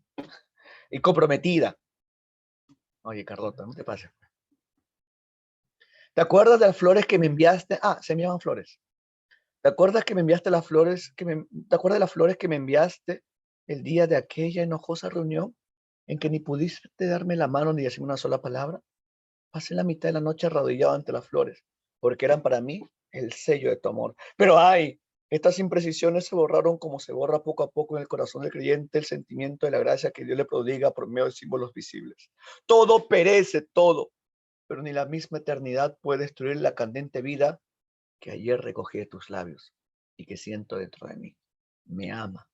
A: Y comprometida. Oye, Carlota, no te pases. ¿Te acuerdas de las flores que me enviaste? Ah, se me llaman flores. ¿Te acuerdas que me enviaste las flores? ¿Te acuerdas de las flores que me enviaste el día de aquella enojosa reunión en que ni pudiste darme la mano ni decirme una sola palabra? Pasé la mitad de la noche arrodillado ante las flores, porque eran para mí el sello de tu amor. Pero ay, Estas imprecisiones se borraron como se borra poco a poco en el corazón del creyente el sentimiento de la gracia que Dios le prodiga por medio de símbolos visibles. Todo perece, todo, pero ni la misma eternidad puede destruir la candente vida que ayer recogí de tus labios y que siento dentro de mí. Me ama.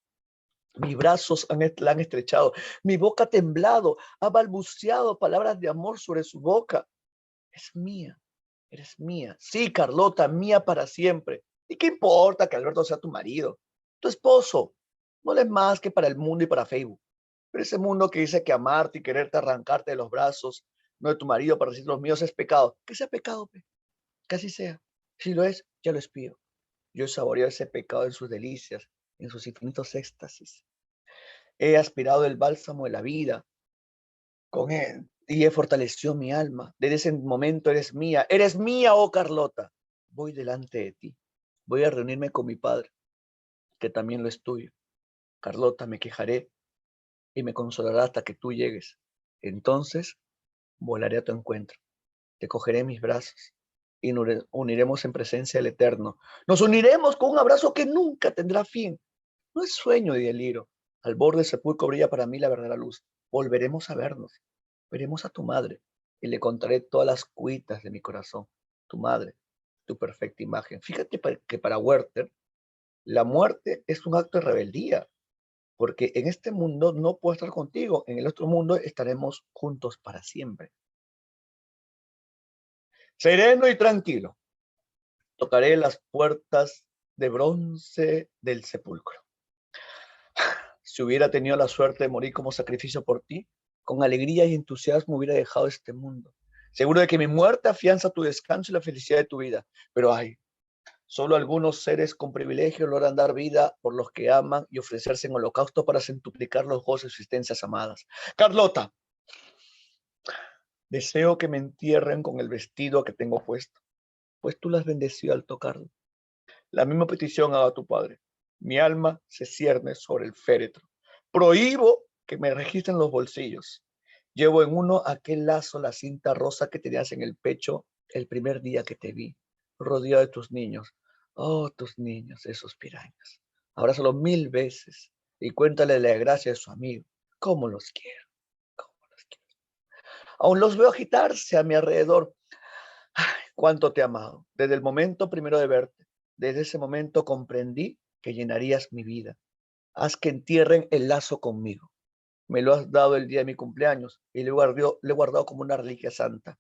A: Mis brazos la han estrechado, mi boca ha temblado, ha balbuceado palabras de amor sobre su boca. Es mía, eres mía. Sí, Carlota, mía para siempre. ¿Y qué importa que Alberto sea tu marido, tu esposo? No le es más que para el mundo y para Facebook. Pero ese mundo que dice que amarte y quererte arrancarte de los brazos, no de tu marido para decir los míos es pecado. Que sea pecado, que así sea. Si lo es, ya lo espío. Yo saboreo ese pecado en sus delicias, en sus infinitos éxtasis. He aspirado el bálsamo de la vida con él y he fortalecido mi alma. Desde ese momento eres mía, oh Carlota. Voy delante de ti. Voy a reunirme con mi padre, que también lo es tuyo. Carlota, me quejaré y me consolará hasta que tú llegues. Entonces volaré a tu encuentro. Te cogeré en mis brazos y nos uniremos en presencia del Eterno. Nos uniremos con un abrazo que nunca tendrá fin. No es sueño y delirio. Al borde del sepulcro brilla para mí la verdadera luz. Volveremos a vernos. Veremos a tu madre y le contaré todas las cuitas de mi corazón. Tu madre, tu perfecta imagen. Fíjate que para Werther, la muerte es un acto de rebeldía, porque en este mundo no puedo estar contigo, en el otro mundo estaremos juntos para siempre. Sereno y tranquilo, tocaré las puertas de bronce del sepulcro. Si hubiera tenido la suerte de morir como sacrificio por ti, con alegría y entusiasmo hubiera dejado este mundo. Seguro de que mi muerte afianza tu descanso y la felicidad de tu vida. Pero ay, solo algunos seres con privilegio logran dar vida por los que aman y ofrecerse en holocausto para centuplicar los gozos de existencias amadas. Carlota, deseo que me entierren con el vestido que tengo puesto, pues tú las bendecido al tocarlo. La misma petición haga tu padre. Mi alma se cierne sobre el féretro. Prohíbo que me registren los bolsillos. Llevo en uno aquel lazo, la cinta rosa que tenías en el pecho el primer día que te vi, rodeado de tus niños. Oh, tus niños, esos pirañas. Abrázalos 1000 veces y cuéntale la gracia de su amigo. ¿Cómo los quiero? ¿Cómo los quiero? Aún los veo agitarse a mi alrededor. Ay, cuánto te he amado. Desde el momento primero de verte. Desde ese momento comprendí que llenarías mi vida. Haz que entierren el lazo conmigo. Me lo has dado el día de mi cumpleaños y le he guardado como una reliquia santa.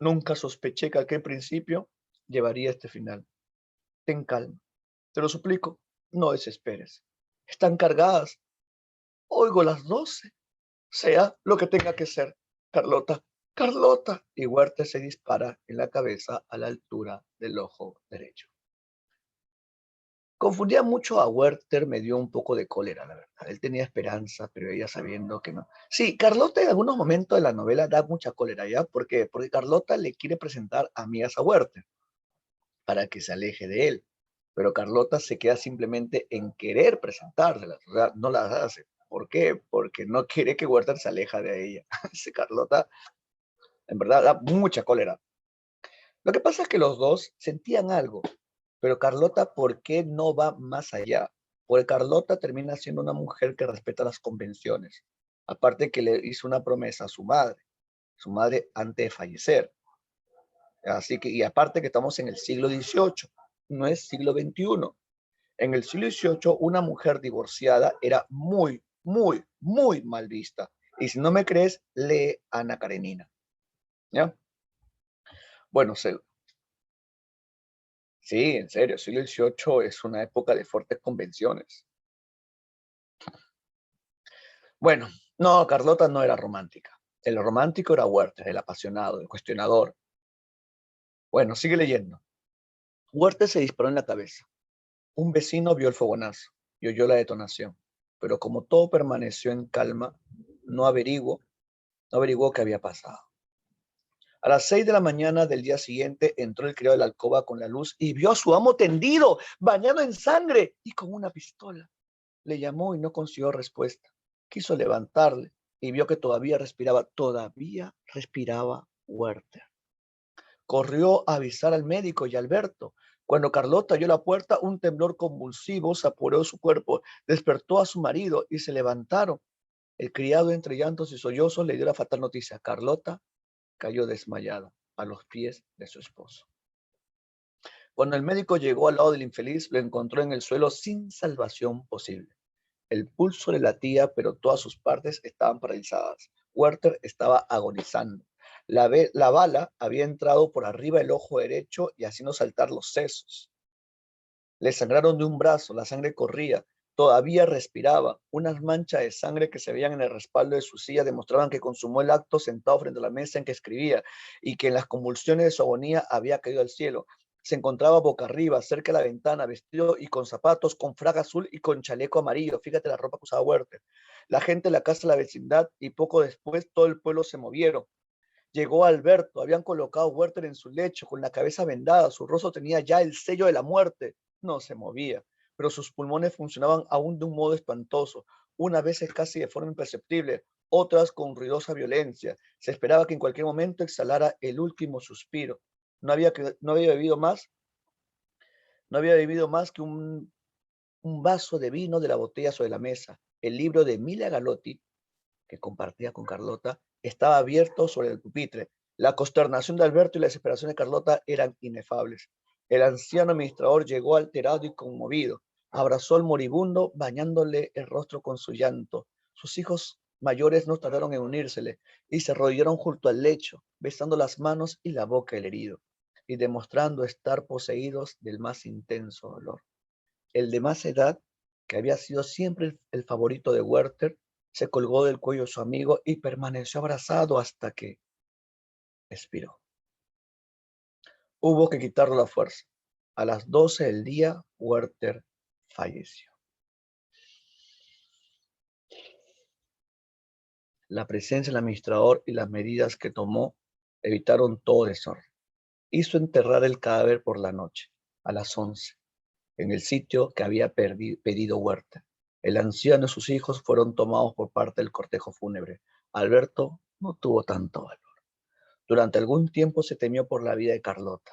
A: Nunca sospeché que aquel principio llevaría este final. Ten calma. Te lo suplico, no desesperes. Están cargadas. Oigo las 12. Sea lo que tenga que ser. Carlota, Carlota. Y Huerta se dispara en la cabeza a la altura del ojo derecho. Confundía mucho a Werther, me dio un poco de cólera, la verdad. Él tenía esperanza, pero ella sabiendo que no. Sí, Carlota en algunos momentos de la novela da mucha cólera, ¿ya? ¿Por qué? Porque Carlota le quiere presentar amigas a Werther para que se aleje de él. Pero Carlota se queda simplemente en querer presentárselas, o sea, no las hace. ¿Por qué? Porque no quiere que Werther se aleja de ella. Carlota, en verdad, da mucha cólera. Lo que pasa es que los dos sentían algo, pero Carlota, ¿por qué no va más allá? Porque Carlota termina siendo una mujer que respeta las convenciones. Aparte que le hizo una promesa a su madre antes de fallecer. Así que, y aparte que estamos en el siglo XVIII, no es siglo XXI. En el siglo XVIII, una mujer divorciada era muy, muy, muy mal vista. Y si no me crees, lee Ana Karenina. ¿Ya? Bueno, sí, en serio, el siglo XVIII es una época de fuertes convenciones. Bueno, no, Carlota no era romántica. El romántico era Werther, el apasionado, el cuestionador. Bueno, sigue leyendo. Werther se disparó en la cabeza. Un vecino vio el fogonazo y oyó la detonación, pero como todo permaneció en calma, no averiguó qué había pasado. A las 6 de la mañana del día siguiente entró el criado de la alcoba con la luz y vio a su amo tendido, bañado en sangre y con una pistola. Le llamó y no consiguió respuesta. Quiso levantarle y vio que todavía respiraba Werther. Corrió a avisar al médico y a Alberto. Cuando Carlota oyó la puerta, un temblor convulsivo se apoderó de su cuerpo, despertó a su marido y se levantaron. El criado, entre llantos y sollozos, le dio la fatal noticia. Carlota cayó desmayada a los pies de su esposo. Cuando el médico llegó al lado del infeliz, lo encontró en el suelo sin salvación posible. El pulso le latía, pero todas sus partes estaban paralizadas. Werther estaba agonizando. La bala había entrado por arriba del ojo derecho y haciendo saltar los sesos. Le sangraron de un brazo, la sangre corría. Todavía respiraba. Unas manchas de sangre que se veían en el respaldo de su silla demostraban que consumó el acto sentado frente a la mesa en que escribía y que en las convulsiones de su agonía había caído al cielo. Se encontraba boca arriba, cerca de la ventana, vestido y con zapatos, con fraga azul y con chaleco amarillo. Fíjate la ropa que usaba Werther. La gente de la casa de la vecindad y poco después todo el pueblo se movieron. Llegó Alberto, habían colocado a Werther en su lecho con la cabeza vendada, su rostro tenía ya el sello de la muerte. No se movía, pero sus pulmones funcionaban aún de un modo espantoso, unas veces casi de forma imperceptible, otras con ruidosa violencia. Se esperaba que en cualquier momento exhalara el último suspiro. No había bebido más que un vaso de vino de la botella sobre la mesa. El libro de Emilia Galotti, que compartía con Carlota, estaba abierto sobre el pupitre. La consternación de Alberto y la desesperación de Carlota eran inefables. El anciano administrador llegó alterado y conmovido. Abrazó al moribundo, bañándole el rostro con su llanto. Sus hijos mayores no tardaron en unírsele y se arrodillaron junto al lecho, besando las manos y la boca del herido, y demostrando estar poseídos del más intenso dolor. El de más edad, que había sido siempre el favorito de Werther, se colgó del cuello de su amigo y permaneció abrazado hasta que expiró. Hubo que quitarlo a la fuerza. A las 12 del día, Werther falleció. La presencia del administrador y las medidas que tomó evitaron todo desorden. Hizo enterrar el cadáver por la noche, a las 11, en el sitio que había pedido Werther. El anciano y sus hijos fueron tomados por parte del cortejo fúnebre. Alberto no tuvo tanto valor. Durante algún tiempo se temió por la vida de Carlota.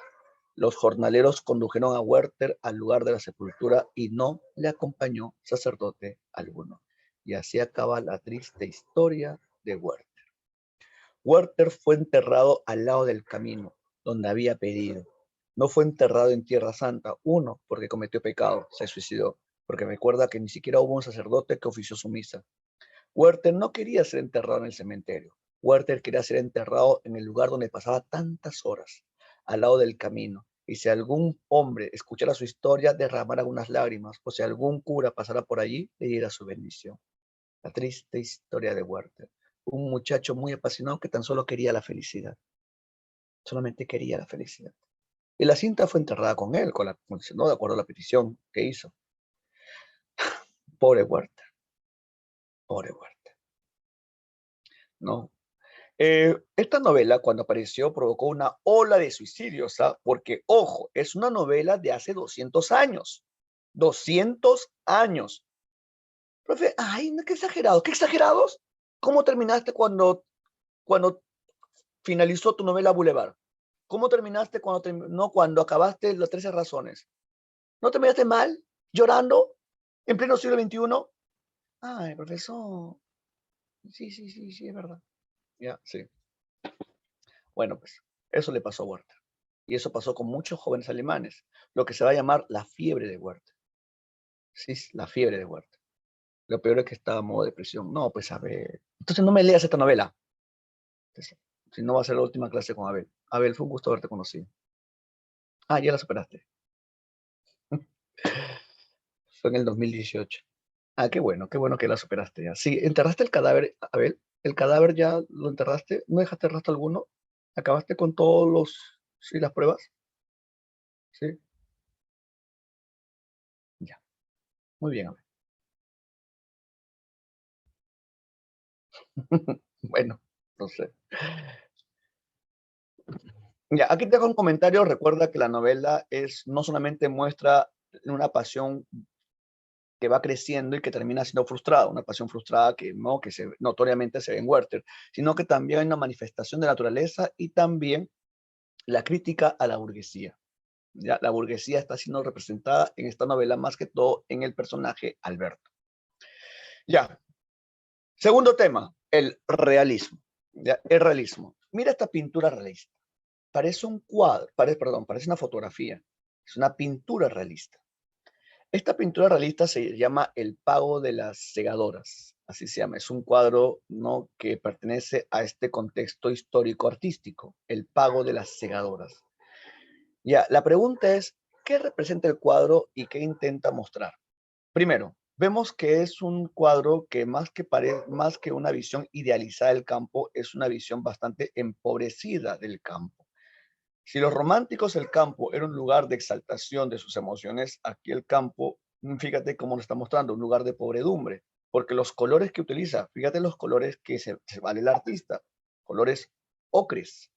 A: Los jornaleros condujeron a Werther al lugar de la sepultura y no le acompañó sacerdote alguno. Y así acaba la triste historia de Werther. Werther fue enterrado al lado del camino, donde había pedido. No fue enterrado en Tierra Santa, uno, porque cometió pecado, se suicidó, porque recuerda que ni siquiera hubo un sacerdote que ofició su misa. Werther no quería ser enterrado en el cementerio. Werther quería ser enterrado en el lugar donde pasaba tantas horas, al lado del camino. Y si algún hombre escuchara su historia, derramara unas lágrimas, o si algún cura pasara por allí, le diera su bendición. La triste historia de Werther. Un muchacho muy apasionado que tan solo quería la felicidad. Solamente quería la felicidad. Y la cinta fue enterrada con él, no de acuerdo a la petición que hizo. Pobre Werther. Pobre Werther. No. Esta novela, cuando apareció, provocó una ola de suicidios, ¿sabes? Porque, ojo, es una novela de hace 200 años. 200 años. Profe, ay, qué exagerados, qué exagerados. ¿Cómo terminaste cuando finalizó tu novela Boulevard? ¿Cómo terminaste cuando acabaste las 13 razones? ¿No terminaste mal? ¿Llorando? ¿En pleno siglo XXI? Ay, profesor. Sí, es verdad. Ya, sí. Bueno, pues eso le pasó a Werther. Y eso pasó con muchos jóvenes alemanes, lo que se va a llamar la fiebre de Werther. Sí, la fiebre de Werther. Lo peor es que estaba en modo depresión. No, pues a ver. Entonces no me leas esta novela. Entonces, si no va a ser la última clase con Abel. Abel, fue un gusto haberte conocido. Ah, ya la superaste. Fue en el 2018. Ah, qué bueno que la superaste ya. Sí, enterraste el cadáver, Abel. ¿El cadáver ya lo enterraste? ¿No dejaste rastro alguno? ¿Acabaste con todos las pruebas? Sí. Ya. Muy bien, Abel. Bueno, no sé. Ya, aquí te dejo un comentario. Recuerda que la novela no solamente muestra una pasión que va creciendo y que termina siendo frustrada, una pasión frustrada que notoriamente se ve en Werther, sino que también hay una manifestación de naturaleza y también la crítica a la burguesía. ¿Ya? La burguesía está siendo representada en esta novela más que todo en el personaje Alberto. Ya. Segundo tema, el realismo. ¿Ya? El realismo. Mira esta pintura realista. Parece un cuadro, parece una fotografía. Es una pintura realista. Esta pintura realista se llama El pago de las segadoras. Así se llama. Es un cuadro, ¿no?, que pertenece a este contexto histórico-artístico. El pago de las segadoras. Ya, la pregunta es, ¿qué representa el cuadro y qué intenta mostrar? Primero, vemos que es un cuadro que más que una visión idealizada del campo, es una visión bastante empobrecida del campo. Si los románticos el campo era un lugar de exaltación de sus emociones, aquí el campo, fíjate cómo lo está mostrando, un lugar de pobredumbre, porque los colores que utiliza, fíjate los colores que se vale el artista, colores ocres,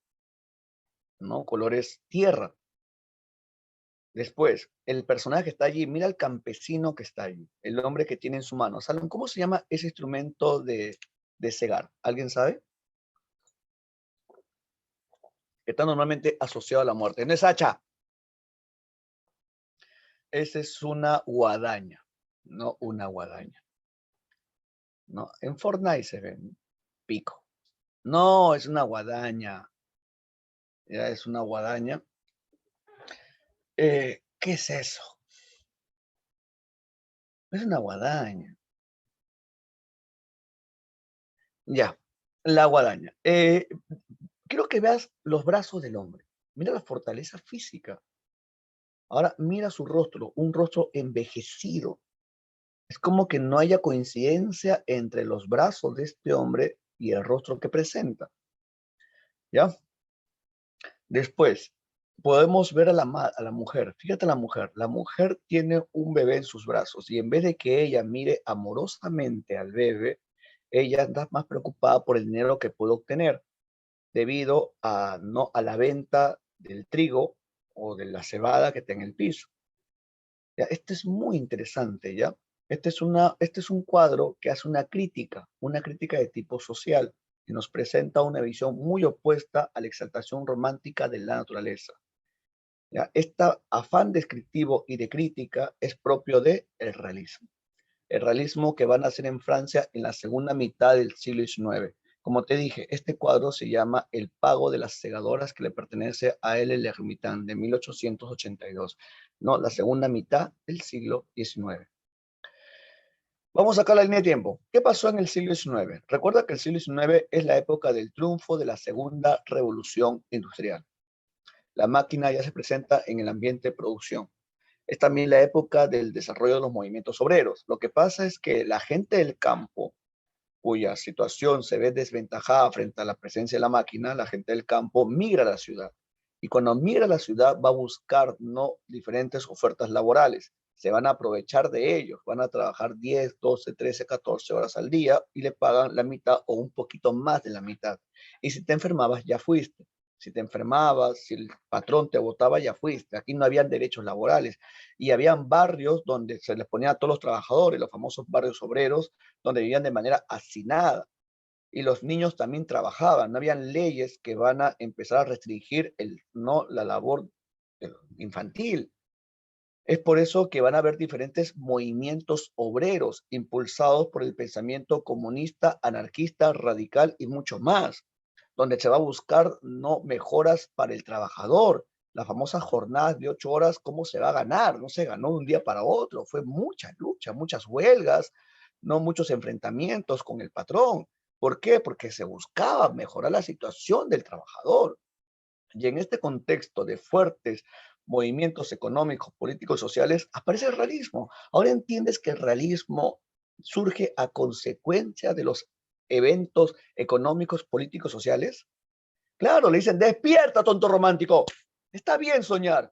A: ¿no? Colores tierra. Después, el personaje que está allí, mira al campesino que está allí, el hombre que tiene en su mano. ¿Saben cómo se llama ese instrumento de segar? ¿Alguien sabe? Que está normalmente asociado a la muerte. No es hacha. Esa es una guadaña, no una guadaña. No, en Fortnite se ve pico. No, es una guadaña. Ya es una guadaña. ¿Qué es eso? Es una guadaña. Ya, la guadaña. Quiero que veas los brazos del hombre. Mira la fortaleza física. Ahora mira su rostro, un rostro envejecido. Es como que no haya coincidencia entre los brazos de este hombre y el rostro que presenta. ¿Ya? Después, podemos ver a la mujer. Fíjate la mujer. La mujer tiene un bebé en sus brazos y en vez de que ella mire amorosamente al bebé, ella está más preocupada por el dinero que puede obtener debido a, no, a la venta del trigo o de la cebada que está en el piso. ¿Ya? Este es muy interesante, ¿ya? Este es un cuadro que hace una crítica de tipo social, que nos presenta una visión muy opuesta a la exaltación romántica de la naturaleza. ¿Ya? Este afán descriptivo y de crítica es propio del realismo. El realismo que van a hacer en Francia en la segunda mitad del siglo XIX. Como te dije, este cuadro se llama El pago de las segadoras, que le pertenece a L. L'Hermitant, de 1882. No, la segunda mitad del siglo XIX. Vamos a sacar la línea de tiempo. ¿Qué pasó en el siglo XIX? Recuerda que el siglo XIX es la época del triunfo de la segunda revolución industrial. La máquina ya se presenta en el ambiente de producción. Es también la época del desarrollo de los movimientos obreros. Lo que pasa es que la gente del campo, cuya situación se ve desventajada frente a la presencia de la máquina, la gente del campo migra a la ciudad. Y cuando migra a la ciudad va a buscar no diferentes ofertas laborales. Se van a aprovechar de ellos, van a trabajar 10, 12, 13, 14 horas al día y le pagan la mitad o un poquito más de la mitad. Y si te enfermabas, ya fuiste. Si te enfermabas, si el patrón te botaba, ya fuiste. Aquí no habían derechos laborales. Y habían barrios donde se les ponía a todos los trabajadores, los famosos barrios obreros, donde vivían de manera hacinada. Y los niños también trabajaban. No habían leyes que van a empezar a restringir la labor infantil. Es por eso que van a haber diferentes movimientos obreros impulsados por el pensamiento comunista, anarquista, radical y mucho más, donde se va a buscar no mejoras para el trabajador. Las famosas jornadas de 8 horas, ¿cómo se va a ganar? No se ganó de un día para otro, fue mucha lucha, muchas huelgas, no muchos enfrentamientos con el patrón. ¿Por qué? Porque se buscaba mejorar la situación del trabajador. Y en este contexto de fuertes movimientos económicos, políticos, sociales, aparece el realismo. Ahora entiendes que el realismo surge a consecuencia de los eventos económicos, políticos, sociales. Claro, le dicen, despierta, tonto romántico. Está bien soñar,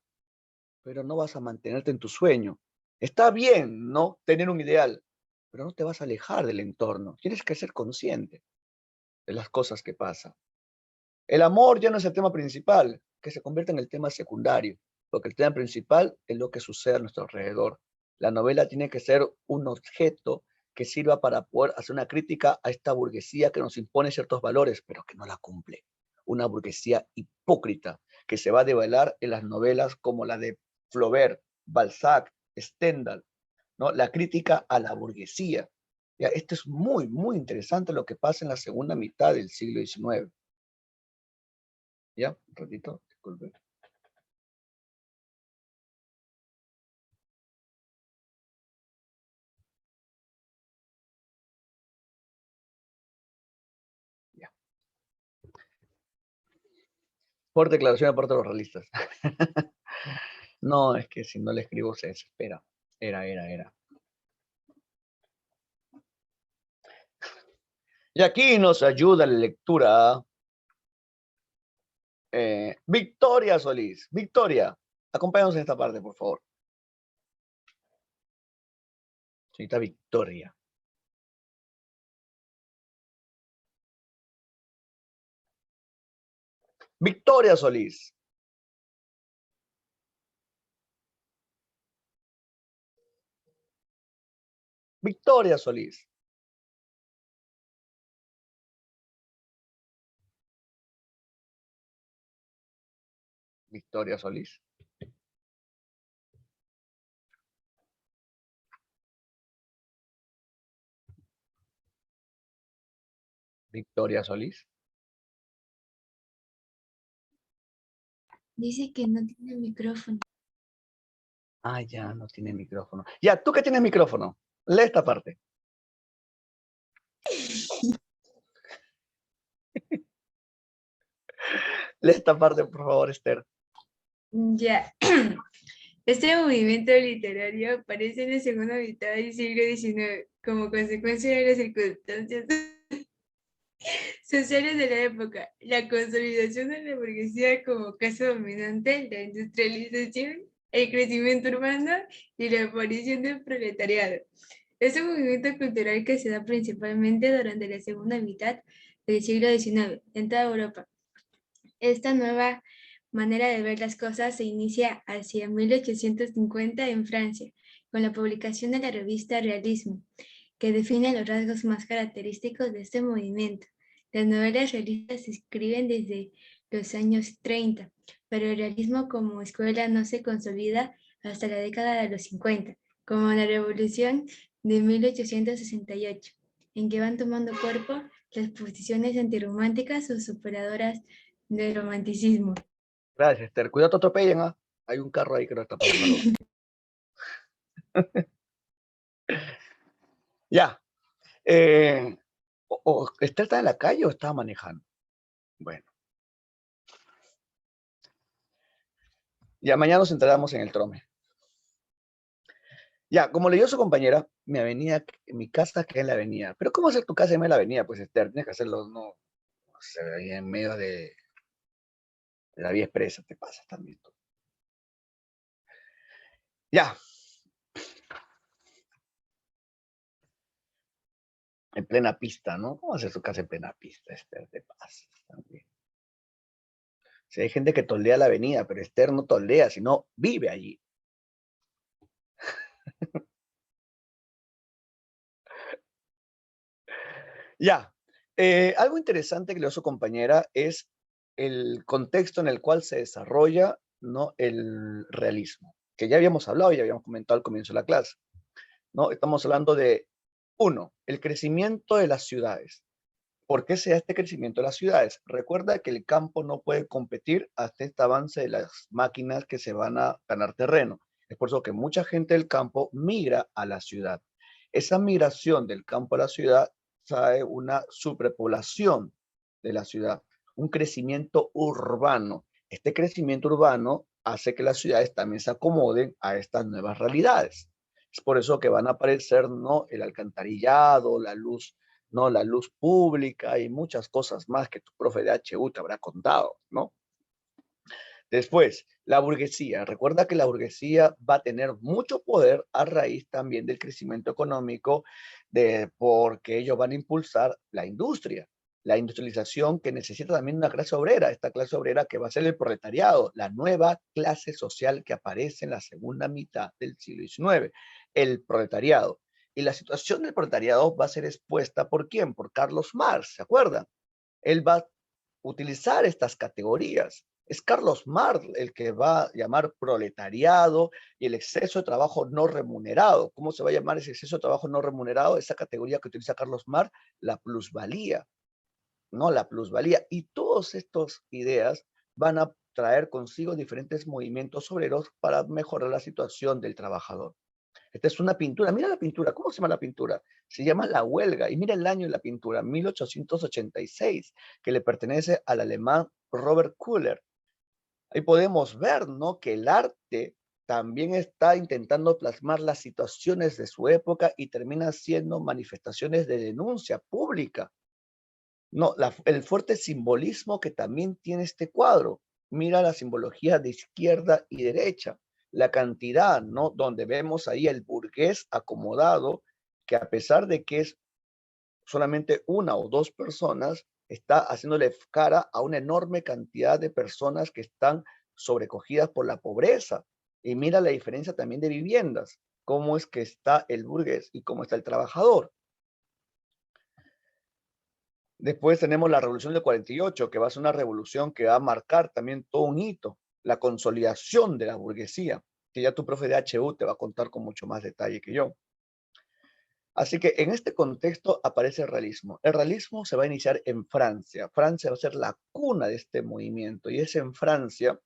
A: pero no vas a mantenerte en tu sueño. Está bien, ¿no?, tener un ideal, pero no te vas a alejar del entorno. Tienes que ser consciente de las cosas que pasan. El amor ya no es el tema principal, que se convierte en el tema secundario, porque el tema principal es lo que sucede a nuestro alrededor. La novela tiene que ser un objeto que sirva para poder hacer una crítica a esta burguesía que nos impone ciertos valores, pero que no la cumple. Una burguesía hipócrita, que se va a develar en las novelas como la de Flaubert, Balzac, Stendhal, ¿no? La crítica a la burguesía. Ya, esto es muy, muy interesante lo que pasa en la segunda mitad del siglo XIX. ¿Ya? Un ratito, disculpe. Ya. Por declaración de parte de los realistas. No, es que si no le escribo se desespera. Era. Y aquí nos ayuda la lectura Victoria Solís. Victoria, acompáñanos en esta parte, por favor. Señorita Victoria. Victoria Solís. Victoria Solís. Victoria Solís. Victoria Solís.
F: Dice que no tiene micrófono.
A: Ah, ya, no tiene micrófono. Ya, tú que tienes micrófono, lee esta parte. Lee esta parte, por favor, Esther.
F: Ya. Este movimiento literario aparece en la segunda mitad del siglo XIX como consecuencia de las circunstancias sociales de la época, la consolidación de la burguesía como casa dominante, la industrialización, el crecimiento urbano y la aparición del proletariado. Es un movimiento cultural que se da principalmente durante la segunda mitad del siglo XIX en toda Europa. Esta nueva manera de ver las cosas se inicia hacia 1850 en Francia, con la publicación de la revista Realismo, que define los rasgos más característicos de este movimiento. Las novelas realistas se escriben desde los años 30, pero el realismo como escuela no se consolida hasta la década de los 50, como la Revolución de 1868, en que van tomando cuerpo las posiciones antirrománticas o superadoras del romanticismo.
A: Gracias, Esther. Cuidado, te atropellen, ¿ah? Hay un carro ahí que no está pasando algo. Ya. ¿Esther está en la calle o está manejando? Bueno. Ya, mañana nos enteramos en el Trome. Ya, como leyó su compañera, mi casa queda en la avenida. Pero ¿cómo hacer tu casa en la avenida? Pues Esther, tienes que hacerlo, no sé, ahí en medio de la vía expresa, te pasas también tú. Ya. En plena pista, ¿no? ¿Cómo hacer su casa en plena pista, Esther? Te pasas también. Si hay gente que toldea la avenida, pero Esther no toldea, sino vive allí. Ya. Algo interesante que le dio su compañera es el contexto en el cual se desarrolla, ¿no?, el realismo, que ya habíamos hablado, ya habíamos comentado al comienzo de la clase, ¿no? Estamos hablando de, uno, el crecimiento de las ciudades. ¿Por qué se da este crecimiento de las ciudades? Recuerda que el campo no puede competir hasta este avance de las máquinas que se van a ganar terreno. Es por eso que mucha gente del campo migra a la ciudad. Esa migración del campo a la ciudad trae una superpoblación de la ciudad, un crecimiento urbano. Este crecimiento urbano hace que las ciudades también se acomoden a estas nuevas realidades. Es por eso que van a aparecer, ¿no?, el alcantarillado, la luz, ¿no?, la luz pública y muchas cosas más que tu profe de HU te habrá contado, ¿no? Después, la burguesía. Recuerda que la burguesía va a tener mucho poder a raíz también del crecimiento económico, porque ellos van a impulsar la industria, la industrialización que necesita también una clase obrera, esta clase obrera que va a ser el proletariado, la nueva clase social que aparece en la segunda mitad del siglo XIX, el proletariado. Y la situación del proletariado va a ser expuesta ¿por quién? Por Carlos Marx, ¿se acuerdan? Él va a utilizar estas categorías. Es Carlos Marx el que va a llamar proletariado y el exceso de trabajo no remunerado. ¿Cómo se va a llamar ese exceso de trabajo no remunerado? Esa categoría que utiliza Carlos Marx, la plusvalía, ¿no? La plusvalía. Y todas estas ideas van a traer consigo diferentes movimientos obreros para mejorar la situación del trabajador. Esta es una pintura. Mira la pintura. ¿Cómo se llama la pintura? Se llama La Huelga. Y mira el año de la pintura, 1886, que le pertenece al alemán Robert Kuller. Ahí podemos ver, ¿no?, que el arte también está intentando plasmar las situaciones de su época y termina siendo manifestaciones de denuncia pública. No, el fuerte simbolismo que también tiene este cuadro. Mira la simbología de izquierda y derecha. La cantidad, ¿no?, donde vemos ahí el burgués acomodado, que a pesar de que es solamente una o dos personas, está haciéndole cara a una enorme cantidad de personas que están sobrecogidas por la pobreza. Y mira la diferencia también de viviendas, cómo es que está el burgués y cómo está el trabajador. Después tenemos la revolución del 48, que va a ser una revolución que va a marcar también todo un hito, la consolidación de la burguesía, que ya tu profe de HU te va a contar con mucho más detalle que yo. Así que en este contexto aparece el realismo. El realismo se va a iniciar en Francia. Francia va a ser la cuna de este movimiento y es en Francia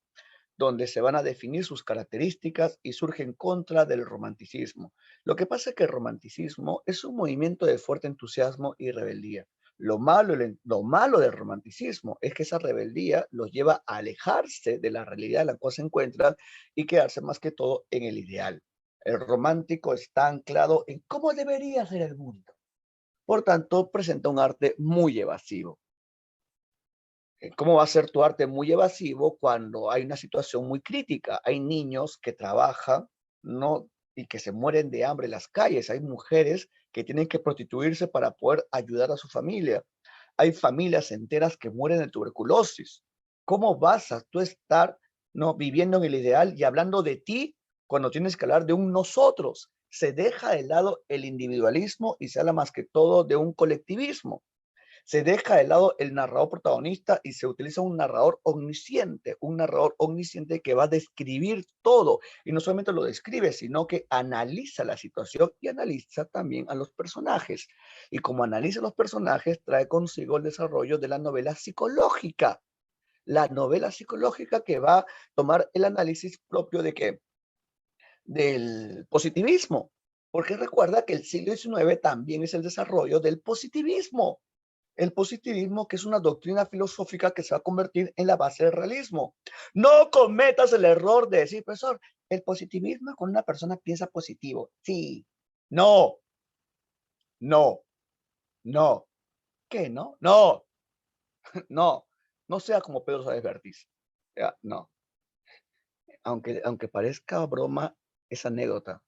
A: donde se van a definir sus características y surge en contra del romanticismo. Lo que pasa es que el romanticismo es un movimiento de fuerte entusiasmo y rebeldía. Lo malo del romanticismo es que esa rebeldía los lleva a alejarse de la realidad en la cual se encuentran y quedarse más que todo en el ideal. El romántico está anclado en cómo debería ser el mundo. Por tanto, presenta un arte muy evasivo. ¿Cómo va a ser tu arte muy evasivo cuando hay una situación muy crítica? Hay niños que trabajan, ¿no?, y que se mueren de hambre en las calles. Hay mujeres que tienen que prostituirse para poder ayudar a su familia. Hay familias enteras que mueren de tuberculosis. ¿Cómo vas a tú estar, no, viviendo en el ideal y hablando de ti cuando tienes que hablar de un nosotros? Se deja de lado el individualismo y se habla más que todo de un colectivismo. Se deja de lado el narrador protagonista y se utiliza un narrador omnisciente que va a describir todo. Y no solamente lo describe, sino que analiza la situación y analiza también a los personajes. Y como analiza los personajes, trae consigo el desarrollo de la novela psicológica. La novela psicológica que va a tomar el análisis propio de qué? Del positivismo. Porque recuerda que el siglo XIX también es el desarrollo del positivismo. El positivismo, que es una doctrina filosófica que se va a convertir en la base del realismo. No cometas el error de decir, profesor, el positivismo es cuando una persona piensa positivo. Sí, no, no, no. ¿Qué no? No, no, no sea como Pedro Suárez Vértiz. Ya, no. Aunque parezca broma, es anécdota.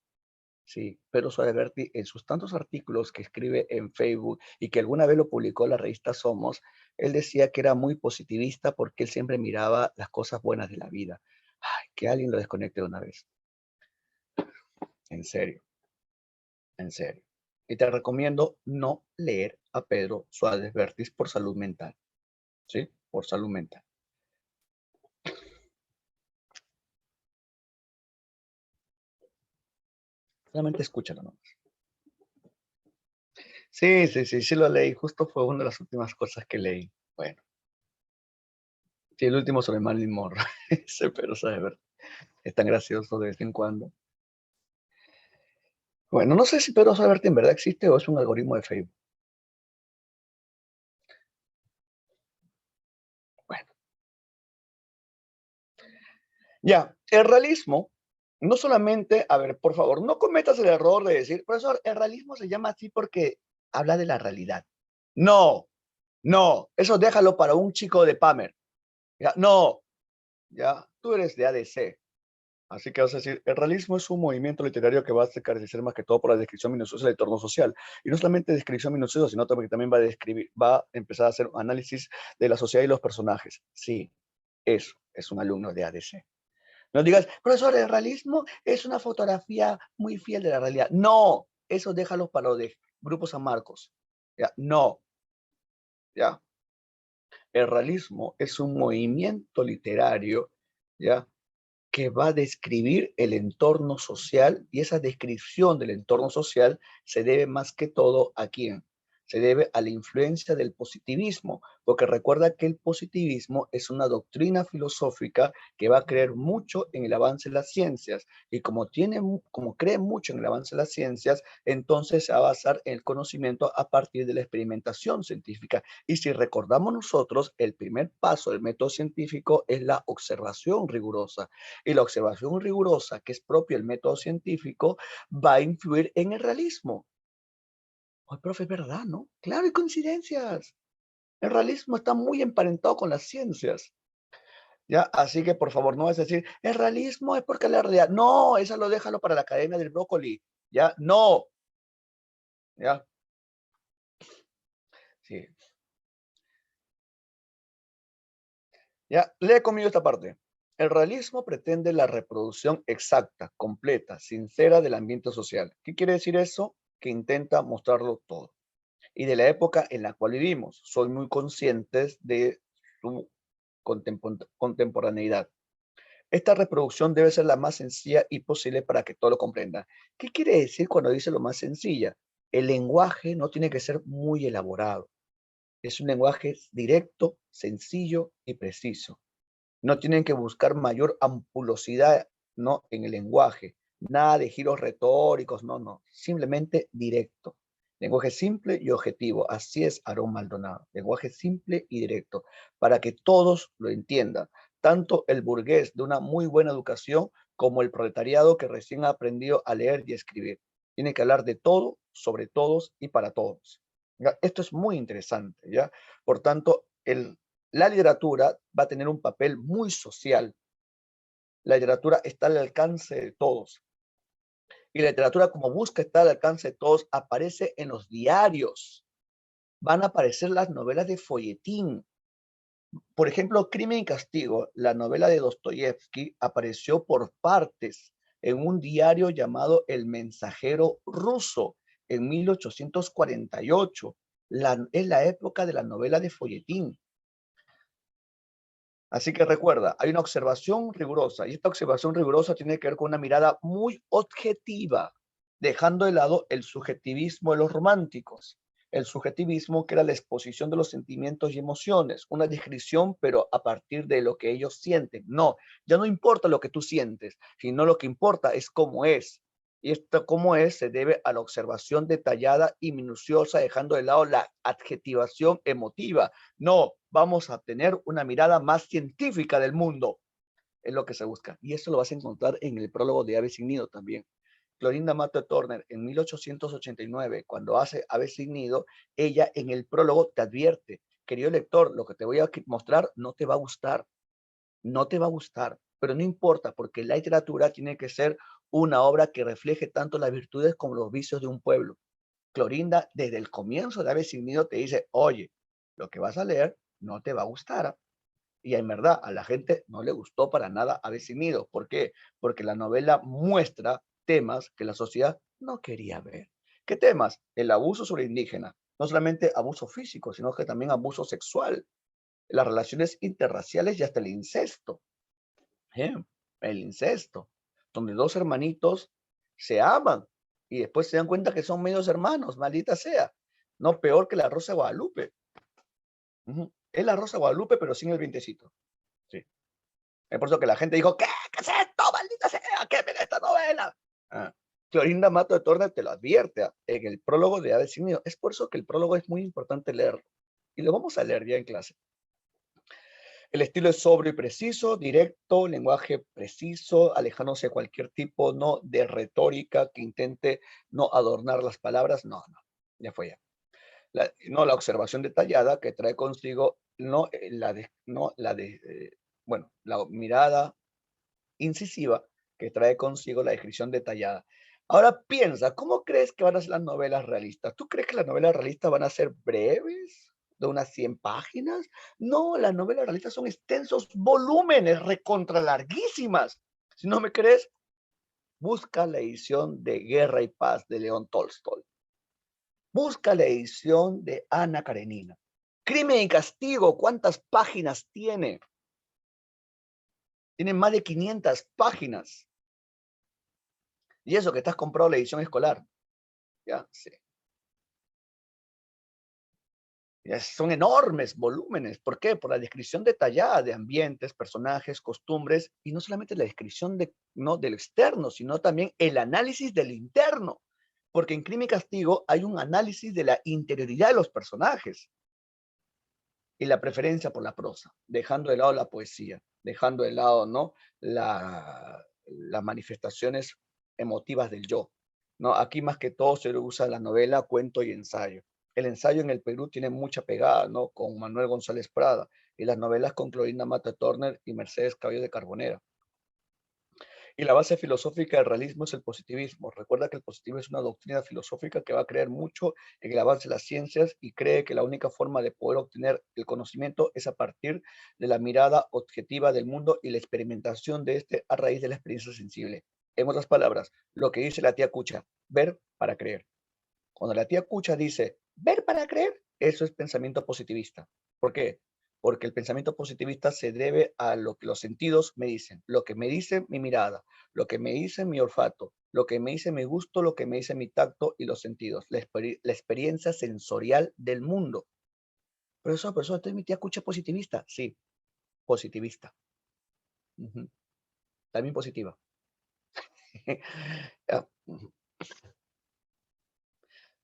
A: Sí, Pedro Suárez Vértiz, en sus tantos artículos que escribe en Facebook y que alguna vez lo publicó la revista Somos, él decía que era muy positivista porque él siempre miraba las cosas buenas de la vida. Ay, que alguien lo desconecte de una vez. En serio, en serio. Y te recomiendo no leer a Pedro Suárez Vértiz por salud mental. ¿Sí? Por salud mental. Solamente escúchalo nomás. Sí lo leí. Justo fue una de las últimas cosas que leí. Bueno. Sí, el último sobre Marilyn Monroe. Ese Pedro Suárez Vértiz. Es tan gracioso de vez en cuando. Bueno, no sé si Pedro Suárez Vértiz en verdad existe o es un algoritmo de Facebook. Bueno. Ya, el realismo, no solamente, a ver, por favor, no cometas el error de decir, profesor, el realismo se llama así porque habla de la realidad. No, no, eso déjalo para un chico de Pamer. Ya, no, ya, tú eres de ADC. Así que vas a decir, el realismo es un movimiento literario que va a caracterizar más que todo por la descripción minuciosa del entorno social. Y no solamente descripción minuciosa, sino también va a empezar a hacer un análisis de la sociedad y los personajes. Sí, eso es un alumno de ADC. No digas, profesor, el realismo es una fotografía muy fiel de la realidad. No, eso déjalo para los de Grupo San Marcos. Ya, no. Ya. El realismo es un movimiento literario, ¿ya?, que va a describir el entorno social, y esa descripción del entorno social se debe más que todo ¿a quién? Se debe a la influencia del positivismo, porque recuerda que el positivismo es una doctrina filosófica que va a creer mucho en el avance de las ciencias, y como cree mucho en el avance de las ciencias, entonces se va a basar en el conocimiento a partir de la experimentación científica. Y si recordamos nosotros, el primer paso del método científico es la observación rigurosa. Y la observación rigurosa, que es propio del método científico, va a influir en el realismo. Pues, profe, es verdad, ¿no? Claro, hay coincidencias. El realismo está muy emparentado con las ciencias. ¿Ya? Así que, por favor, no vas a decir, el realismo es porque la realidad. No, eso lo déjalo para la Academia del Brócoli. ¿Ya? No. ¿Ya? Sí. ¿Ya? Lee conmigo esta parte. El realismo pretende la reproducción exacta, completa, sincera del ambiente social. ¿Qué quiere decir eso? Que intenta mostrarlo todo. Y de la época en la cual vivimos. Soy muy conscientes de su contemporaneidad. Esta reproducción debe ser la más sencilla y posible para que todo lo comprenda. ¿Qué quiere decir cuando dice lo más sencilla? El lenguaje no tiene que ser muy elaborado. Es un lenguaje directo, sencillo y preciso. No tienen que buscar mayor ampulosidad, ¿no?, en el lenguaje. Nada de giros retóricos, no. Simplemente directo. Lenguaje simple y objetivo. Así es Aarón Maldonado. Lenguaje simple y directo, para que todos lo entiendan. Tanto el burgués de una muy buena educación como el proletariado que recién ha aprendido a leer y escribir. Tiene que hablar de todo, sobre todos y para todos. ¿Ya? Esto es muy interesante, ¿ya? Por tanto, la literatura va a tener un papel muy social. La literatura está al alcance de todos. Y la literatura, como busca estar al alcance de todos, aparece en los diarios. Van a aparecer las novelas de folletín. Por ejemplo, Crimen y Castigo, la novela de Dostoyevsky, apareció por partes en un diario llamado El Mensajero Ruso en 1848. Es la época de la novela de folletín. Así que recuerda, hay una observación rigurosa, y esta observación rigurosa tiene que ver con una mirada muy objetiva, dejando de lado el subjetivismo de los románticos. El subjetivismo, que era la exposición de los sentimientos y emociones, una descripción, pero a partir de lo que ellos sienten. No, ya no importa lo que tú sientes, sino lo que importa es cómo es. Y esto cómo es se debe a la observación detallada y minuciosa, dejando de lado la adjetivación emotiva. No, vamos a tener una mirada más científica del mundo. Es lo que se busca. Y eso lo vas a encontrar en el prólogo de Ave sin Nido también. Clorinda Mateo Turner, en 1889, cuando hace Ave sin Nido, ella en el prólogo te advierte, querido lector, lo que te voy a mostrar no te va a gustar. No te va a gustar, pero no importa, porque la literatura tiene que ser una obra que refleje tanto las virtudes como los vicios de un pueblo. Clorinda, desde el comienzo de Ave sin Nido, te dice, oye, lo que vas a leer no te va a gustar. Y en verdad, a la gente no le gustó para nada Ave sin Nido. ¿Por qué? Porque la novela muestra temas que la sociedad no quería ver. ¿Qué temas? El abuso sobre indígenas. No solamente abuso físico, sino que también abuso sexual, las relaciones interraciales y hasta el incesto. El incesto, donde dos hermanitos se aman y después se dan cuenta que son medios hermanos, maldita sea. No peor que la Rosa de Guadalupe. Es la Rosa de Guadalupe, pero sin el vientecito. Sí. Es por eso que la gente dijo, ¿qué es esto? Maldita sea, ¿qué es esta novela? Clorinda Mato de Turner te lo advierte en el prólogo de Ave sin Nido. Es por eso que el prólogo es muy importante leerlo. Y lo vamos a leer ya en clase. El estilo es sobrio y preciso, directo, lenguaje preciso, alejándose de cualquier tipo, ¿no?, de retórica que intente no adornar las palabras. No, ya fue ya. La observación detallada que trae consigo, la mirada incisiva que trae consigo la descripción detallada. Ahora piensa, ¿cómo crees que van a ser las novelas realistas? ¿Tú crees que las novelas realistas van a ser breves, de unas 100 páginas? No, las novelas realistas son extensos volúmenes, recontra larguísimas. Si no me crees, busca la edición de Guerra y Paz de León Tolstoy. Busca la edición de Ana Karenina. Crimen y Castigo, ¿cuántas páginas tiene? Tiene más de 500 páginas. Y eso que estás comprado la edición escolar. Ya, sí. Ya son enormes volúmenes. ¿Por qué? Por la descripción detallada de ambientes, personajes, costumbres, y no solamente la descripción no, del externo, sino también el análisis del interno. Porque en Crimen y Castigo hay un análisis de la interioridad de los personajes y la preferencia por la prosa, dejando de lado la poesía, dejando de lado, ¿no?, las manifestaciones emotivas del yo. ¿No? Aquí más que todo se usa la novela, cuento y ensayo. El ensayo en el Perú tiene mucha pegada, ¿no?, con Manuel González Prada, y las novelas con Clorinda Mata Turner y Mercedes Cabello de Carbonera. Y la base filosófica del realismo es el positivismo. Recuerda que el positivismo es una doctrina filosófica que va a creer mucho en el avance de las ciencias y cree que la única forma de poder obtener el conocimiento es a partir de la mirada objetiva del mundo y la experimentación de este a raíz de la experiencia sensible. En otras palabras, lo que dice la tía Cucha, ver para creer. Cuando la tía Cucha dice, ver para creer, eso es pensamiento positivista. ¿Por qué? Porque el pensamiento positivista se debe a lo que los sentidos me dicen, lo que me dice mi mirada, lo que me dice mi olfato, lo que me dice mi gusto, lo que me dice mi tacto y los sentidos, la experiencia sensorial del mundo. Profesor, ¿entonces mi tía Cucha positivista? Sí, positivista. También positiva.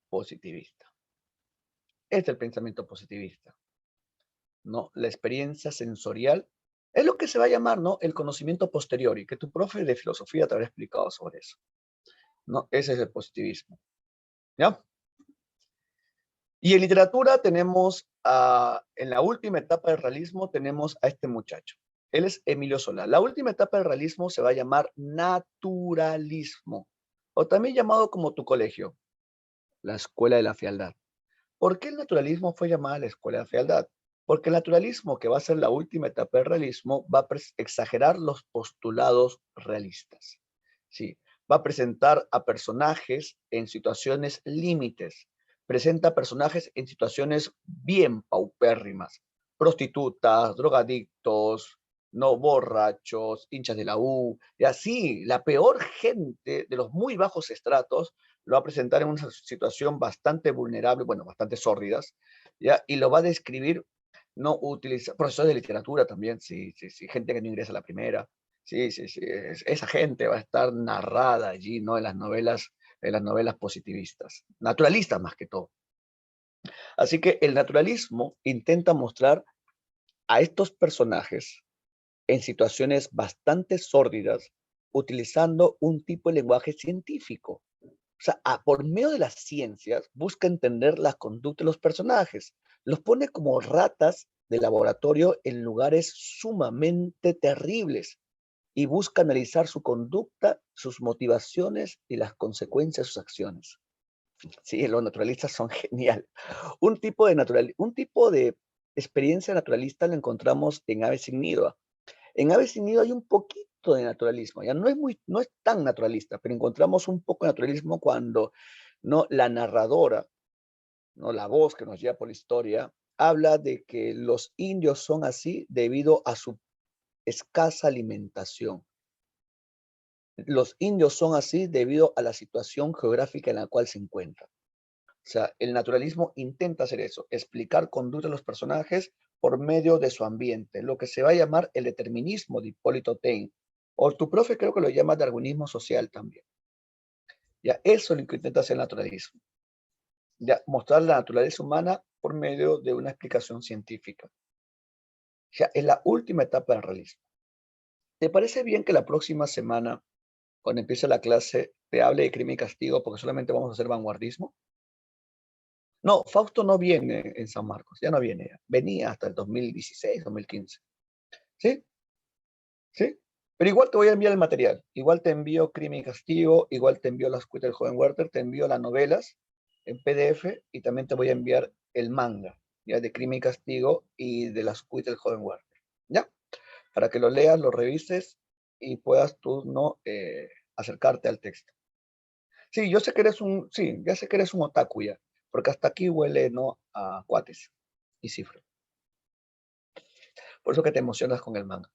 A: Positivista. Este es el pensamiento positivista, ¿no? La experiencia sensorial es lo que se va a llamar, ¿no?, el conocimiento posteriori, que tu profe de filosofía te habrá explicado sobre eso, ¿no? Ese es el positivismo, ¿ya? Y en literatura tenemos, en la última etapa del realismo, tenemos a este muchacho. Él es Emilio Solá. La última etapa del realismo se va a llamar naturalismo, o también llamado como tu colegio, la escuela de la fealdad. ¿Por qué el naturalismo fue llamada la escuela de la fealdad? Porque el naturalismo, que va a ser la última etapa del realismo, va a exagerar los postulados realistas. Sí, va a presentar a personajes en situaciones límites. Presenta personajes en situaciones bien paupérrimas. Prostitutas, drogadictos, no borrachos, hinchas de la U, y así, la peor gente de los muy bajos estratos lo va a presentar en una situación bastante vulnerable, bueno, bastante sórdidas, ¿ya? Y lo va a describir, no utiliza, profesores de literatura también, sí, gente que no ingresa a la primera, sí, esa gente va a estar narrada allí, ¿no?, en las novelas positivistas, naturalistas más que todo. Así que el naturalismo intenta mostrar a estos personajes en situaciones bastante sórdidas, utilizando un tipo de lenguaje científico. O sea, por medio de las ciencias busca entender la conducta de los personajes. Los pone como ratas de laboratorio en lugares sumamente terribles y busca analizar su conducta, sus motivaciones y las consecuencias de sus acciones. Sí, los naturalistas son genial. Un tipo de experiencia naturalista lo encontramos en Aves sin nido. En Aves sin nido hay un poquito de naturalismo, ya no es tan naturalista, pero encontramos un poco de naturalismo cuando, ¿no?, la narradora, ¿no?, la voz que nos lleva por la historia, habla de que los indios son así debido a su escasa alimentación. Los indios son así debido a la situación geográfica en la cual se encuentran. O sea, el naturalismo intenta hacer eso, explicar conducta de los personajes por medio de su ambiente, lo que se va a llamar el determinismo de Hipólito Taine, o tu profe creo que lo llama darwinismo social también. Ya, eso es lo que intenta hacer el naturalismo. Ya, mostrar la naturaleza humana por medio de una explicación científica. Ya, es la última etapa del realismo. ¿Te parece bien que la próxima semana, cuando empiece la clase, te hable de Crimen y Castigo porque solamente vamos a hacer vanguardismo? No, Fausto no viene en San Marcos, ya no viene. Venía hasta el 2016, 2015. ¿Sí? ¿Sí? Pero igual te voy a enviar el material. Igual te envío Crimen y Castigo, igual te envío las cuitas del joven Werther, te envío las novelas en PDF y también te voy a enviar el manga, ya, de Crimen y Castigo y de las cuitas del joven Werther. ¿Ya? Para que lo leas, lo revises y puedas tú, ¿no?, acercarte al texto. Sí, ya sé que eres un otaku ya, porque hasta aquí huele, ¿no?, a cuates. y cifra. Por eso que te emocionas con el manga.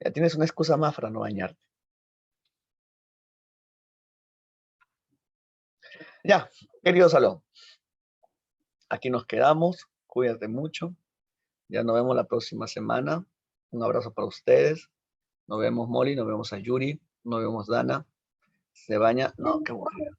A: Ya tienes una excusa más para no bañarte. Ya, querido salón. Aquí nos quedamos. Cuídate mucho. Ya nos vemos la próxima semana. Un abrazo para ustedes. Nos vemos, Molly. Nos vemos a Yuri. Nos vemos, Dana. ¿Se baña? No, qué aburrido.